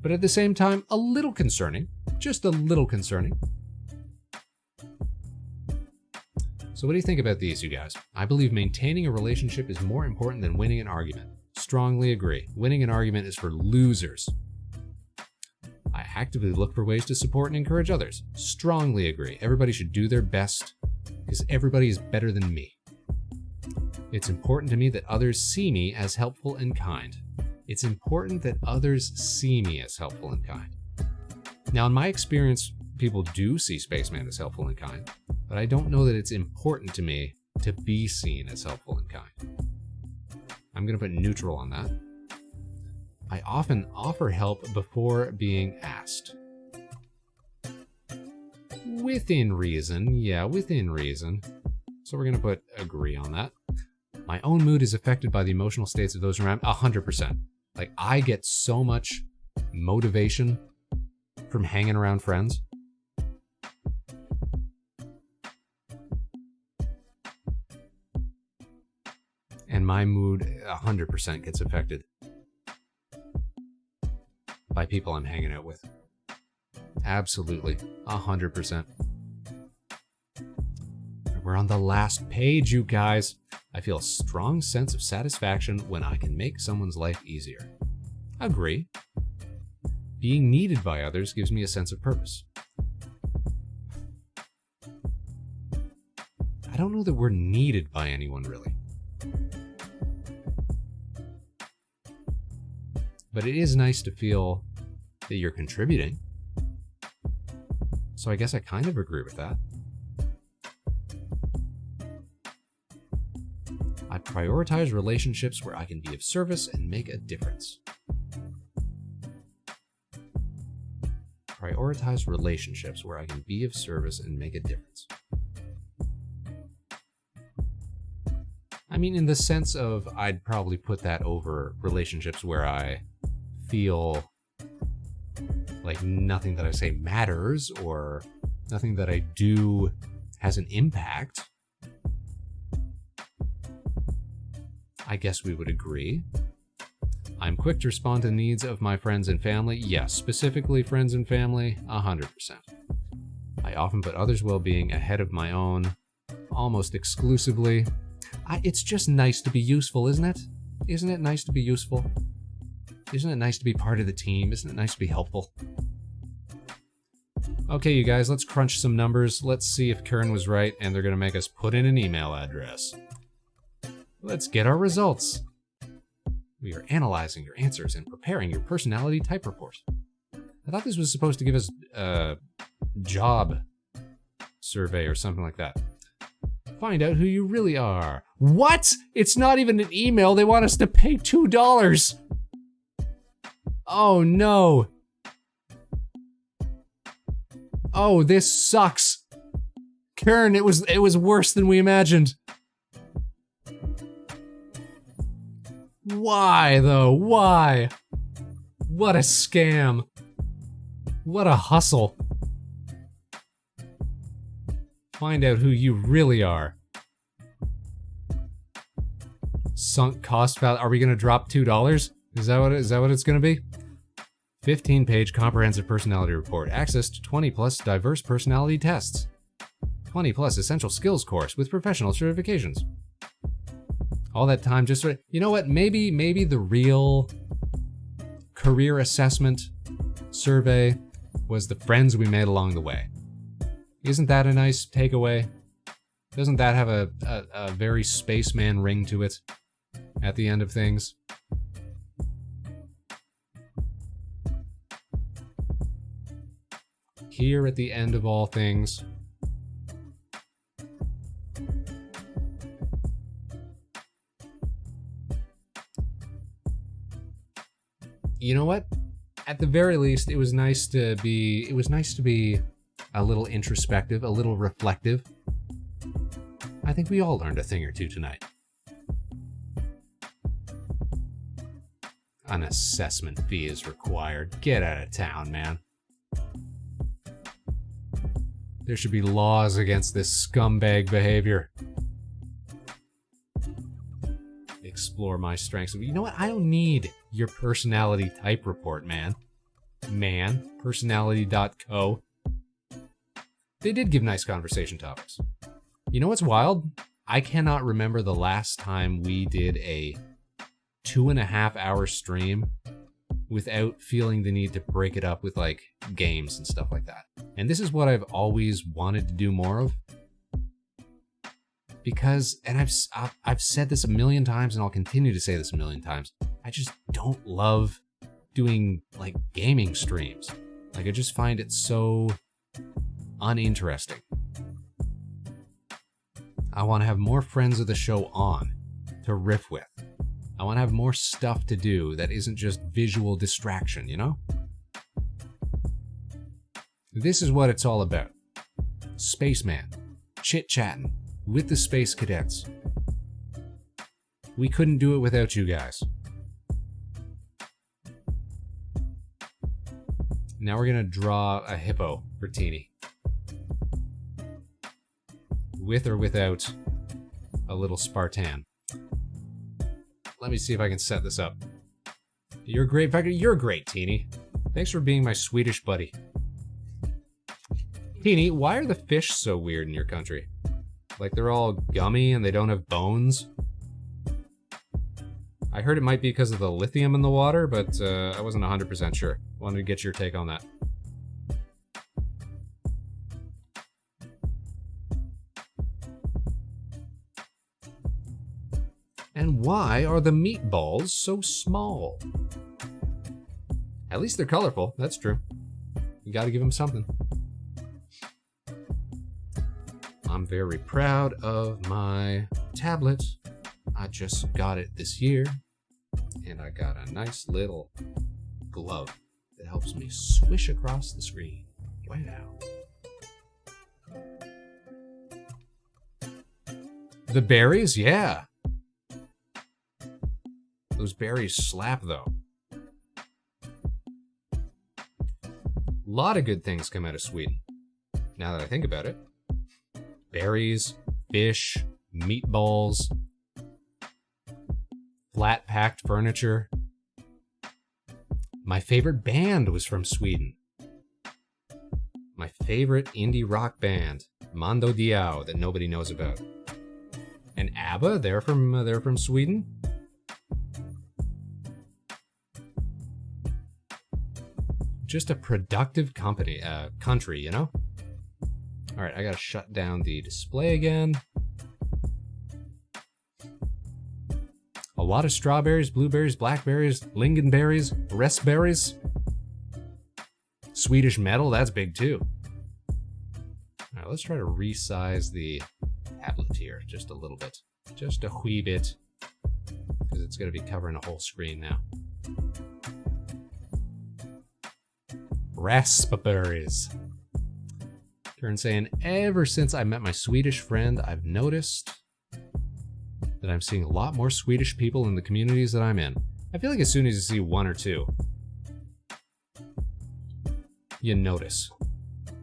But at the same time, a little concerning. Just a little concerning. So what do you think about these, you guys? I believe maintaining a relationship is more important than winning an argument. Strongly agree. Winning an argument is for losers. I actively look for ways to support and encourage others. Strongly agree. Everybody should do their best because everybody is better than me. It's important to me that others see me as helpful and kind. It's important that others see me as helpful and kind. Now, in my experience, people do see Spaceman as helpful and kind, but I don't know that it's important to me to be seen as helpful and kind. I'm going to put neutral on that. I often offer help before being asked. Within reason, yeah, within reason. So we're going to put agree on that. My own mood is affected by the emotional states of those around 100%. Like, I get so much motivation from hanging around friends. And my mood 100% gets affected by people I'm hanging out with. Absolutely, 100%. We're on the last page, you guys. I feel a strong sense of satisfaction when I can make someone's life easier. Agree. Being needed by others gives me a sense of purpose. I don't know that we're needed by anyone, really. But it is nice to feel that you're contributing. So I guess I kind of agree with that. I prioritize relationships where I can be of service and make a difference. Prioritize relationships where I can be of service and make a difference. I mean, in the sense of, I'd probably put that over relationships where I feel like nothing that I say matters or nothing that I do has an impact. I guess we would agree. I'm quick to respond to the needs of my friends and family. Yes, specifically friends and family, 100%. I often put others' well-being ahead of my own, almost exclusively. It's just nice to be useful, isn't it? Isn't it nice to be useful? Isn't it nice to be part of the team? Isn't it nice to be helpful? Okay, you guys, let's crunch some numbers. Let's see if Karen was right, and they're going to make us put in an email address. Let's get our results. We are analyzing your answers and preparing your personality type report. I thought this was supposed to give us a job survey or something like that. Find out who you really are. What? It's not even an email. They want us to pay $2. Oh no. Oh, this sucks. Karen, it was worse than we imagined. Why though? Why? What a scam. What a hustle. Find out who you really are. Sunk cost value. Are we gonna drop $2? Is that what it's gonna be? 15-page comprehensive personality report. Access to 20+ diverse personality tests. 20+ essential skills course with professional certifications. All that time just for, you know what? Maybe the real career assessment survey was the friends we made along the way. Isn't that a nice takeaway? Doesn't that have a very Spaceman ring to it at the end of things? Here at the end of all things. You know what? At the very least, it was nice to be a little introspective, a little reflective. I think we all learned a thing or two tonight. An assessment fee is required. Get out of town, man. There should be laws against this scumbag behavior. Explore my strengths. You know what? I don't need your personality type report, man. Personality.co. They did give nice conversation topics. You know what's wild? I cannot remember the last time we did a 2.5-hour stream without feeling the need to break it up with like games and stuff like that. And this is what I've always wanted to do more of. Because, and I've said this a million times and I'll continue to say this a million times, I just don't love doing like gaming streams. Like I just find it so uninteresting. I want to have more friends of the show on to riff with. I want to have more stuff to do that isn't just visual distraction, you know? This is what it's all about. Spaceman, chit-chatting with the Space Cadets. We couldn't do it without you guys. Now we're gonna draw a hippo for Teeny. With or without a little Spartan. Let me see if I can set this up. You're great, you're great, Teeny. Thanks for being my Swedish buddy. Teeny, why are the fish so weird in your country? Like they're all gummy and they don't have bones? I heard it might be because of the lithium in the water, but I wasn't 100% sure. Wanted to get your take on that. And why are the meatballs so small? At least they're colorful, that's true. You gotta give them something. I'm very proud of my tablet. I just got it this year. And I got a nice little glove that helps me swish across the screen. Wow. The berries, yeah. Those berries slap, though. A lot of good things come out of Sweden, now that I think about it. Berries, fish, meatballs, flat-packed furniture. My favorite band was from Sweden. My favorite indie rock band, Mando Diao, that nobody knows about. And ABBA, they're from Sweden. Just a productive country, you know? All right, I gotta shut down the display again. A lot of strawberries, blueberries, blackberries, lingonberries, raspberries. Swedish metal, that's big too. All right, let's try to resize the tablet here just a little bit. Just a wee bit, because it's gonna be covering a whole screen now. Raspberries. Karen saying, ever since I met my Swedish friend, I've noticed that I'm seeing a lot more Swedish people in the communities that I'm in. I feel like as soon as you see one or two, you notice.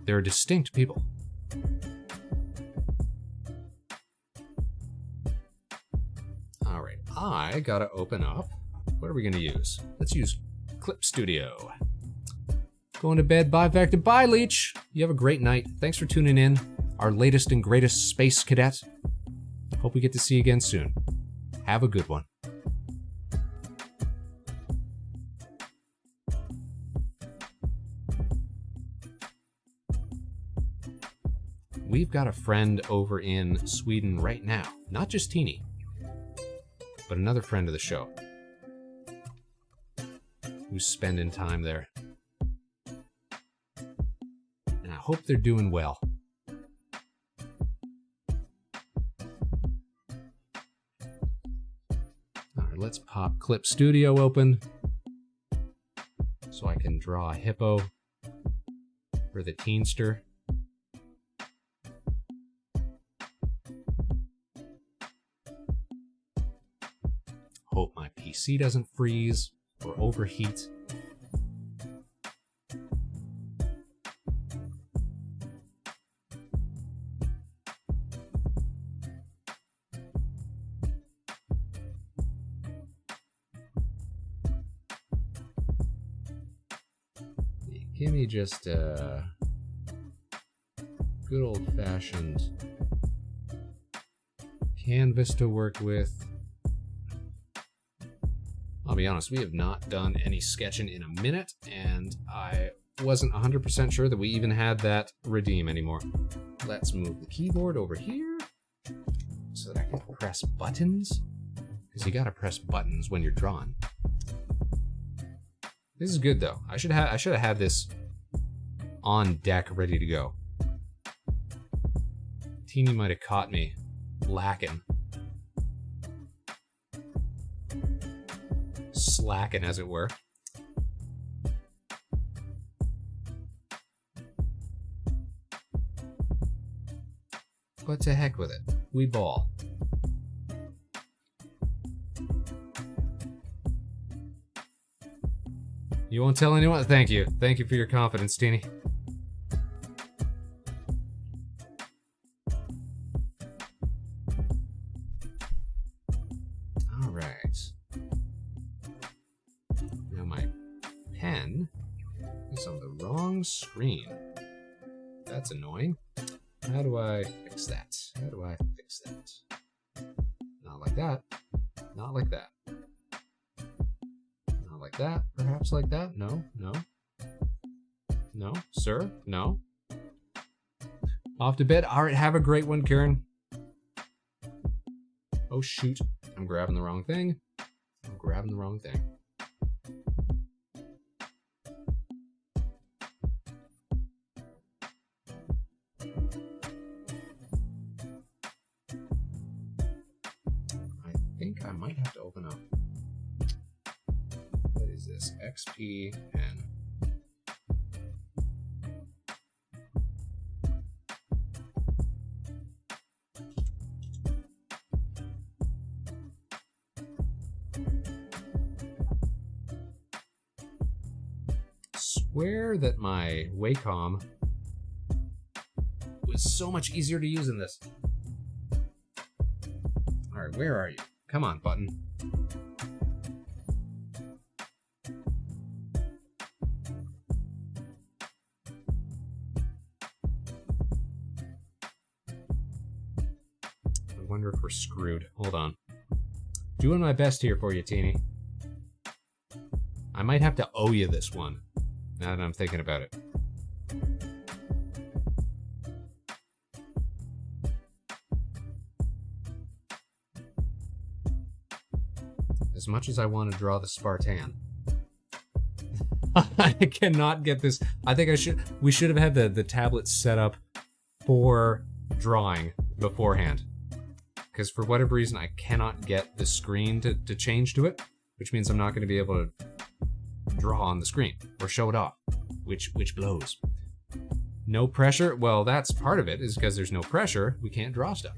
They're distinct people. All right, I gotta open up. What are we gonna use? Let's use Clip Studio. Going to bed. Bye, Vector. Bye, Leech. You have a great night. Thanks for tuning in. Our latest and greatest Space Cadet. Hope we get to see you again soon. Have a good one. We've got a friend over in Sweden right now. Not just Teeny, but another friend of the show who's spending time there. Hope they're doing well. All right, let's pop Clip Studio open so I can draw a hippo for the teenster. Hope my PC doesn't freeze or overheat. Give me just a good old-fashioned canvas to work with. I'll be honest, we have not done any sketching in a minute, and I wasn't 100% sure that we even had that redeem anymore. Let's move the keyboard over here so that I can press buttons, because you gotta press buttons when you're drawing. This is good though. I should have had this on deck ready to go. Teeny might have caught me lacking. Slacking, as it were. But to heck with it. We ball. You won't tell anyone? Thank you. Thank you for your confidence, Teeny. All right. Now my pen is on the wrong screen. That's annoying. How do I fix that? How do I fix that? Not like that. Not like that. Not like that. Perhaps like that? No, no. No, sir, no. Off to bed. All right, have a great one, Karen. Oh, shoot. I'm grabbing the wrong thing. I'm grabbing the wrong thing. I might have to open up. What is this? XP pen. Swear that my Wacom was so much easier to use in this. All right, where are you? Come on, button. I wonder if we're screwed. Hold on. Doing my best here for you, Teeny. I might have to owe you this one, now that I'm thinking about it. As much as I want to draw the Spartan, I cannot get this. I think we should have had the tablet set up for drawing beforehand. Because for whatever reason, I cannot get the screen to change to it, which means I'm not going to be able to draw on the screen or show it off, which blows. No pressure. Well, that's part of it, is because there's no pressure, we can't draw stuff.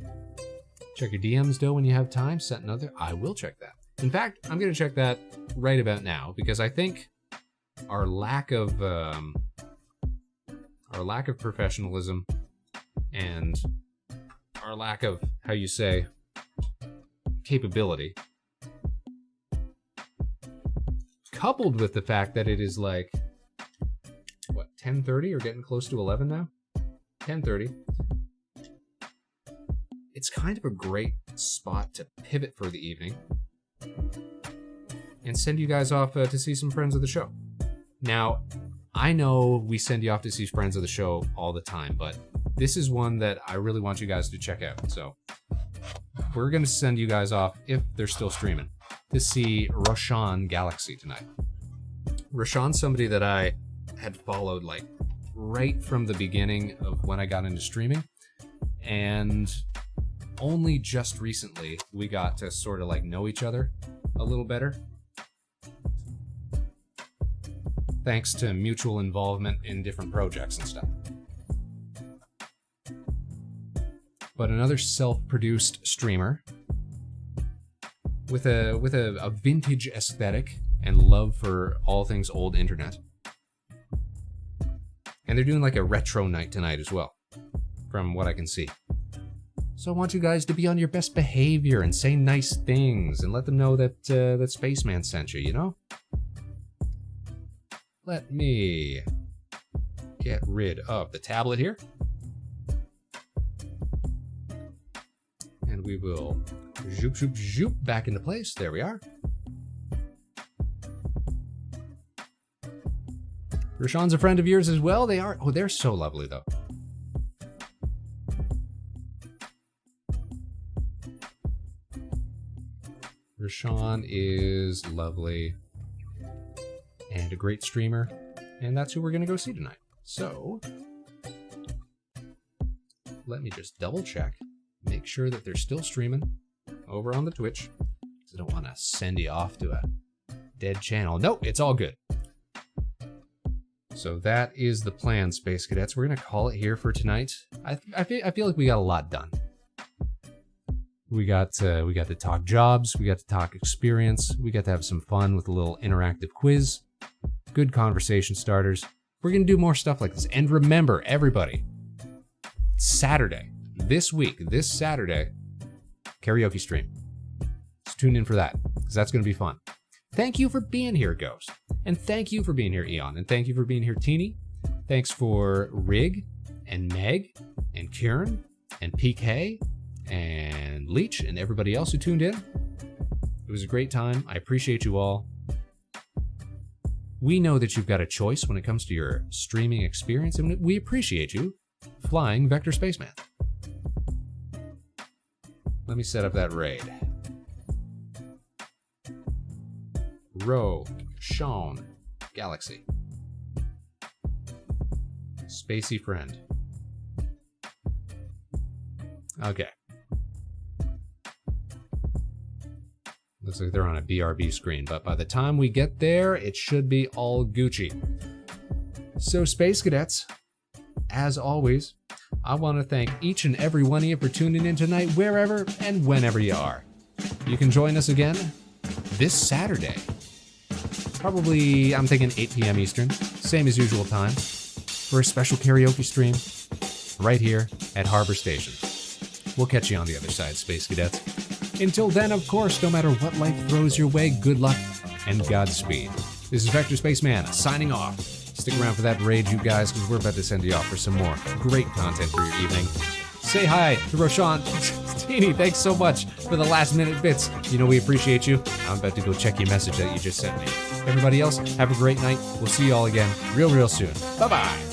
Check your DMs, though, when you have time. Set another. I will check that. In fact, I'm going to check that right about now, because I think our lack of professionalism and our lack of, how you say, capability, coupled with the fact that it is like, what, 10:30 or getting close to 11 now? 10:30. It's kind of a great spot to pivot for the evening and send you guys off to see some friends of the show. Now, I know we send you off to see friends of the show all the time, but this is one that I really want you guys to check out. So we're going to send you guys off, if they're still streaming, to see Roshan Galaxy tonight. Roshan's somebody that I had followed like right from the beginning of when I got into streaming, and only just recently we got to sort of like know each other a little better, thanks to mutual involvement in different projects and stuff. But another self-produced streamer with a vintage aesthetic and love for all things old internet. And they're doing like a retro night tonight as well, from what I can see. So I want you guys to be on your best behavior and say nice things and let them know that that Spaceman sent you, you know? Let me get rid of the tablet here. And we will zoop, zoop, zoop back into place. There we are. Rashawn's a friend of yours as well. They are. Oh, they're so lovely, though. Rashawn is lovely and a great streamer, and that's who we're going to go see tonight. So, let me just double check, make sure that they're still streaming over on the Twitch, because I don't want to send you off to a dead channel. Nope, it's all good. So that is the plan, Space Cadets. We're going to call it here for tonight. I feel like we got a lot done. We got to talk jobs, we got to talk experience, we got to have some fun with a little interactive quiz, good conversation starters. We're going to do more stuff like this. And remember, everybody, Saturday, this week, this Saturday, karaoke stream. So tune in for that, because that's going to be fun. Thank you for being here, Ghost. And thank you for being here, Eon. And thank you for being here, Teeny. Thanks for Rig, and Meg, and Kieran, and PK, and Leech, and everybody else who tuned in. It was a great time. I appreciate you all. We know that you've got a choice when it comes to your streaming experience, and we appreciate you flying Vector Spaceman. Let me set up that raid. Rogue, Sean, Galaxy. Spacey friend. Okay. Looks like they're on a BRB screen, but by the time we get there, it should be all Gucci. So, Space Cadets, as always, I want to thank each and every one of you for tuning in tonight, wherever and whenever you are. You can join us again this Saturday. Probably, I'm thinking 8 p.m. Eastern, same as usual time, for a special karaoke stream right here at Harbor Station. We'll catch you on the other side, Space Cadets. Until then, of course, no matter what life throws your way, good luck and Godspeed. This is Vector Spaceman signing off. Stick around for that raid, you guys, because we're about to send you off for some more great content for your evening. Say hi to Roshan. Teeny, thanks so much for the last minute bits. You know we appreciate you. I'm about to go check your message that you just sent me. Everybody else, have a great night. We'll see you all again real soon. Bye-bye.